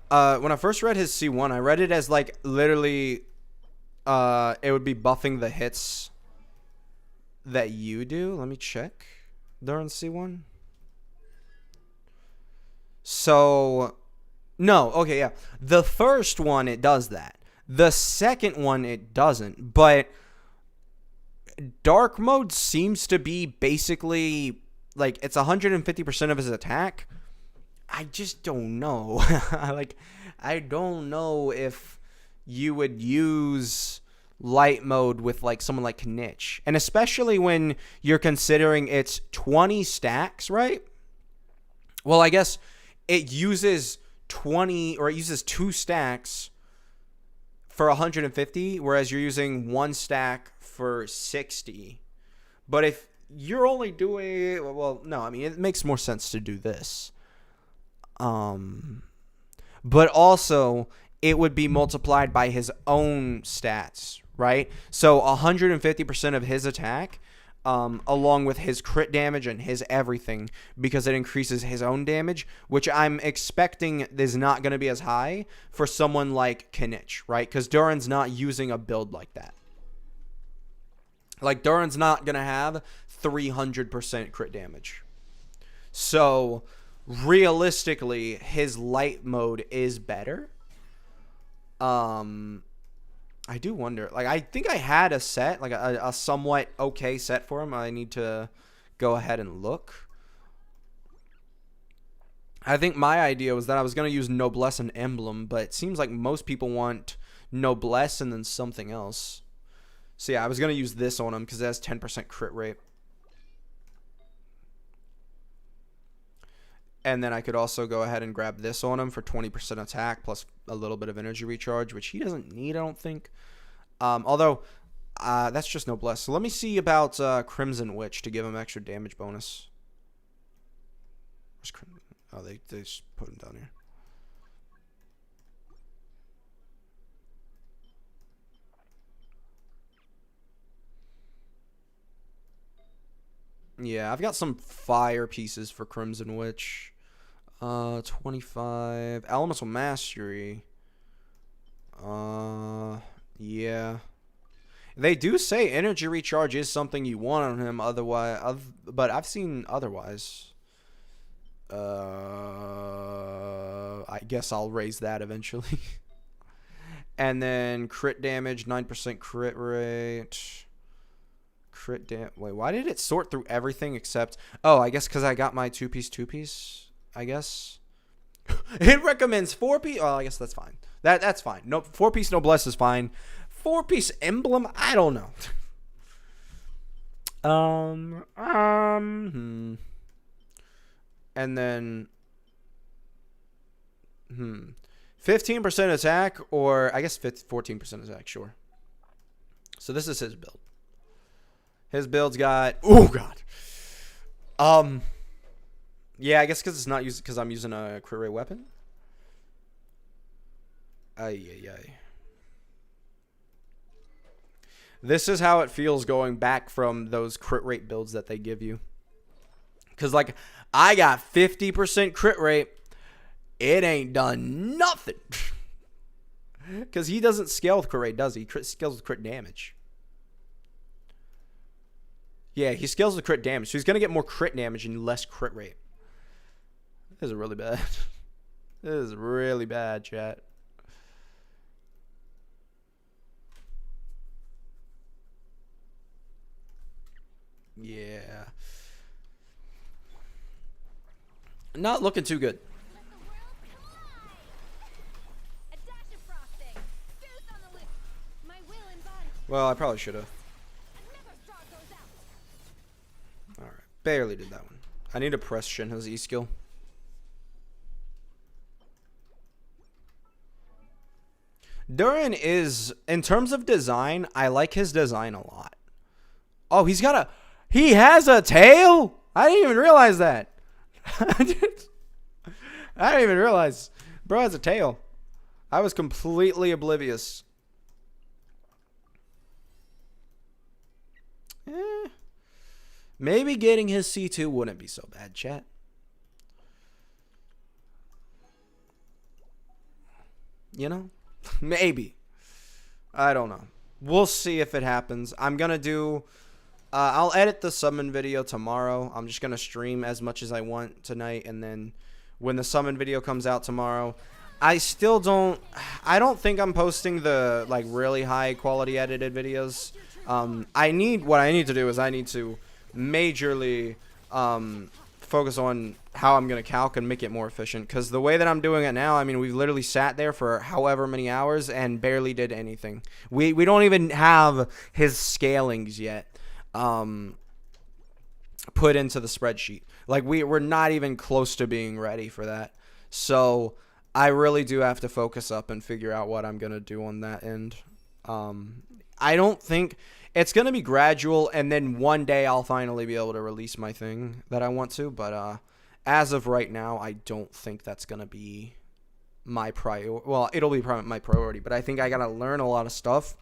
When I first read his C1, I read it as like literally it would be buffing the hits that you do. Let me check. During C1. So no, okay, yeah. The first one it does that. The second one it doesn't. But dark mode seems to be basically like it's 150% of his attack. I just don't know. Like, I don't know if you would use light mode with, like, someone like Knitch. And especially when you're considering it's 20 stacks, right? Well, I guess it uses 20, or it uses 2 stacks for 150, whereas you're using 1 stack for 60. But if you're only doing, well, no, I mean, it makes more sense to do this. But also it would be multiplied by his own stats, right? So 150% of his attack, along with his crit damage and his everything, because it increases his own damage, which I'm expecting is not going to be as high for someone like Kinich, right? Because Durin's not using a build like that. Like, Durin's not going to have 300% crit damage. So, realistically, his light mode is better. I do wonder. Like, I think I had a set, like a somewhat okay set for him. I need to go ahead and look. I think my idea was that I was going to use Noblesse and Emblem, but it seems like most people want Noblesse and then something else. So yeah, I was going to use this on him because it has 10% crit rate. And then I could also go ahead and grab this on him for 20% attack plus a little bit of energy recharge, which he doesn't need, I don't think. Although, that's just Noblesse. So let me see about Crimson Witch to give him extra damage bonus. Where's Crimson? Oh, they just put him down here. Yeah, I've got some fire pieces for Crimson Witch. 25 Elemental Mastery. Yeah. They do say energy recharge is something you want on him, otherwise, but I've seen otherwise. I guess I'll raise that eventually. And then crit damage, 9% crit rate. Wait, why did it sort through everything except... Oh, I guess because I got my two-piece, I guess. It recommends 4-piece... Oh, I guess that's fine. That's fine. No, 4-piece Noblesse is fine. 4-piece Emblem? I don't know. And then... 15% attack, or I guess 14% attack, sure. So this is his build. His build's got... Oh, God. Yeah, I guess because it's not used... Because I'm using a crit rate weapon. Ay. This is how it feels going back from those crit rate builds that they give you. Because, like, I got 50% crit rate. It ain't done nothing. Because he doesn't scale with crit rate, does he? He scales with crit damage. Yeah, he scales with crit damage. So he's going to get more crit damage and less crit rate. This is really bad. This is really bad, chat. Yeah. Not looking too good. Well, I probably should have. Alright. Barely did that one. I need to press Shinha's E-skill. Durin is, in terms of design, I like his design a lot. Oh, he has a tail? I didn't even realize that. I didn't even realize. Bro has a tail. I was completely oblivious. Maybe getting his C2 wouldn't be so bad, chat. You know? Maybe. I don't know. We'll see if it happens. I'm going to do... I'll edit the summon video tomorrow. I'm just going to stream as much as I want tonight. And then when the summon video comes out tomorrow... I don't think I'm posting the, like, really high quality edited videos. What I need to do is I need to majorly focus on how I'm going to calc and make it more efficient. Because the way that I'm doing it now, I mean, we've literally sat there for however many hours and barely did anything. We don't even have his scalings yet put into the spreadsheet. Like, we're not even close to being ready for that. So I really do have to focus up and figure out what I'm going to do on that end. I don't think... it's going to be gradual, and then one day I'll finally be able to release my thing that I want to. But as of right now, I don't think that's going to be my priority. Well, it'll be my priority, but I think I got to learn a lot of stuff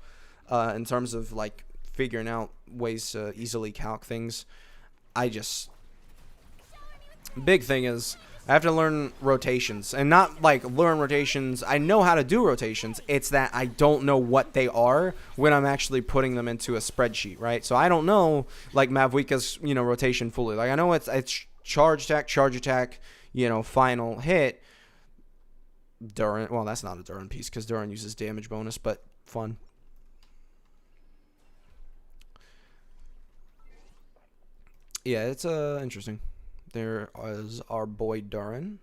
in terms of like figuring out ways to easily calc things. Big thing is I have to learn rotations, and not like learn rotations. I know how to do rotations. It's that I don't know what they are when I'm actually putting them into a spreadsheet, right? So I don't know like Mavuika's, rotation fully. Like I know it's charge attack, final hit. Durin, well, that's not a Durin piece because Durin uses damage bonus, but fun. Yeah, it's interesting. There is our boy Durin.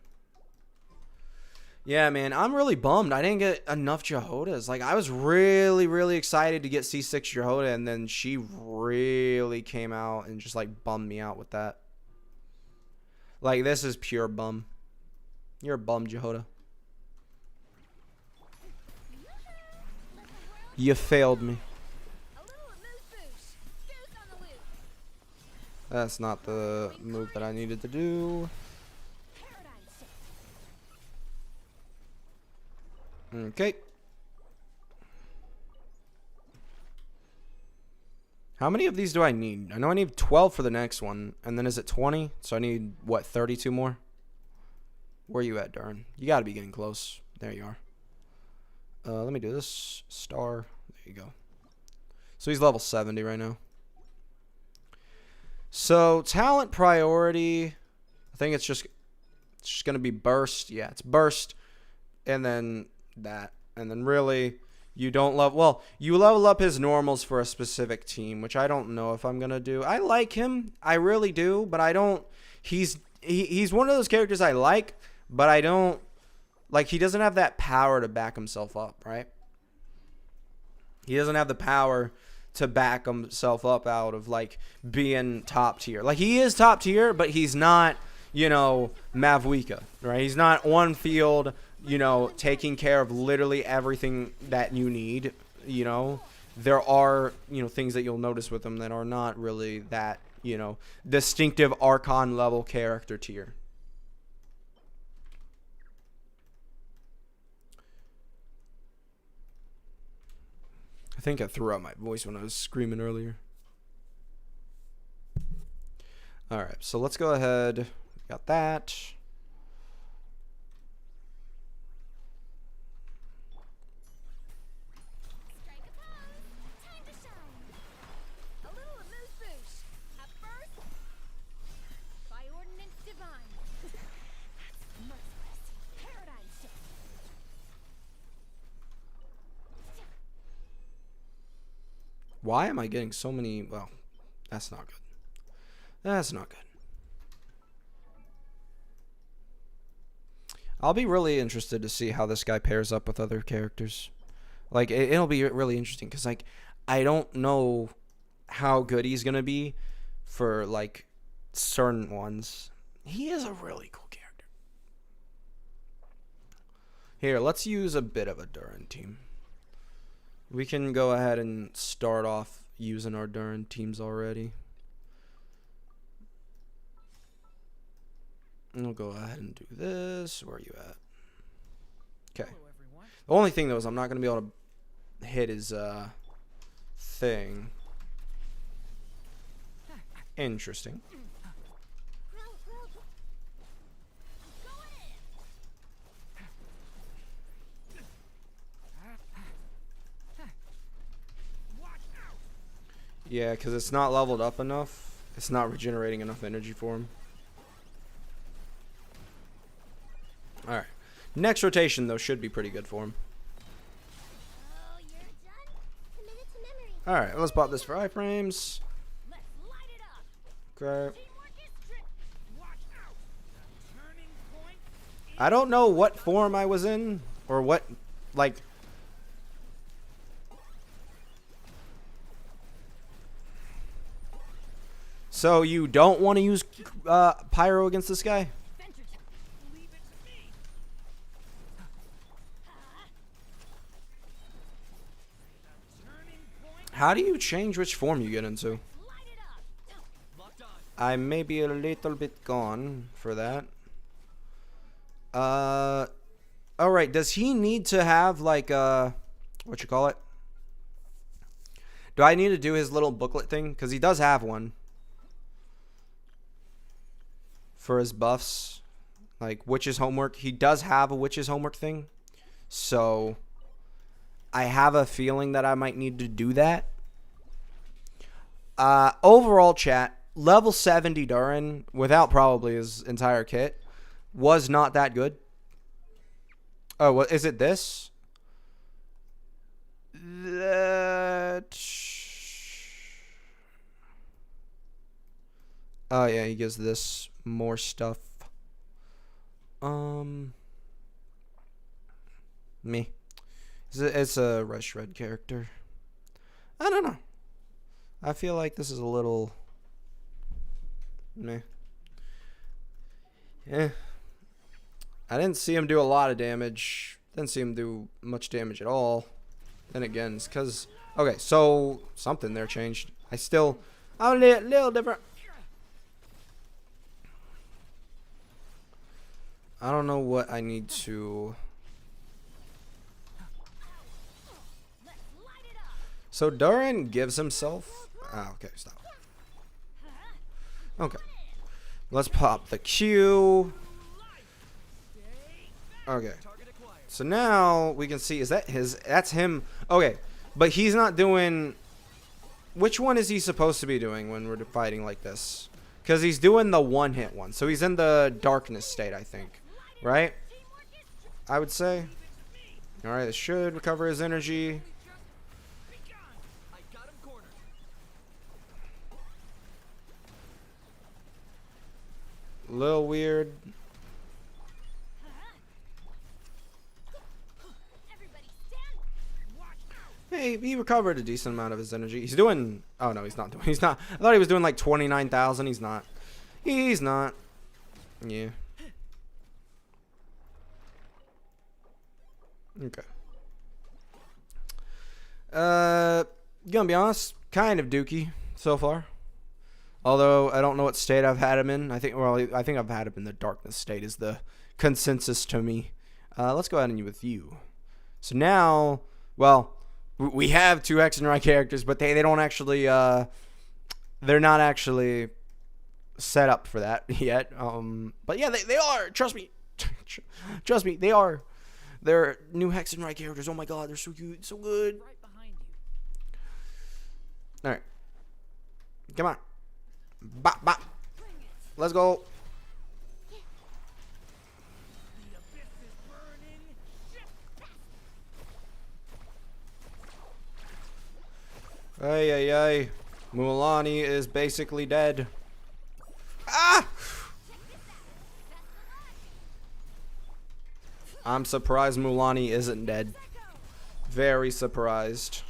Yeah, man, I'm really bummed I didn't get enough Jehodas. Like, I was really, really excited to get C6 Jehoda, and then she really came out and just, like, bummed me out with that. Like, this is pure bum. You're a bum, Jehoda. You failed me. That's not the move that I needed to do. Okay. How many of these do I need? I know I need 12 for the next one. And then is it 20? So I need, what, 32 more? Where are you at, Durin? You got to be getting close. There you are. Let me do this. Star. There you go. So he's level 70 right now. So talent priority, I think it's just going to be burst. Yeah, it's burst, and then that, and then really you don't love. Well, you level up his normals for a specific team, which I don't know if I'm gonna do. I like him, I really do, but I don't. He's one of those characters I like, but I don't like. He doesn't have that power to back himself up, right? He doesn't have the power to back himself up out of like being top tier. Like he is top tier, but he's not, Mavuika, right? He's not on field, taking care of literally everything that you need. There are, things that you'll notice with him that are not really that, distinctive Archon level character tier. I think I threw out my voice when I was screaming earlier. Alright, so let's go ahead. Got that. Why am I getting so many? Well, that's not good. That's not good. I'll be really interested to see how this guy pairs up with other characters. Like, it'll be really interesting because, like, I don't know how good he's going to be for, like, certain ones. He is a really cool character. Here, let's use a bit of a Durin team. We can go ahead and start off using our Durin teams already. And we'll go ahead and do this. Where are you at? Okay. The only thing, though, is I'm not going to be able to hit his thing. Interesting. Yeah, because it's not leveled up enough. It's not regenerating enough energy for him. Alright. Next rotation, though, should be pretty good for him. Alright, let's pop this for iframes. Okay. I don't know what form I was in, or what, like... So you don't want to use Pyro against this guy? How do you change which form you get into? I may be a little bit gone for that. Alright, does he need to have like what you call it? Do I need to do his little booklet thing? Because he does have one. For his buffs. Like witch's homework. He does have a witch's homework thing. So I have a feeling that I might need to do that. Overall chat, level 70 Durin, without probably his entire kit, was not that good. Oh, what is it this? That... Oh yeah, he gives this more stuff. Me. It's a Rush Red character. I don't know. I feel like this is a little meh. Yeah. I didn't see him do a lot of damage. Didn't see him do much damage at all. Then again, it's because... Okay, so something there changed. I'm a little different. I don't know what I need to... So Durin gives himself... Ah, okay, stop. Okay. Let's pop the Q. Okay. So now we can see, is that his... That's him. Okay. But he's not doing... Which one is he supposed to be doing when we're fighting like this? Because he's doing the one-hit one. So he's in the darkness state, I think. Right? I would say. Alright, this should recover his energy. A little weird. Hey, he recovered a decent amount of his energy. He's doing... Oh, no, he's not doing... He's not... I thought he was doing like 29,000. He's not. He's not. Yeah. Okay. Gonna be honest, kind of dookie so far. Although I don't know what state I've had him in. I think I've had him in the darkness state is the consensus to me. Let's go ahead and with you. So now, well, we have two X and Y characters, but they don't actually they're not actually set up for that yet. But yeah, they are. Trust me. Trust me, they are. They're new Hex and Right characters. Oh my god, they're so cute, so good. Right behind you. All right, come on, bop bop. Let's go. Ay ay ay, Mulaney is basically dead. Ah! I'm surprised Mulaney isn't dead. Very surprised.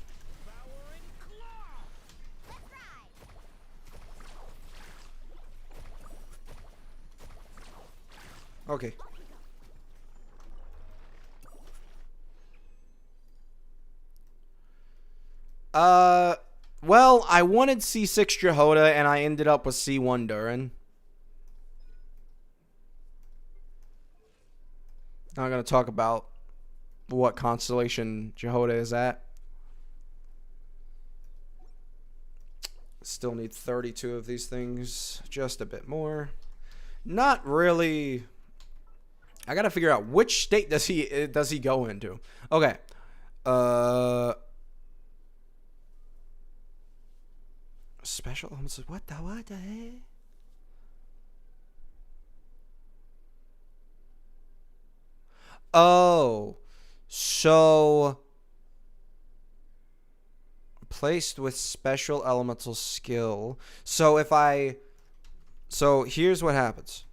Okay. Well, I wanted C6 Jehoda and I ended up with C1 Durin. Not going to talk about what constellation Jehoda is at. Still need 32 of these things. Just a bit more. Not really. I got to figure out which state does he go into. Okay. Special elements. What the heck? Oh, so placed with special elemental skill. So here's what happens.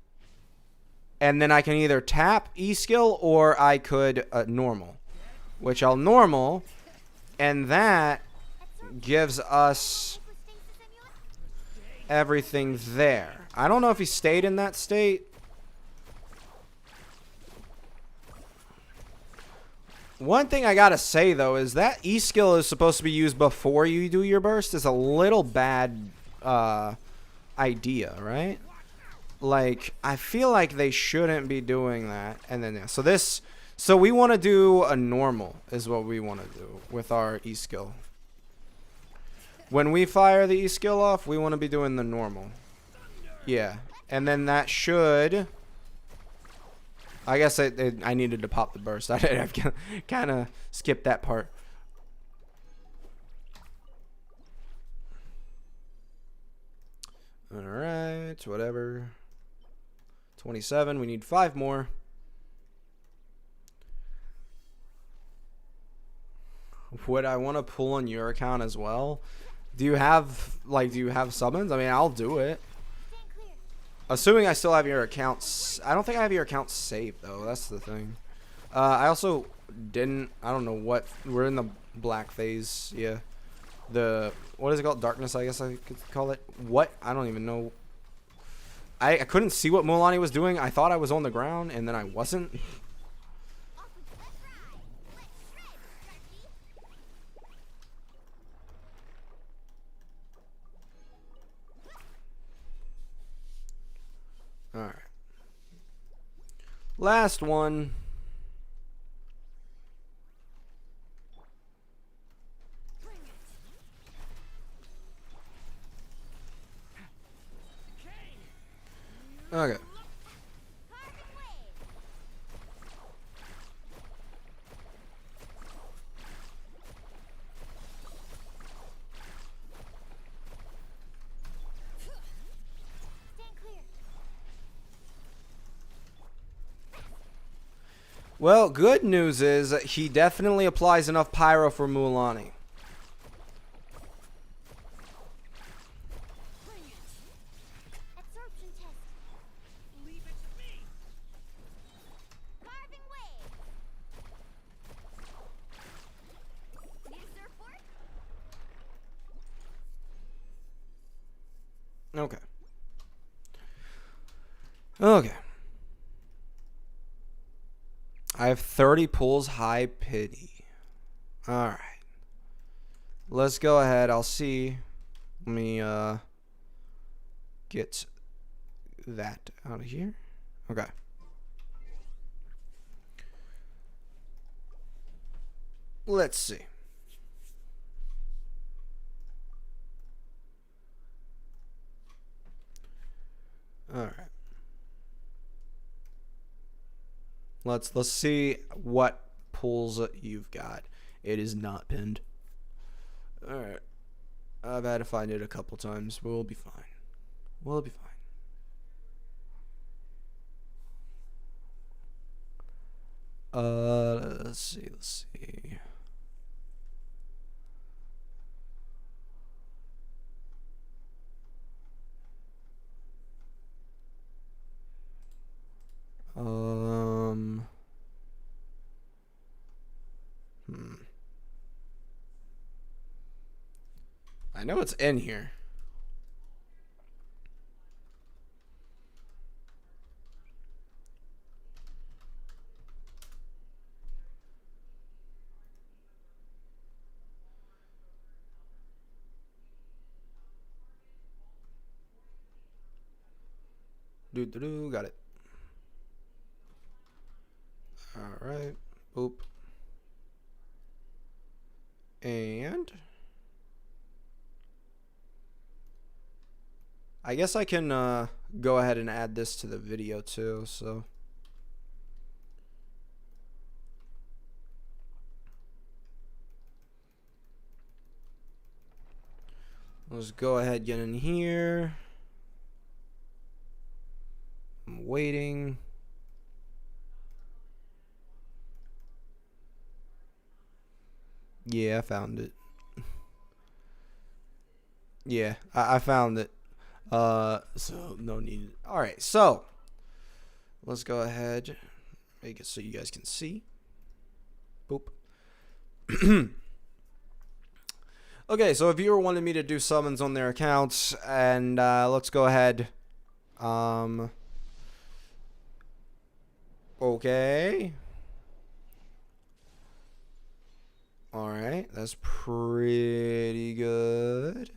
And then I can either tap E skill or I could normal, which I'll normal, and that gives us everything there. I don't know if he stayed in that state. One thing I gotta say though is that E skill is supposed to be used before you do your burst is a little bad idea, right? Like, I feel like they shouldn't be doing that. And then, yeah. So we want to do a normal is what we want to do with our E skill. When we fire the E skill off, we want to be doing the normal. Yeah. And then that should... I guess I needed to pop the burst. I've kind of skipped that part. Alright, whatever. 27, we need 5 more. Would I want to pull on your account as well? Do you have summons? I mean, I'll do it. Assuming I still have your accounts. I don't think I have your account saved, though. That's the thing. I also didn't. I don't know what. We're in the black phase. Yeah. What is it called? Darkness, I guess I could call it. What? I don't even know. I couldn't see what Mulaney was doing. I thought I was on the ground, and then I wasn't. Alright. Last one. Okay. Well, good news is he definitely applies enough pyro for Mulaney. Okay. Okay. I have 30 pulls, high pity. Alright. Let's go ahead. I'll see. Let me get that out of here. Okay. Let's see. Alright. Let's see what pulls you've got. It is not pinned. Alright. I've had to find it a couple times. We'll be fine. We'll be fine. Let's see. I know it's in here. Got it. Alright. Boop. And I guess I can go ahead and add this to the video too, so let's go ahead, get in here. I'm waiting. Yeah, I found it. Yeah, I found it. So no need. All right, so let's go ahead, make it so you guys can see. Boop. Okay, so a viewer wanted me to do summons on their accounts, and let's go ahead. Okay. All right, that's pretty good.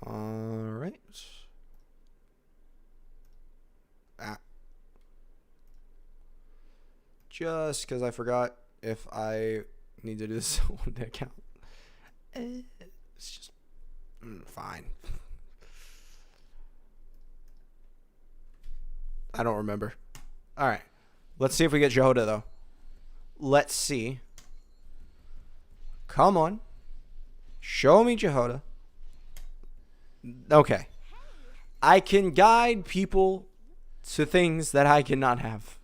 All right. Just because I forgot if I need to do this on the account. It's just fine. I don't remember. All right. Let's see if we get Jehoda, though. Let's see. Come on. Show me Jehoda. Okay. I can guide people to things that I cannot have.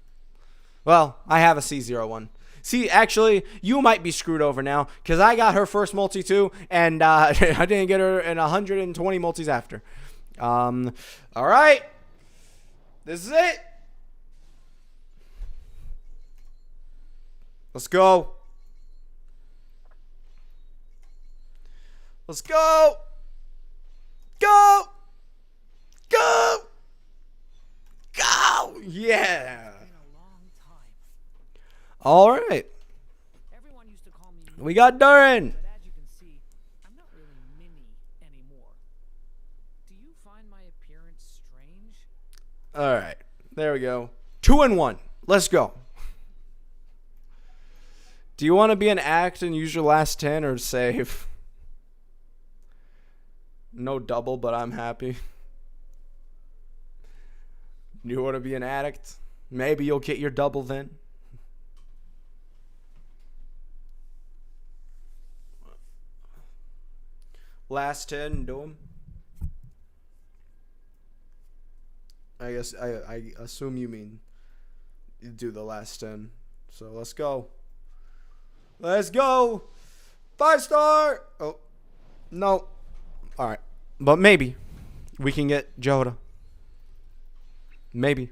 Well, I have a C01. See, actually, you might be screwed over now because I got her first multi too, and I didn't get her in 120 multis after. All right. This is it. Let's go. Let's go. Go. Go. Go. Yeah. All right. We got Durin. But as you can see, I'm not really mini anymore. Do you find my appearance strange? All right. There we go. 2 and 1. Let's go. Do you want to be an act and use your last 10 or save? No double, but I'm happy. You want to be an addict? Maybe you'll get your double then. Last 10, do them. I guess I assume you mean you do the last 10. So let's go. Let's go. 5-star. Oh, no. All right. But maybe we can get Jehoda. Maybe.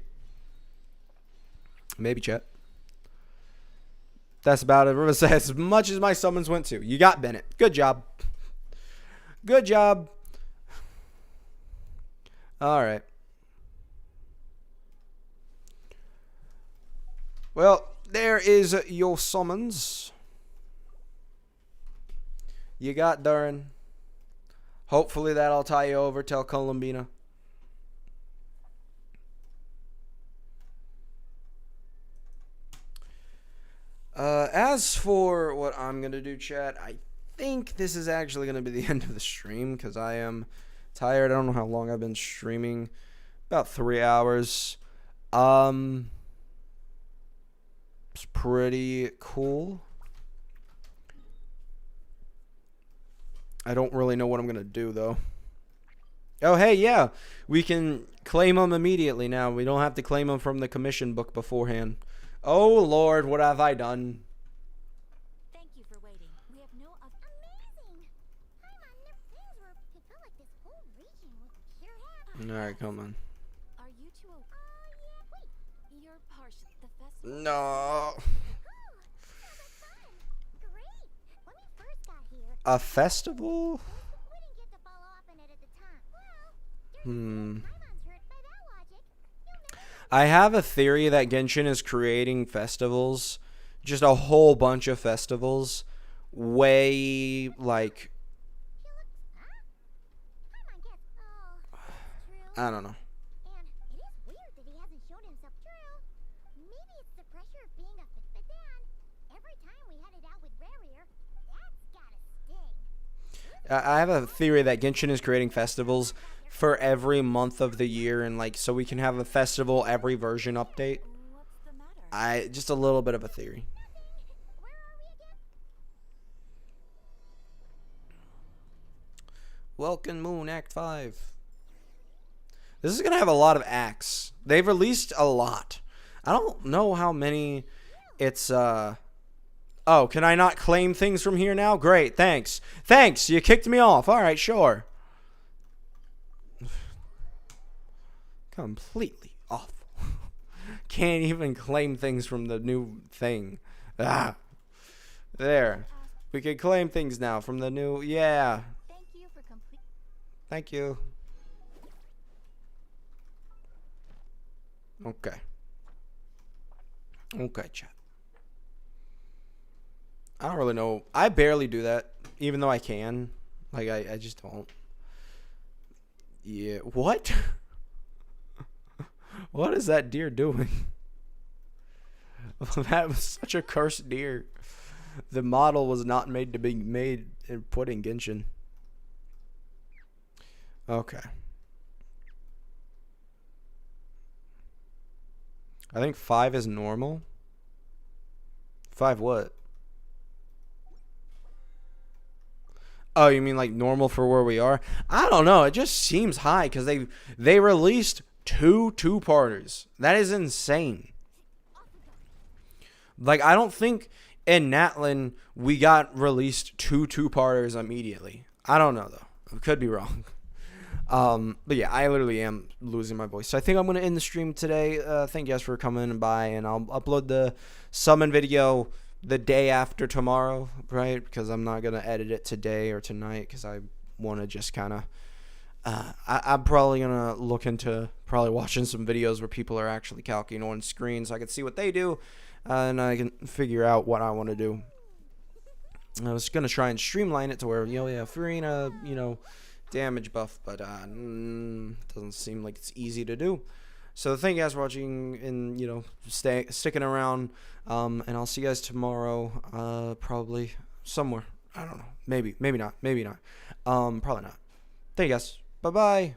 Maybe, chat. That's about it. As much as my summons went to. You got Bennett. Good job. Good job. All right. Well, there is your summons. You got Durin. Hopefully that'll tie you over. Tell Columbina. As for what I'm going to do, chat, I think this is actually going to be the end of the stream because I am tired. I don't know how long I've been streaming. About 3 hours. It's pretty cool. I don't really know what I'm going to do, though. Oh, hey, yeah. We can claim them immediately now. We don't have to claim them from the commission book beforehand. Oh, Lord, what have I done? Thank you for waiting. We have no amazing. Things were it felt like this whole region was pure heaven. All right, come on. Are you two yeah. Wait. You're partial the festival. No. Oh, that's fun. Great. When we first got here, A festival? we didn't get to follow up on it at the time. Well, Paimon's hurt by that logic. I have a theory that Genshin is creating festivals, just a whole bunch of festivals, way like Paimon gets. Oh, that's true. I don't know. And it is weird that he hasn't shown himself true. Maybe it's the pressure of being a Fitbidan. Every time we headed out with Rarier, that's gotta sting. I have a theory that Genshin is creating festivals for every month of the year, and like so we can have a festival every version update. What's the matter? Just a little bit of a theory. Where are we again? Welcome Moon Act 5. This is gonna have a lot of acts. They've released a lot. I don't know how many. It's Oh, can I not claim things from here now? Great, thanks. Thanks, you kicked me off. All right, sure. Completely awful. Can't even claim things from the new thing. Ah. There. We can claim things now from the new. Yeah. Thank you for complete. Thank you. Okay. Okay, chat. I don't really know. I barely do that, even though I can. Like, I just don't. Yeah. What? What is that deer doing? That was such a cursed deer. The model was not made to be made and put in Genshin. Okay. I think 5 is normal. 5 what? Oh, you mean like normal for where we are? I don't know. It just seems high because they released 2-parters. That is insane. Like, I don't think in Natlin we got released 2-parters immediately. I don't know though. I could be wrong. But yeah, I literally am losing my voice. So I think I'm gonna end the stream today. Thank you guys for coming by, and I'll upload the summon video the day after tomorrow, right? Because I'm not gonna edit it today or tonight because I want to just kind of. I'm probably gonna look into probably watching some videos where people are actually calculating on screen, so I can see what they do, and I can figure out what I want to do. I was gonna try and streamline it to where Farina, damage buff, but doesn't seem like it's easy to do. So thank you guys for watching and sticking around, and I'll see you guys tomorrow, probably somewhere. I don't know, maybe not, probably not. Thank you guys. Bye bye.